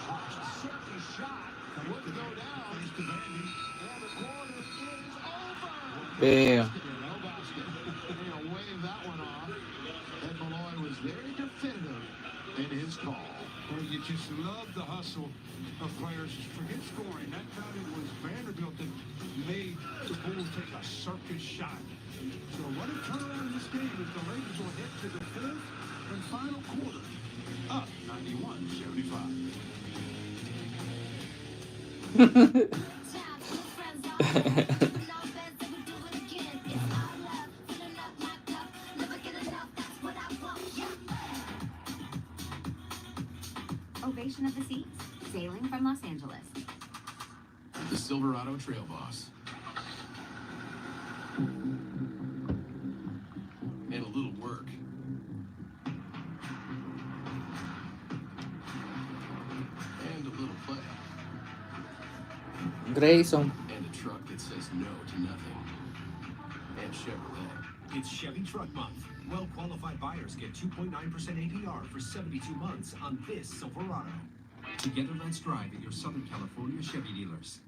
A circus shot. Wouldn't go down. And the quarter is over. Bam. Wave that one off. And Malloy was very definitive in his call. Well, you just love the hustle of players. Forget scoring. That time it was Vanderbilt that made the Bulls take a circus shot. So what a turnaround in this game is the Lakers will head to the fourth and final quarter. Up 91-75. Ovation of the Seas, sailing from Los Angeles. The Silverado Trail Boss. And a little work. And a little play. Grayson. And a truck that says no to nothing. And Chevrolet. It's Chevy Truck Month. Well-qualified buyers get 2.9% APR for 72 months on this Silverado. Together, let's drive at your Southern California Chevy dealers.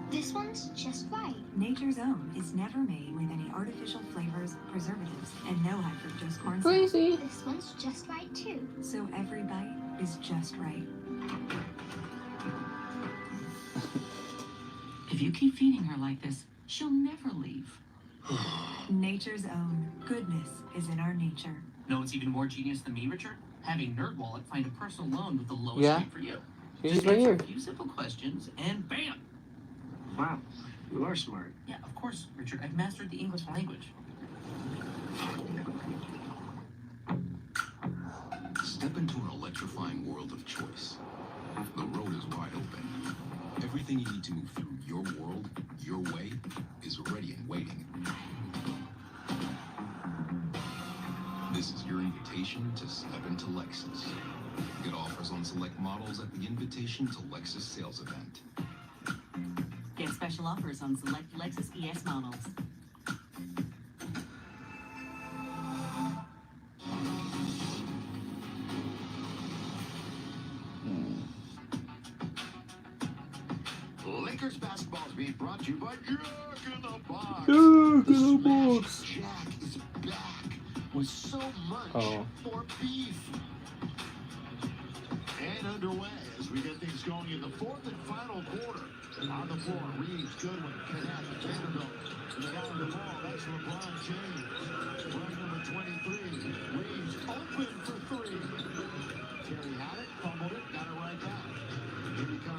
This one's just right. Nature's Own is never made with any artificial flavors, preservatives, and no high fructose corn syrup. Crazy. This one's just right too. So every bite is just right. If you keep feeding her like this, she'll never leave. Nature's Own. Goodness is in our nature. No, it's even more genius than me, Richard. Having NerdWallet find a personal loan with the lowest Yeah. rate for you. He's Just right answer here. a few simple questions, and bam! Wow, you are smart. Yeah, of course, Richard. I've mastered the English language. Step into an electrifying world of choice. The road is wide open. Everything you need to move through your world, your way, is ready and waiting. This is your invitation to step into Lexus. Get offers on select models at the Invitation to Lexus sales event. Get special offers on select Lexus ES models. Lakers basketball is being brought to you by Jack in the Box. Jack in the Smash Box. Jack is back with so much Oh. more beef. And underway as we get things going in the fourth and final quarter. On the floor, Reeves, Goodwin, Cadet, Vanderbilt. And the guy with the ball, that's LeBron James. Run number 23. Reeves open for three. Terry had it, fumbled it, got it right back. Here he comes.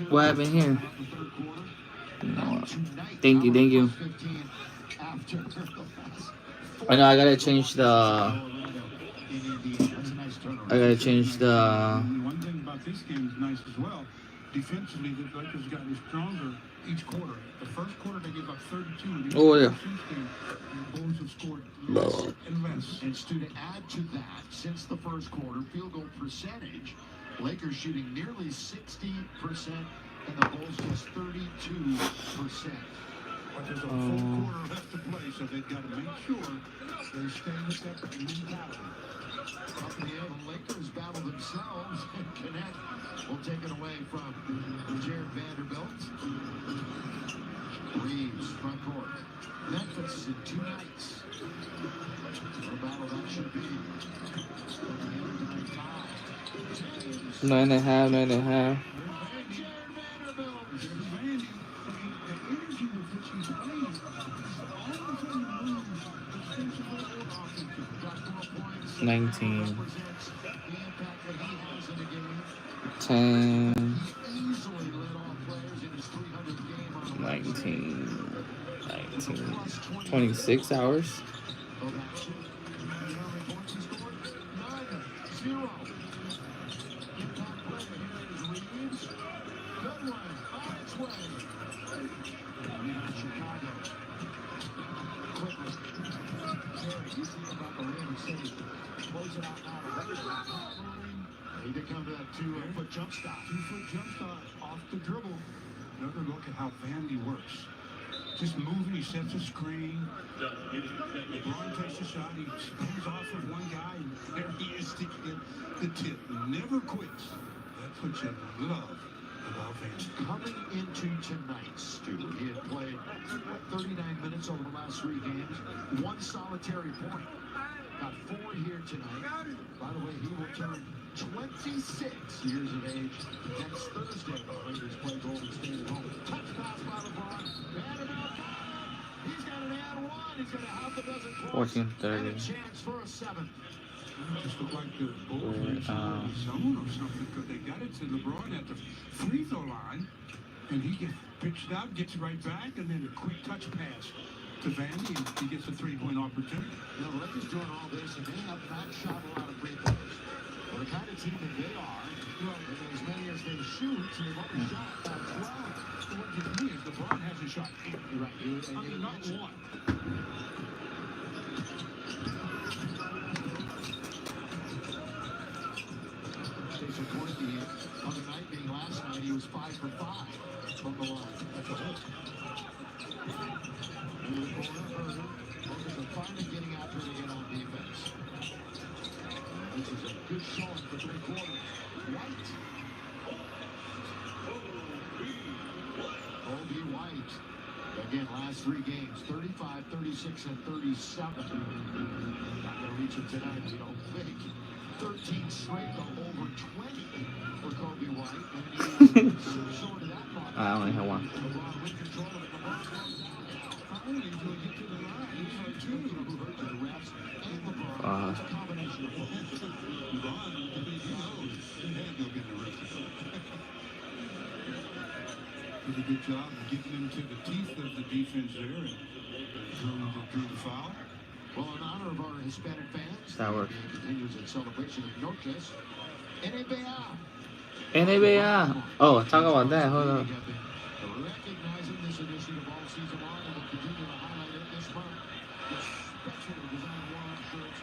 What happened here? No. Thank you, thank you. I know I gotta change the. I gotta change the. One thing about this game is nice as well. Defensively, the Lakers gotten stronger each quarter. The first quarter they gave up 32. Oh yeah. The Bulls have scored less and less. And Stu, to add to that, since the first quarter, field goal percentage, Lakers shooting nearly 60%, and the Bulls just 32%. But there's a full quarter left to play, so they've got to make sure they stay with that mentality. Up in the air, the Lakers battle themselves and connect. We'll take it away from Jared Vanderbilt. Reeves, front court. Memphis in 2 nights. What a battle that should be. 9.5, 9.5. $19, 10, 19, 26 hours. Need to come to that 2-foot jump stop. 2-foot jump stop off the dribble. Another look at how Vandy works. Just moving, he sets a screen. LeBron takes a shot, he spins off of one guy, and there he is to get the tip. He never quits. That's what you love about Vandy. Coming into tonight, Stu, he had played 39 minutes over the last 3 games. 1 solitary point. Got 4 here tonight. By the way, he will turn 26 years of age next Thursday. The Lakers play Golden State at home. Touch pass by LeBron. Vanderbilt. He's got an and 1. He's going to have the dozen points. 14:30. And a chance for a 7th. Just looked like the Bulls were in zone or something, because they got it to LeBron at the free throw line, and he gets pitched out, gets it right back, and then a quick touch pass to Vandy, and he gets a 3-point opportunity. You know, the Lakers doing all this, and they have not shot a lot of free throws. Well, the kind of team that they are, and as many as they shoot, they've only shot about 12. So what you mean is LeBron hasn't shot 8. Right. I mean, not 1. Takes a point at the end. On the night being last night, he was 5 for 5 from the line. That's a hook. Into the corner, Lakers are finally getting after it again on defense. This is a good showing for 3 quarters. White. Kobe White. Again, last 3 games, 35, 36, and 37. Not going to reach him tonight, we don't think. 13 straight, though, over 20 for Kobe White. And he short of that mark. I only have 1. LeBron with control of it. LeBron finally will get to the line. He's had 2 who hurt to the refs and LeBron. It's a combination of both. LeBron, he knows he had no getting arrested. Did a good job of getting into the teeth of the defense there and drew the foul. Well, in honor of our Hispanic fans, That works. continues its celebration of Noches. NBA. NBA. Oh, talk about that. Hold on. Recognizing this initiative all season long, and will continue to highlight it this month with specially designed warm-up shirts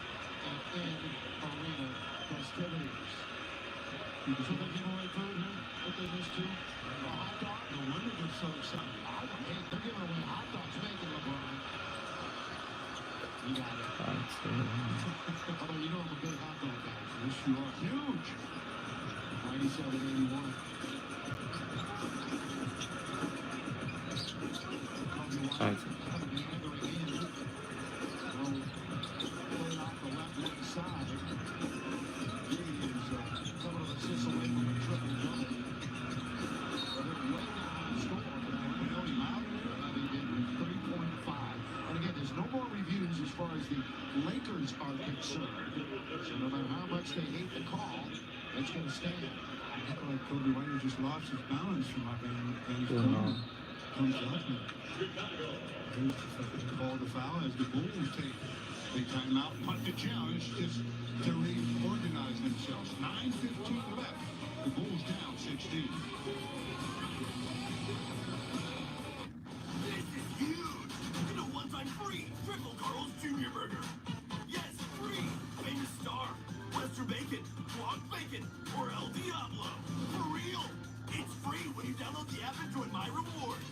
and in-arena festivities. So they give away food here? What they missed too? A hot dog? No wonder they're so excited. Hey, they're giving away hot dogs, making LeBron. You got it. Although you know I'm a big hot dog guy. Yes, you are. Huge. 97-81. Sorry. And again, there's no more reviews as far as the Lakers are concerned. So no matter how much they hate the call, it's going to stand. like Kobe White just lost his balance from up and he's comes up and call the foul as the Bulls take time out, punt the challenge just to reorganize themselves. 9:15 left. The Bulls down 16. This is huge! Get a one-time free Triple Carl's Junior Burger. Yes, free! Famous star, Western Bacon, Guac Bacon, or El Diablo. For real! It's free when you download the app and join My Rewards.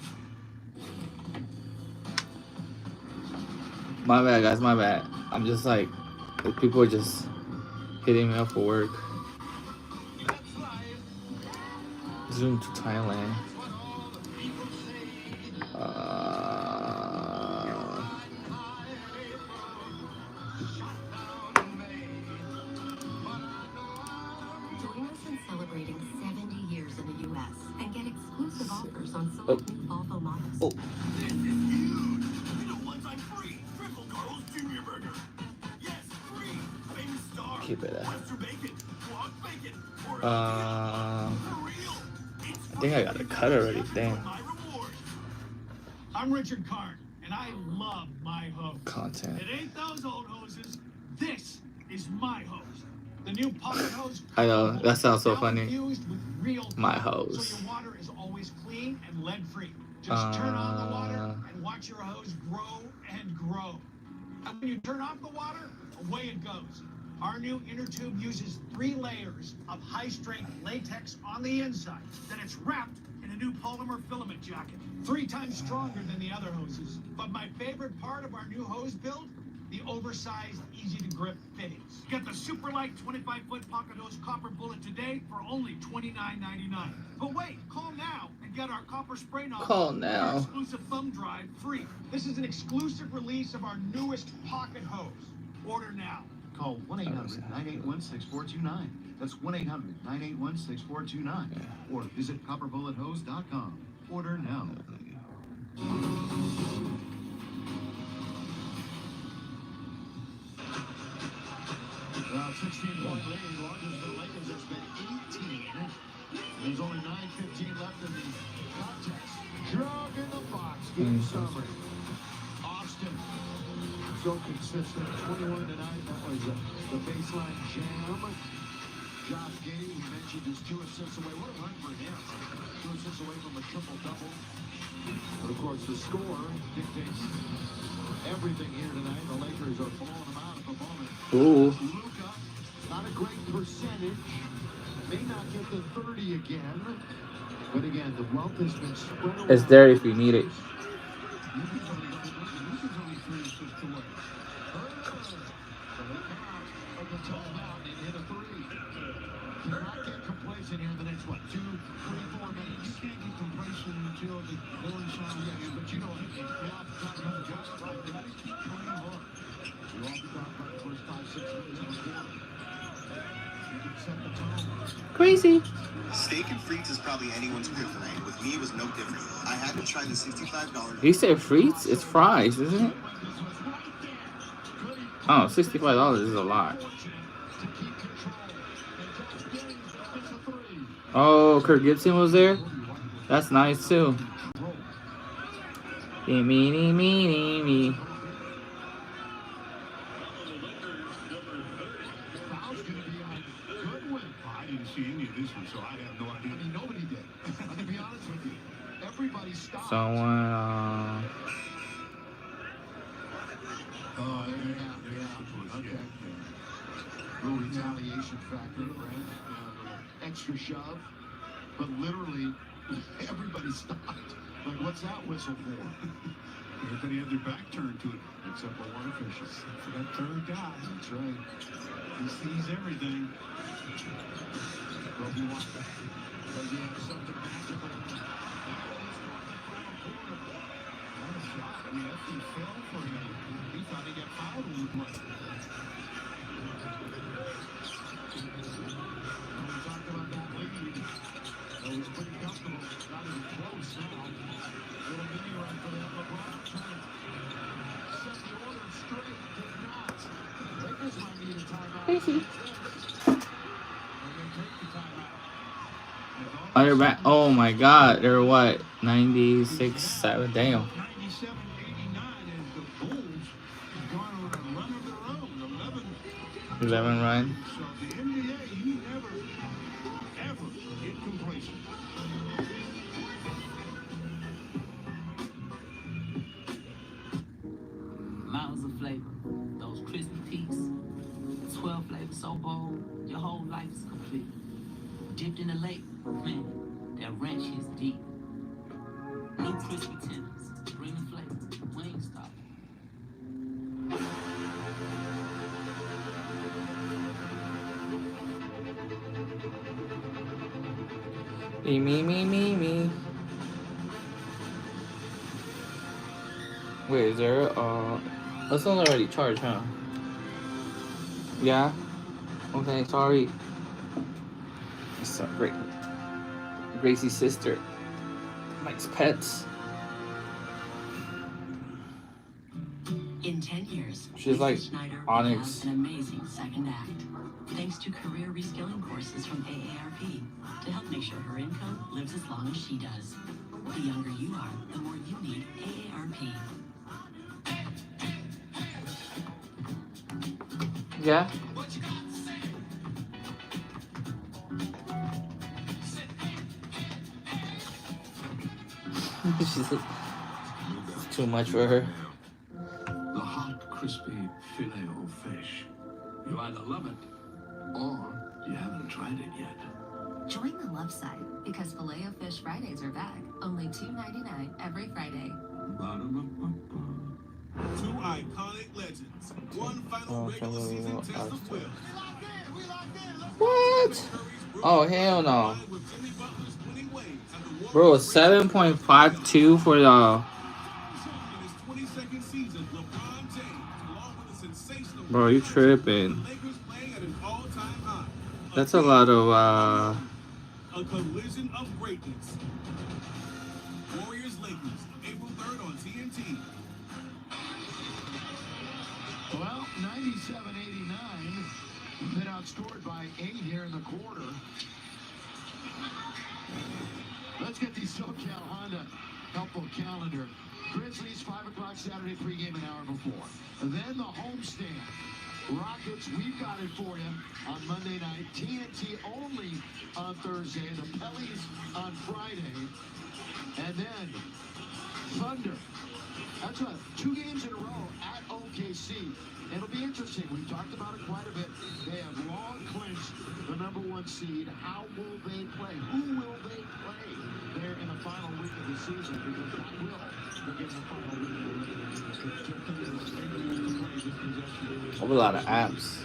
My bad, guys. My bad. I'm just like, people are just hitting me up for work. Zoom to Thailand. Join us in celebrating 70 years in the U.S. and get exclusive offers on select new Volvo models. This is huge! Get a one-time free Triple Carl's Junior Burger. Yes, free! Famous star, Keep it Western Bacon, Guac Bacon, or I think I got a cut already. Damn. I'm Richard Karn, and I love my hose. Content. It ain't those old hoses. This is my hose. The new pocket hose. I know, that sounds so funny. Infused with real My color, hose. So your water is always clean and lead-free. Just turn on the water and watch your hose grow and grow. And when you turn off the water, away it goes. Our new inner tube uses 3 layers of high-strength latex on the inside. Then it's wrapped in a new polymer filament jacket. 3 times stronger than the other hoses. But my favorite part of our new hose build, the oversized, easy-to-grip fittings. Get the super light 25-foot pocket hose copper bullet today for only $29.99. But wait, call now and get our copper spray nozzle. Call with our now. exclusive thumb drive free. This is an exclusive release of our newest pocket hose. Order now. Call 1-800-981-6429. That's 1-800-981-6429. Or visit copperbullet.hose.com. Order now. 16-point lead, largest for the Lakers. It's been 18. There's only 9:15 left in the contest. Jog in the box. Game summary. Austin, so consistent. 21 tonight. That was the baseline jam. Josh Giddey, we mentioned, is 2 assists away. What a run for him. 2 assists away from a triple-double. But, of course, the score dictates everything here tonight. The Lakers are blowing them out at the moment. Ooh. Luka, not a great percentage. May not get the 30 again. But, again, the wealth has been spread around. It's there if you need it. Luka's only 3 assists away. From the timeout, and hit a 3. Cannot get complacent here in the next, 2, 3, 4 minutes. You can't get complacent until the horn sound. Yeah, but you know what? You're off the top of the just right. You gotta keep playing hard. You're off the top of the first 5, 6 minutes of the quarter. You can set the tone. Crazy. Steak and frites is probably anyone's kryptonite. With me, it was no different. I had to try the $65. He said frites? It's fries, isn't it? Oh, $65 is a lot. Oh, Kirk Gibson was there? That's nice too. Me. I didn't see any of this one, so I have no idea. I mean, nobody did. I'm to be honest with you. Everybody stopped. Someone, Oh, yeah. Okay. Little retaliation factor, right? Extra shove. But literally, everybody stopped. Like, what's that whistle for? Everybody had their back turned to it, except for one official. For that third guy. That's right. He sees everything. But he wants that. Does he have something magical? What a shot. I mean, that thing fell for him. He thought he got fouled on the play. When we talked about that lead, it was pretty comfortable. Not even close now. Little mini run for them. LeBron trying to set the order straight. Did not. Lakers might need a timeout. And they take the timeout. 100 back. Oh my God, they're what? 96, 7. Damn. 97, 89 as the Bulls have gone on a run of their own. 11 run. So the NBA, you never, ever get complacent. Miles of flavor, those crispy peaks, 12 flavors so bold, your whole life is complete. Dipped in the lake, man, that ranch is deep. New crispy tenders, bringing flavor, Wingstop. Me. Wait, is there that's not already charged, huh? Yeah? Okay, sorry. It's a great Gracie's sister. Mike's pets. In 10 years, She's like Schneider will Onyx. have an amazing second act, thanks to career reskilling courses from AARP to help make sure her income lives as long as she does. The younger you are, the more you need AARP. Yeah? She's it's too much for her. The hot, crispy filet o fish. You either love it or you haven't tried it yet. Join the love side because Filet-O-Fish Fridays are back. Only $2.99 every Friday. Two iconic legends. One final regular season test of will. What? Oh, hell no. Bro, 7.52 for the... Bro, you tripping. That's a lot of, A collision of greatness. Warriors Lakers, April 3rd on TNT. Well, 97-89. Been outscored by 8 here in the quarter. Let's get the SoCal Honda helpful calendar. Grizzlies, 5 o'clock Saturday pregame an hour before. And then the homestand. Rockets, we've got it for you on Monday night. TNT only on Thursday. The Pellies on Friday. And then Thunder. That's right. 2 games in a row at OKC. It'll be interesting. We've talked about it quite a bit. They have long clinched the #1 seed. How will they play? Who will they play there in the final week of the season? Because that will begin the final week a lot of apps.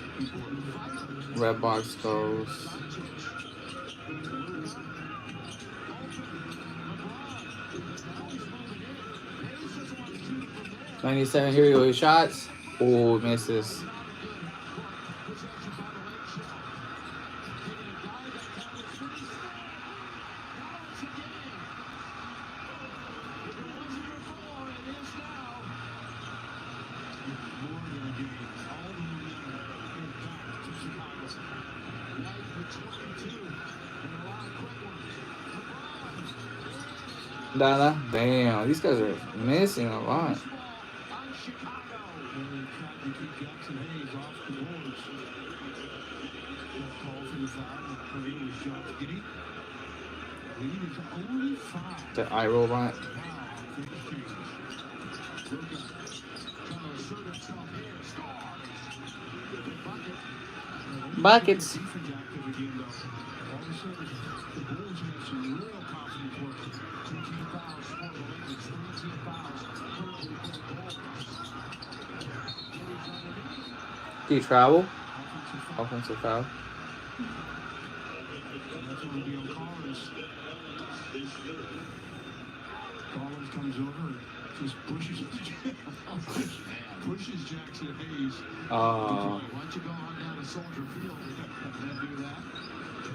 Redbox goes. 97, here we go. Shots. Oh, misses. Donna, damn, these guys are missing a lot. The eye robot. Buckets. Do you travel? Offensive foul. Collins comes over and just pushes Jackson Hayes. Why don't you go on down to Soldier Field and do that?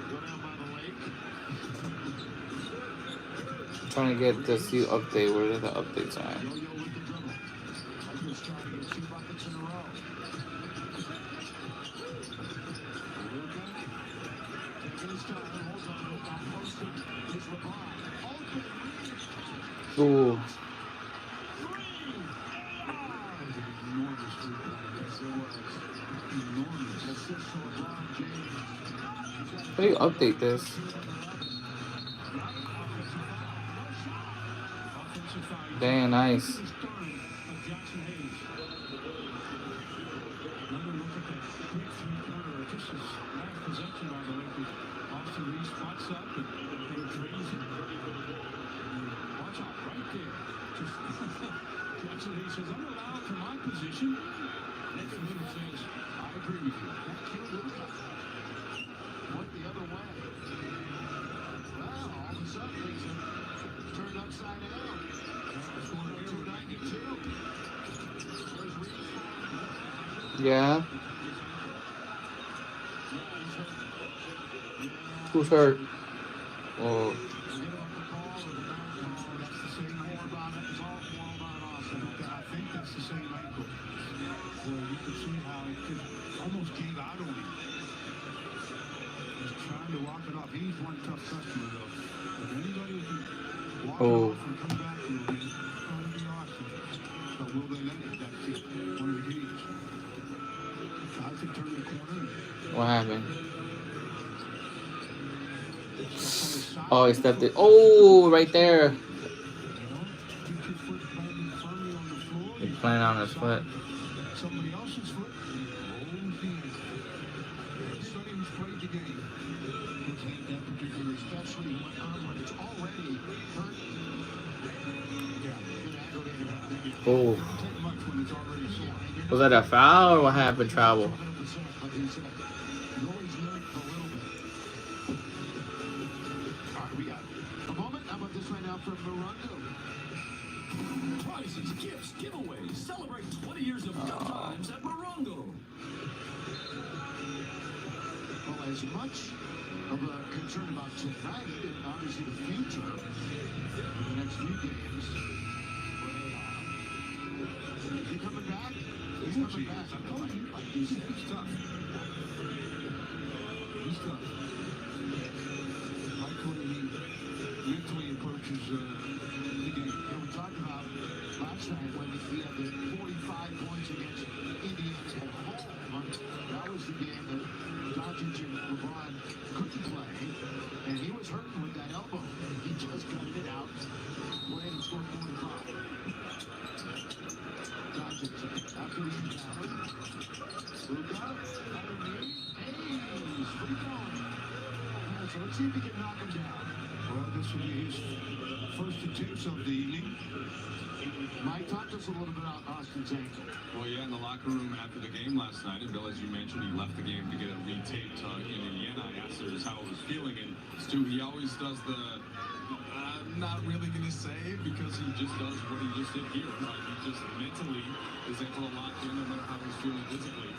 Go down by the lake. Trying to get the seal update. Where are the updates at? enormous three-pointer. Yes, it was. Enormous. Assist to LeBron James. How do you update this? Damn, nice. Says, I'm allowed to my position. Next minute says, I agree with you. That kid went the other way. Well, all of a sudden, things have turned upside down. Scored 292. Yeah. Who's hurt? Oh. Almost gave out on him. He's trying to walk it off. He's one tough customer, though. If anybody can walk it off and come back to him, it's going to be awesome. But will they let it? That's it. One of the keys. Isaac turned the corner. What happened? Oh, he stepped it. Oh, right there. He's playing on his foot. Somebody else's foot. Oh. Was that a foul or what happened? Travel. Prizes, gifts, giveaways. Celebrate 20 years of good times at Morongo. Well, as much of a concern about tonight and obviously the future for the next few games. Is he coming back? He's coming back. I told you. He's tough. He's tough. Like when he mentally approaches the game. And we talked about last night when he had the 45 points against Indians at home. That was the game that Doncic and LeBron couldn't play, and he was hurting with that elbow. He just got it out, went in and scored 45. Doncic, after he's down, Luka, underneath, hey, he's free going. So let's see if he can knock him down. Well, this will be his first attempts of the evening. Mike, talk to us a little bit about Austin's ankle. Well, yeah, in the locker room after the game last night, and Bill, as you mentioned, he left the game to get it retaped in Indiana. I asked her how it was feeling, and Stu, he always does the, I'm not really going to say it because he just does what he just did here. He just mentally is able to lock in no matter how he's feeling physically.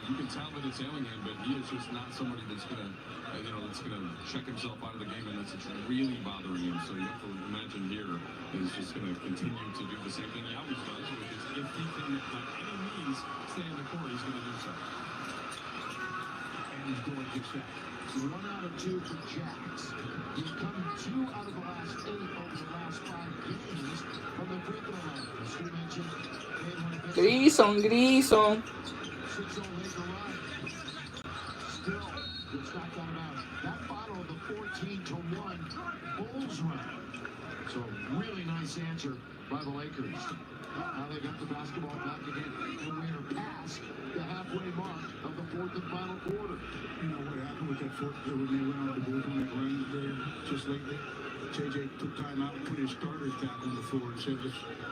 You can tell that it's ailing him, but he is just not somebody that's going to, that's going to check himself out of the game unless it's really bothering him. So you have to imagine here is just going to continue to do the same thing he always does, which is if he can, by any means, stay in the court, he's going to do so. And he's going to check. 1 out of 2 for Jacks. He's come 2 out of the last 8 over the last 5 games from the free throw line. As you mentioned, Grison. 6-0 Laker run. Still, it's not got him out. That followed the 14-1 Bulls run. So really nice answer by the Lakers. Now they got the basketball back again, and we are past the halfway mark of the 4th and final quarter. You know what happened with that fourth when they went on the Bulls on that run there just lately? JJ took time out and put his starters back on the floor and said,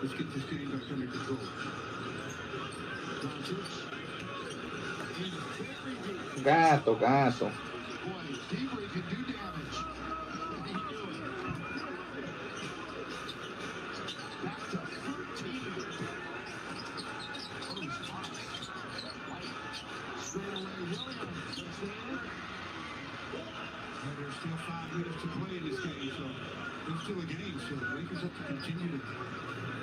let's get this game back under control. Gato. Boy, Deeper can do damage. Back to 13. Straight away, Williams. And there's still 5 minutes to play in this game, so it's still a game. So the Lakers have to continue to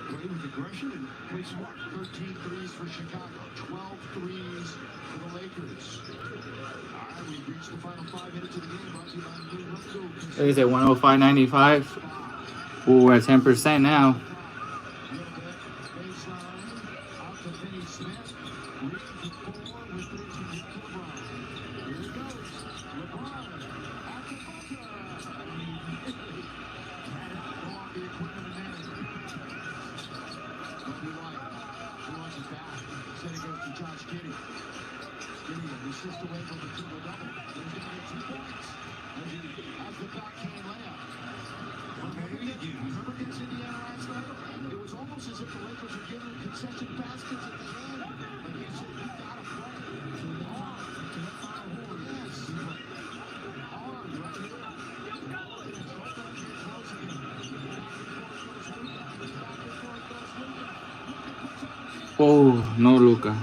play with aggression and play smart. 13 threes for Chicago, 12 threes for the Lakers. All right, we've reached the final 5 minutes of the game. Brought to you by What is it, 105.95? Ooh, we're at 10% now. It was almost as if the Lakers were giving concession baskets at the end. But he said, you gotta play. To the final horn. Yes. Hard, right? Oh, no, Luka.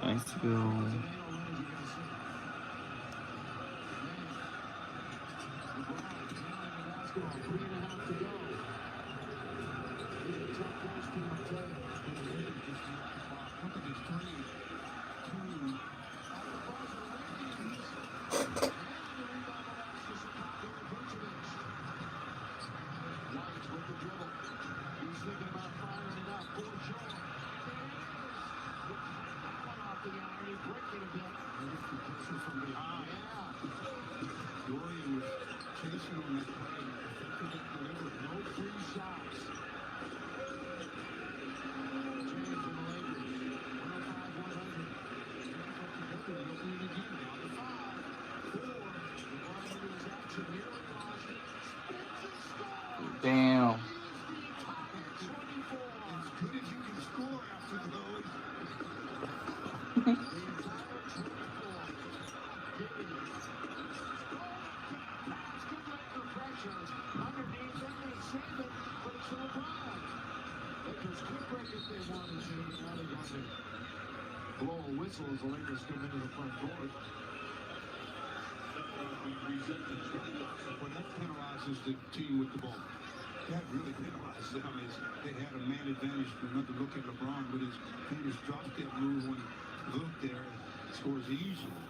Let's go. Damn. Blow a whistle as the Lakers come into the front court. Well, that penalizes the team with the ball. That really penalizes them. They had a man advantage. Not to look at LeBron, but his fingers dropped that move when he looked there and scores easily.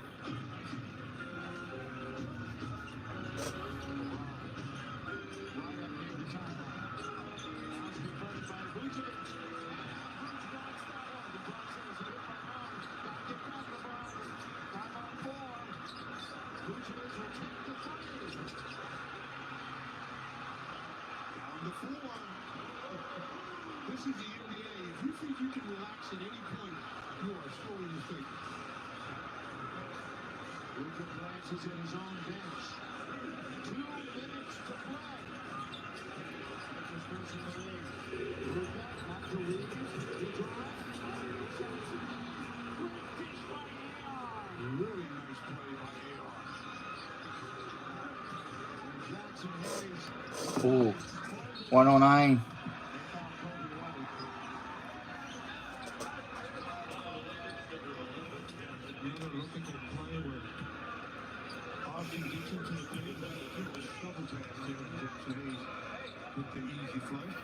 This is the NBA. If you think you can relax at any point, you are sorely mistaken. Luka glances at his own bench. 2 minutes to play. Lakers facing the lead. Luka, not to lead. He drives. Great dish by AR. Really nice play by AR. Jackson Hayes. Oh, 109. With the easy flush,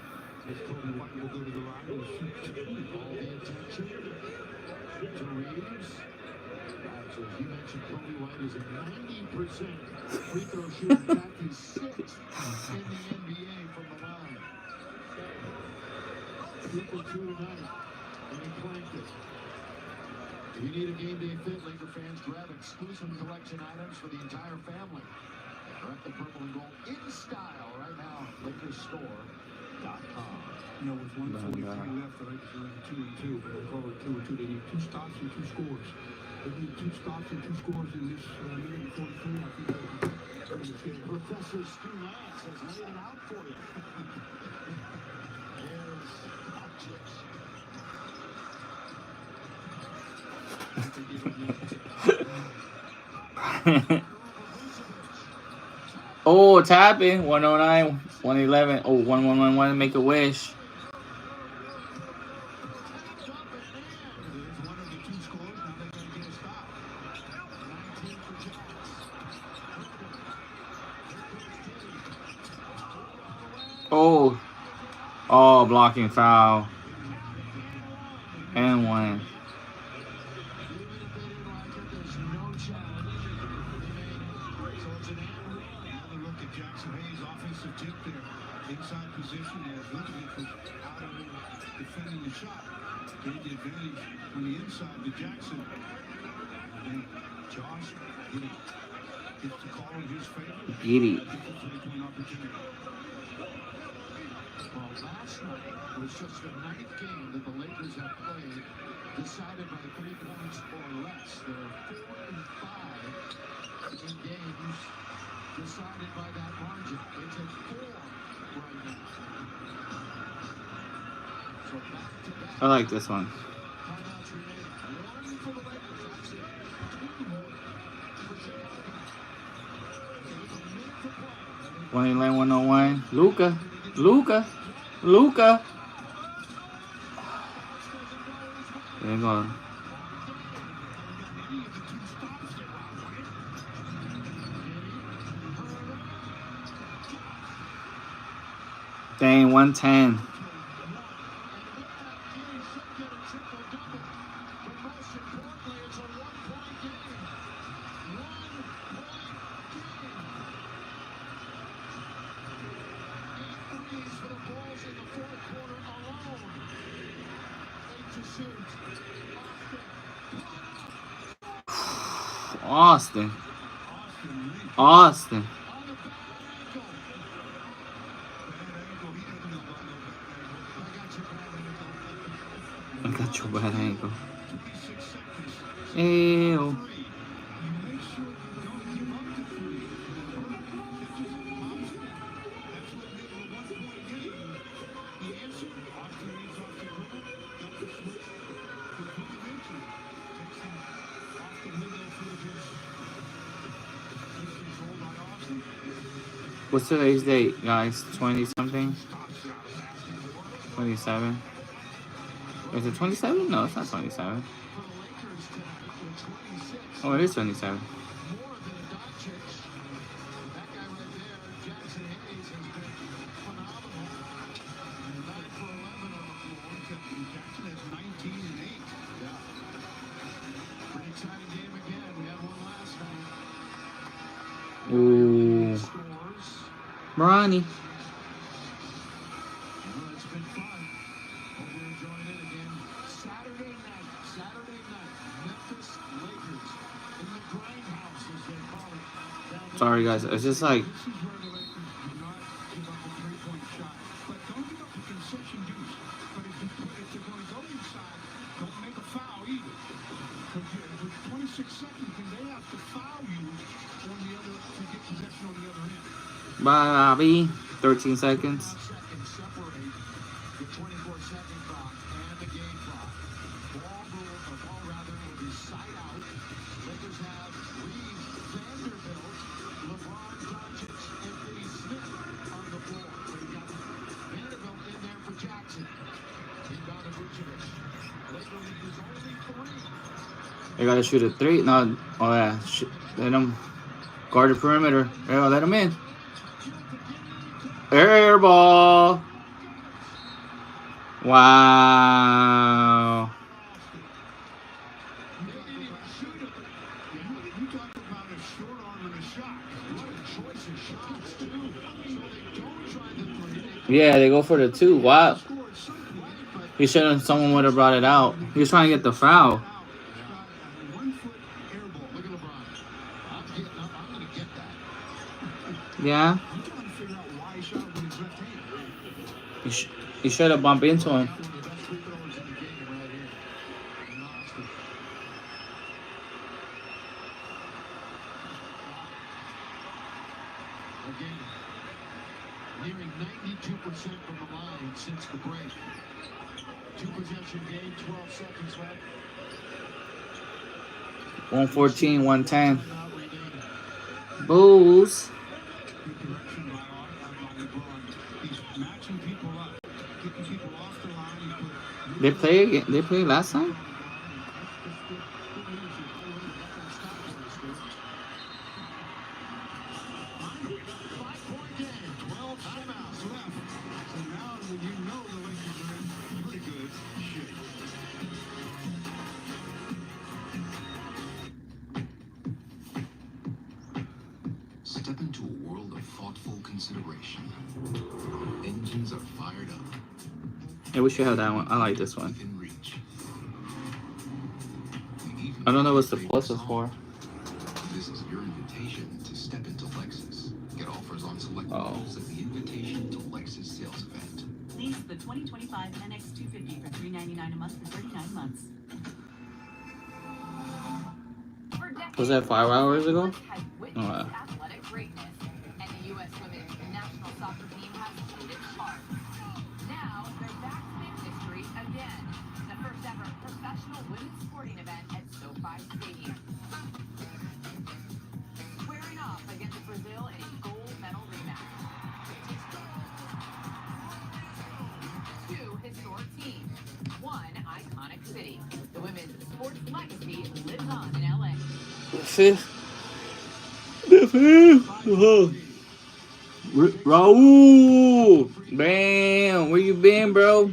as Kobe White will go to the line and shoot all the attention to Reeves. So as you mentioned, Kobe White is a 90% free throw shooter. In fact, he's 6th in the NBA from the line. Triple 2 tonight, and he clanked it. If you need a game day fit, Laker fans, grab exclusive collection items for the entire family. They're at the purple and gold in style right now. LakersStore.com. You know, with 1:43 left, the Lakers are in 2-2, but they'll call it 2-2. They need 2 stops and 2 scores. They need 2 stops and 2 scores in this minute and 43. I think they're going to get it. Professor Stu Lance has laid it out for you. There's objects. Oh, tapping. 109, 111. Oh, 1111. Make a wish. Oh, blocking foul. And one. Jackson Hayes offensive tip there. Inside position as Elizabeth was out of there defending the shot. Gave the advantage on the inside to Jackson. And Josh Giddy gets the call in his favor. Giddy. Well, last night was just the 9th game that the Lakers have played decided by 3 points or less. They're 4-5 in games decided by that margin. It's at 4 right now. So back to back. I like this one. Timeouts remaining. 1 for the Lakers. That's it. 2 for Chicago. With a minute to play. 1 101. Luka. There you go. Dang, 110. Austin. I got your bad ankle. Ew. What's today's date, guys? 20-something? 27? Is it 27? No, it's not 27. Oh, it is 27. Ooh. Bronny. Sorry guys, it's just like Bobby, 13 seconds. They gotta shoot a 3. No, oh yeah, let them guard the perimeter. Yeah, let them in. Air ball. Wow. Yeah, they go for the 2. Wow. He shouldn't. Someone would have brought it out. He was trying to get the foul. Yeah. You should have bumped into him. Nearing 92% from the line since the break. 2 possession game, 12 seconds left. 114, 110. Bulls. They played last time? Step into a world of thoughtful consideration. Engines are fired up. Yeah, we should have that one. I like this one. I don't know what's the plus is for. This is your invitation to step into Lexus. Get offers on select models at the Invitation to Lexus sales event. Lease the 2025 NX 250 for $399 a month for 39 months. Was that 5 hours ago? Oh, Athletic greatness, and the U.S. women's national soccer team has played its part. Now they're back to make history again. The first ever professional women's sporting event at SoFi Stadium. Squaring off against Brazil in a gold medal rematch. Two historic teams, one iconic city. The women's sports legacy lives on in LA. Raul, bam, where you been, bro?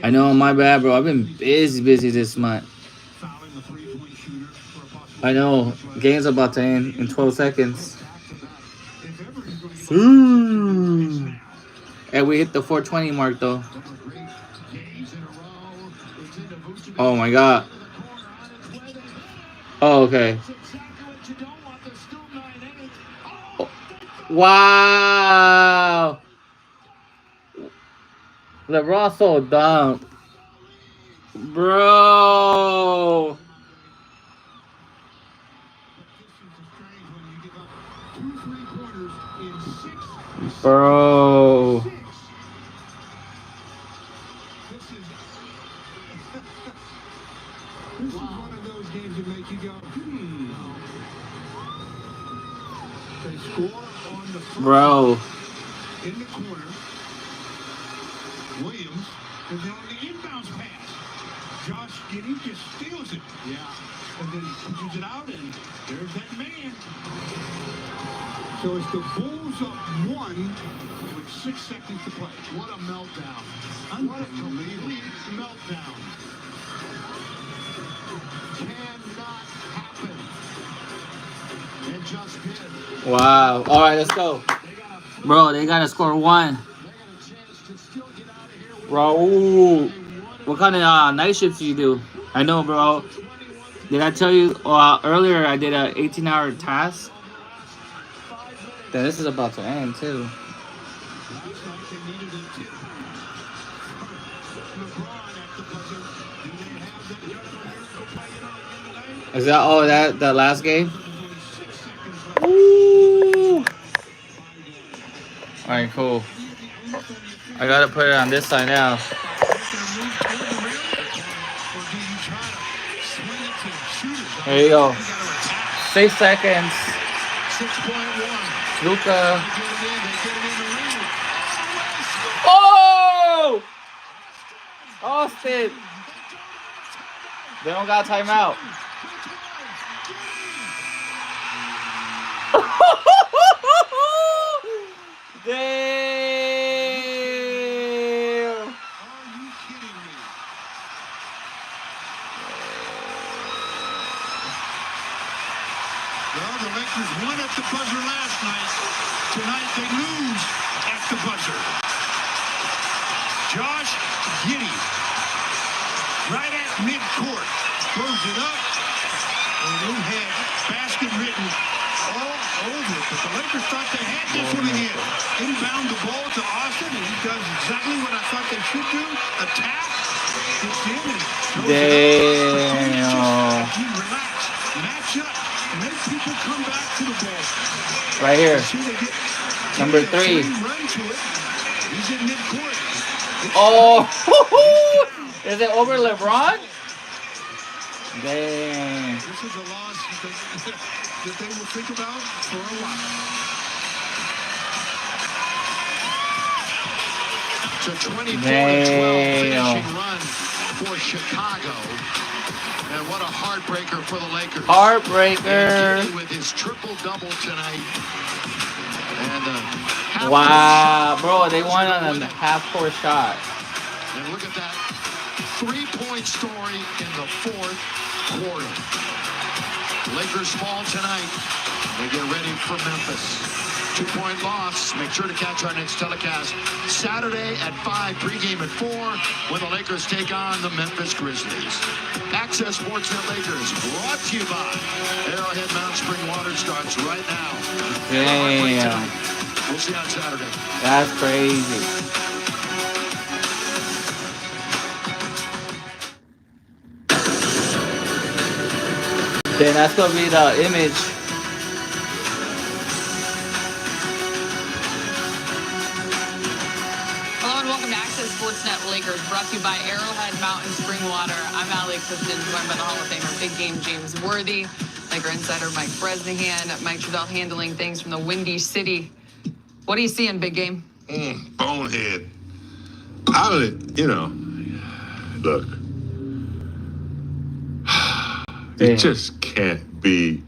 I know, my bad, bro. I've been busy this month. I know, game's about to end in 12 seconds. And we hit the 420 mark, though. Oh my god. Oh, okay. Oh, wow. LeBron's so dumb. Bro. Bro. This is one of those games that make you go, They score on the first Bro. in the corner. Williams, and then on the inbounds pass, Josh Giddey just steals it. Yeah. And then he pushes it out, and there's that man. So it's the Bulls up 1 with 6 seconds to play. What a meltdown. What a complete meltdown. Cannot happen. It just did. Wow. All right, let's go. Bro, they got to score 1. Raul, what kind of night shifts do you do? I know, bro. Did I tell you earlier I did an 18-hour task? Then this is about to end, too. Is that that last game? Ooh. All right, cool. I gotta put it on this side now. There you go. 6 seconds. 6.1. Luka. Oh! Austin. They don't got timeout. Damn. Well, the Lakers won at the buzzer last night. Tonight they lose at the buzzer. Josh Giddey, right at midcourt, throws it up. And you had basket written all over it. But the Lakers thought they had this one again. Inbound the ball to Austin, and he does exactly what I thought they should do. Attack, gets in and throws it up. You relax, match up, and then people come back to the ball. Right here. Number 3. Run to it. He's in midcourt. Oh, is it over LeBron? Dang. This is a loss that they will think about for a while. It's a 24-12 finishing run for Chicago. And what a heartbreaker for the Lakers. Heartbreaker. And with his triple-double tonight. And wow, bro, they won on a half-court shot. And look at that 3-point story in the 4th quarter. Lakers fall tonight. They get ready for Memphis. 2-point loss. Make sure to catch our next telecast Saturday at 5, pregame at 4, when the Lakers take on the Memphis Grizzlies. Access Sportsnet Lakers, brought to you by Arrowhead Mountain Spring Water, starts right now. Damn. We'll see you on Saturday. That's crazy. Then that's gonna be the image. Hello and welcome to Access Sportsnet Lakers, brought to you by Arrowhead Mountain Spring Water. I'm Allie Clifton, joined by the Hall of Famer, Big Game James Worthy, Laker insider Mike Bresnahan, Mike Trudell handling things from the Windy City. What are you seeing, Big Game? Bonehead. Look. You just can't be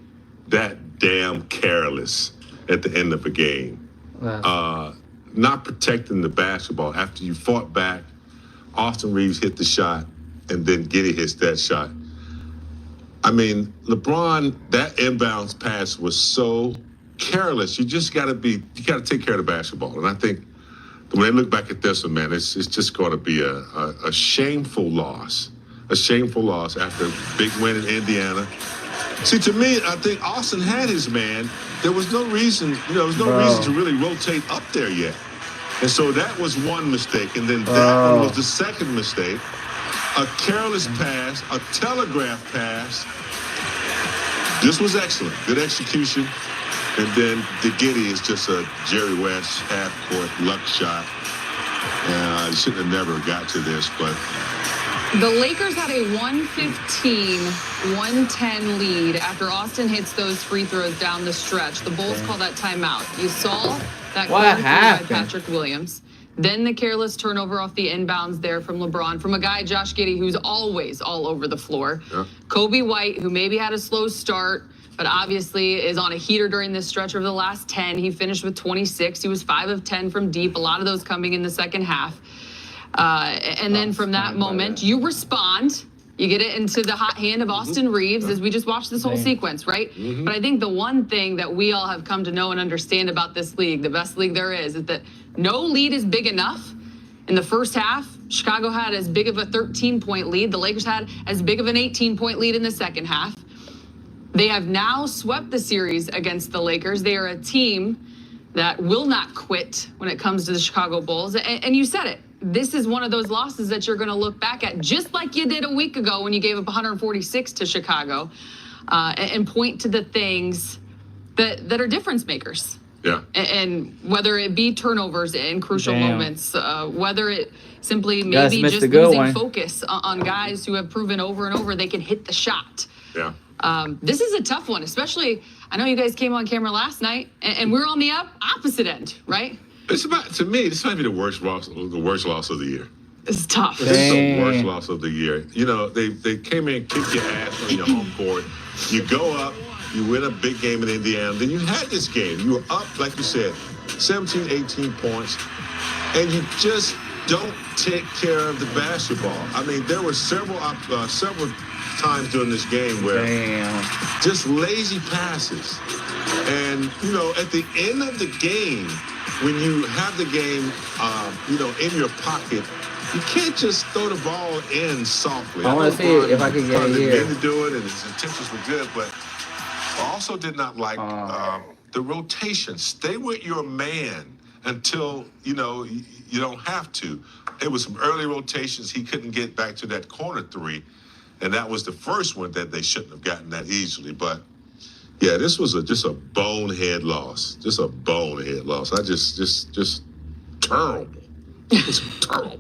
that damn careless at the end of a game. Not protecting the basketball after you fought back. Austin Reeves hit the shot, and then Giddey hits that shot. I mean, LeBron, that inbounds pass was so careless. You just got to take care of the basketball. And I think when they look back at this one, man, it's just going to be a shameful loss. A shameful loss after a big win in Indiana. See, to me, I think Austin had his man. There was no reason, reason to really rotate up there yet. And so that was one mistake. And then that one was the second mistake. A careless pass, a telegraph pass. This was excellent. Good execution. And then the Giddey is just a Jerry West half-court luck shot. And I shouldn't have never got to this, but... The Lakers had a 115-110 lead after Austin hits those free throws down the stretch. The Bulls call that timeout. You saw that what happened? By Patrick Williams. Then the careless turnover off the inbounds there from LeBron, from a guy, Josh Giddey, who's always all over the floor. Yeah. Kobe White, who maybe had a slow start, but obviously is on a heater during this stretch over the last 10. He finished with 26. He was 5 of 10 from deep, a lot of those coming in the second half. And then from that moment, you respond. You get it into the hot hand of Austin Reeves, as we just watched this whole sequence, right? But I think the one thing that we all have come to know and understand about this league, the best league there is that no lead is big enough. In the first half, Chicago had as big of a 13-point lead. The Lakers had as big of an 18-point lead in the second half. They have now swept the series against the Lakers. They are a team that will not quit when it comes to the Chicago Bulls. And you said it. This is one of those losses that you're going to look back at, just like you did a week ago when you gave up 146 to Chicago, and point to the things that are difference makers. Yeah. And whether it be turnovers in crucial moments, whether it simply maybe just losing focus on guys who have proven over and over they can hit the shot. Yeah. This is a tough one, especially, I know you guys came on camera last night, and we're on the opposite end, right? To me, this might be the worst loss of the year. It's tough. This is the worst loss of the year. You know, they came in, kicked your ass on your home court. You go up, you win a big game in Indiana. Then you had this game. You were up, like you said, 17, 18 points, and you just don't take care of the basketball. I mean, there were several times during this game where just lazy passes. And, at the end of the game, when you have the game, in your pocket, you can't just throw the ball in softly. I want to see if I can get it here. He meant to do it, and his intentions were good, but I also did not like the rotation. Stay with your man until, you don't have to. It was some early rotations. He couldn't get back to that corner three, and that was the first one that they shouldn't have gotten that easily. But yeah, this was just a bonehead loss. Just a bonehead loss. I just terrible. It's terrible.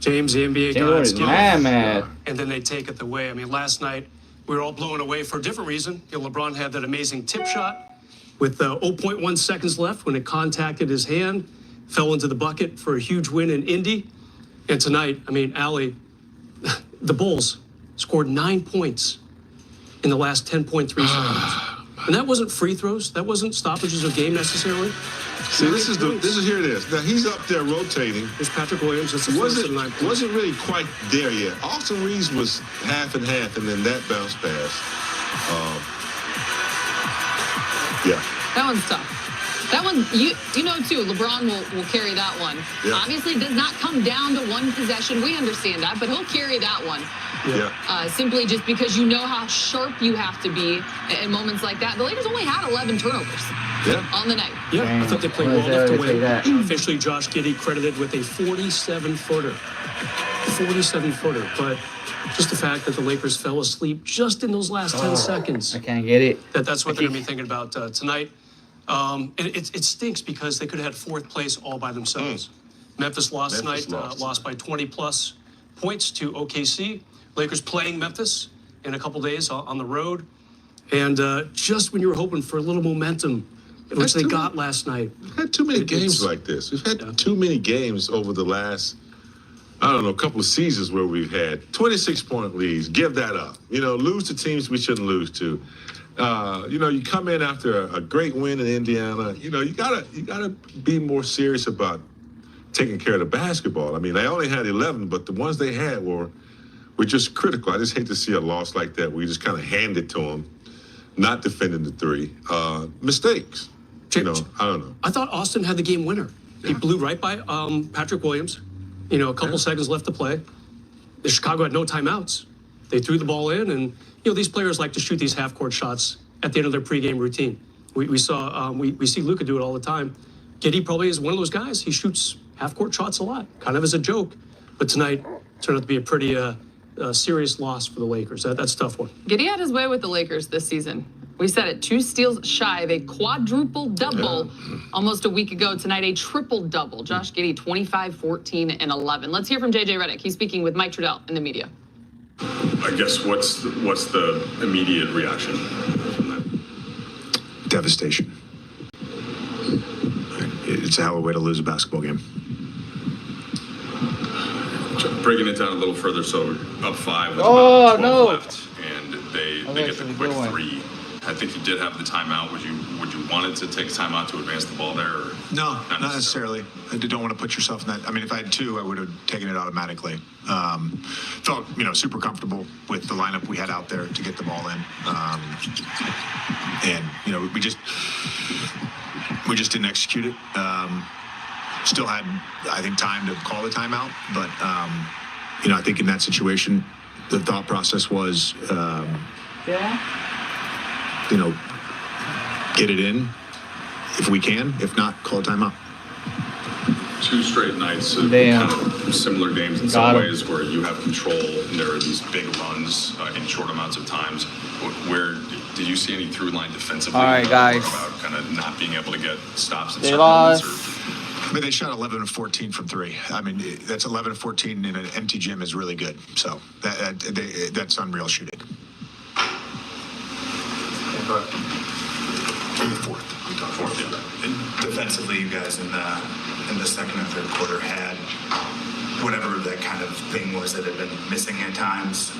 James, the NBA James gods, mad. and then they take it away. I mean, last night we were all blown away for a different reason. LeBron had that amazing tip shot with 0.1 seconds left when it contacted his hand, fell into the bucket for a huge win in Indy. And tonight, I mean, Allie, the Bulls scored 9 points in the last 10.3 seconds. And that wasn't free throws. That wasn't stoppages of game necessarily. See, this is here it is. Now he's up there rotating. It's Patrick Williams. Wasn't really quite there yet. Austin Reeves was half and half, and then that bounce pass. Yeah. That one's tough. That one, you know, too, LeBron will carry that one. Yeah. Obviously, it does not come down to one possession. We understand that, but he'll carry that one. Yeah. Simply just because you know how sharp you have to be in moments like that. The Lakers only had 11 turnovers on the night. Yeah, Damn. I thought they played Well, well enough to say win. that. Officially, Josh Giddey credited with a 47-footer. 47-footer. But just the fact that the Lakers fell asleep just in those last 10 seconds. I can't get it. That's what they're going to be thinking about tonight. And it stinks because they could have had fourth place all by themselves. Memphis lost tonight, lost by 20-plus points to OKC. Lakers playing Memphis in a couple days on the road. And just when you were hoping for a little momentum, which they got last night. We've had too many games like this. We've had too many games over the last, I don't know, a couple of seasons where we've had 26-point leads. Give that up. You know, lose to teams we shouldn't lose to. You know, you come in after a great win in Indiana. You know, you gotta be more serious about taking care of the basketball. I mean, they only had 11, but the ones they had were just critical. I just hate to see a loss like that where you just kind of hand it to them, not defending the three. Mistakes. You know, I don't know. I thought Austin had the game winner. He blew right by Patrick Williams. You know, a couple seconds left to play. The Chicago had no timeouts. They threw the ball in, and you know these players like to shoot these half-court shots at the end of their pregame routine. We see Luka do it all the time. Giddey probably is one of those guys. He shoots half-court shots a lot, kind of as a joke. But tonight turned out to be a pretty serious loss for the Lakers. That's a tough one. Giddey had his way with the Lakers this season. We said it, 2 steals shy of a quadruple-double almost a week ago. Tonight, a triple-double. Josh Giddey, 25, 14, and 11. Let's hear from J.J. Redick. He's speaking with Mike Trudell in the media. I guess what's the immediate reaction from that? Devastation. It's a hell of a way to lose a basketball game. Breaking it down a little further, so up 5 with about 12 left, and they get the quick 3. I think you did have the timeout. Would you want it to take a timeout to advance the ball there? Or No, not necessarily. I don't want to put yourself in that. I mean, if I had 2, I would have taken it automatically. Felt, you know, super comfortable with the lineup we had out there to get the ball in. And, you know, we just didn't execute it. Still had, I think, time to call the timeout. But, you know, I think in that situation, the thought process was, you know, get it in if we can. If not, call a timeout. 2 straight nights of kind of similar games in some ways where you have control and there are these big runs in short amounts of times. Where did you see any through line defensively? All right, guys. About kind of not being able to get stops in They certain lost. moments? I mean, they shot 11 of 14 from 3. I mean, that's 11 of 14 in an empty gym is really good. So that's unreal shooting. In the fourth, And defensively, you guys in the second and third quarter had whatever that kind of thing was that had been missing at times.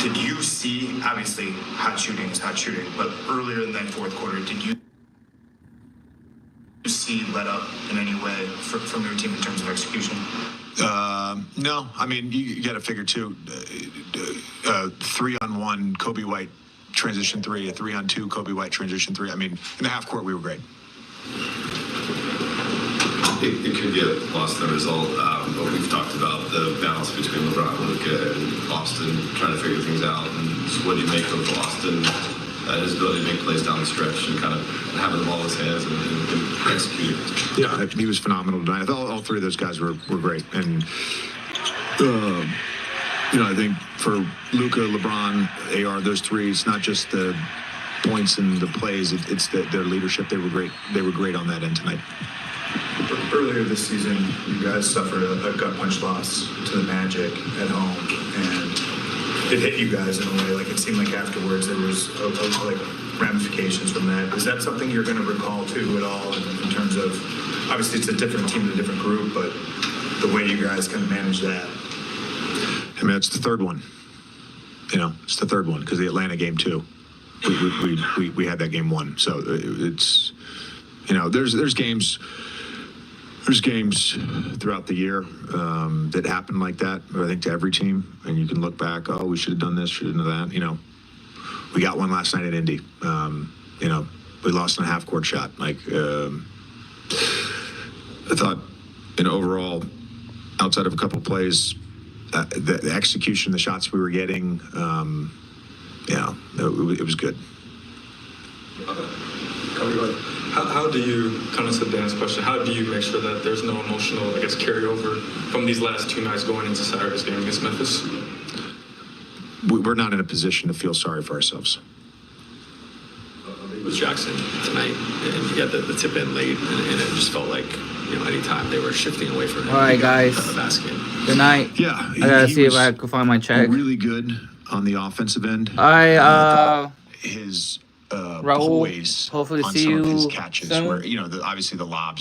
Did you see, obviously, hot shooting is hot shooting, but earlier in that fourth quarter, did you see let up in any way from your team in terms of execution? No, I mean, you got to figure too. 3-on-1 Kobe White transition 3, a 3-on-2 Kobe White transition 3. I mean, in the half court we were great. It could get lost in the result, but we've talked about the balance between LeBron, Luka, and Austin trying to figure things out. And what do you make of Austin? His ability to make plays down the stretch and kind of having the ball in his hands and executing. Yeah, he was phenomenal tonight. I thought all 3 of those guys were great. And, you know, I think for Luka, LeBron, AR, those 3, it's not just the points and the plays, it's their leadership. They were great. They were great on that end tonight. Earlier this season, you guys suffered a gut punch loss to the Magic at home, and it hit you guys in a way. Like, it seemed like afterwards there was like ramifications from that. Is that something you're going to recall too at all in terms of, obviously it's a different team and a different group, but the way you guys kind of manage that? I mean, it's the third one. You know, it's the third one because the Atlanta game too. We had that game won. So it's, you know, there's games throughout the year that happen like that. I think to every team, and you can look back. Oh, we should have done this, should have done that. You know, we got one last night at Indy. You know, we lost on a half-court shot. Like, I thought, you know, overall, outside of a couple of plays, the execution, the shots we were getting, yeah, it was good. How do you, kind of to Dan's question, how do you make sure that there's no emotional, I guess, carryover from these last 2 nights going into Saturday's game against Memphis? We're not in a position to feel sorry for ourselves. With Jackson tonight, and you got the tip in late, and it just felt like, you know, anytime they were shifting away from him. All right, guys. Basket. Good night. Yeah. I gotta see if I can find my check. Really good on the offensive end. His Raul, hopefully see you catches soon. where, you know, obviously the lobs are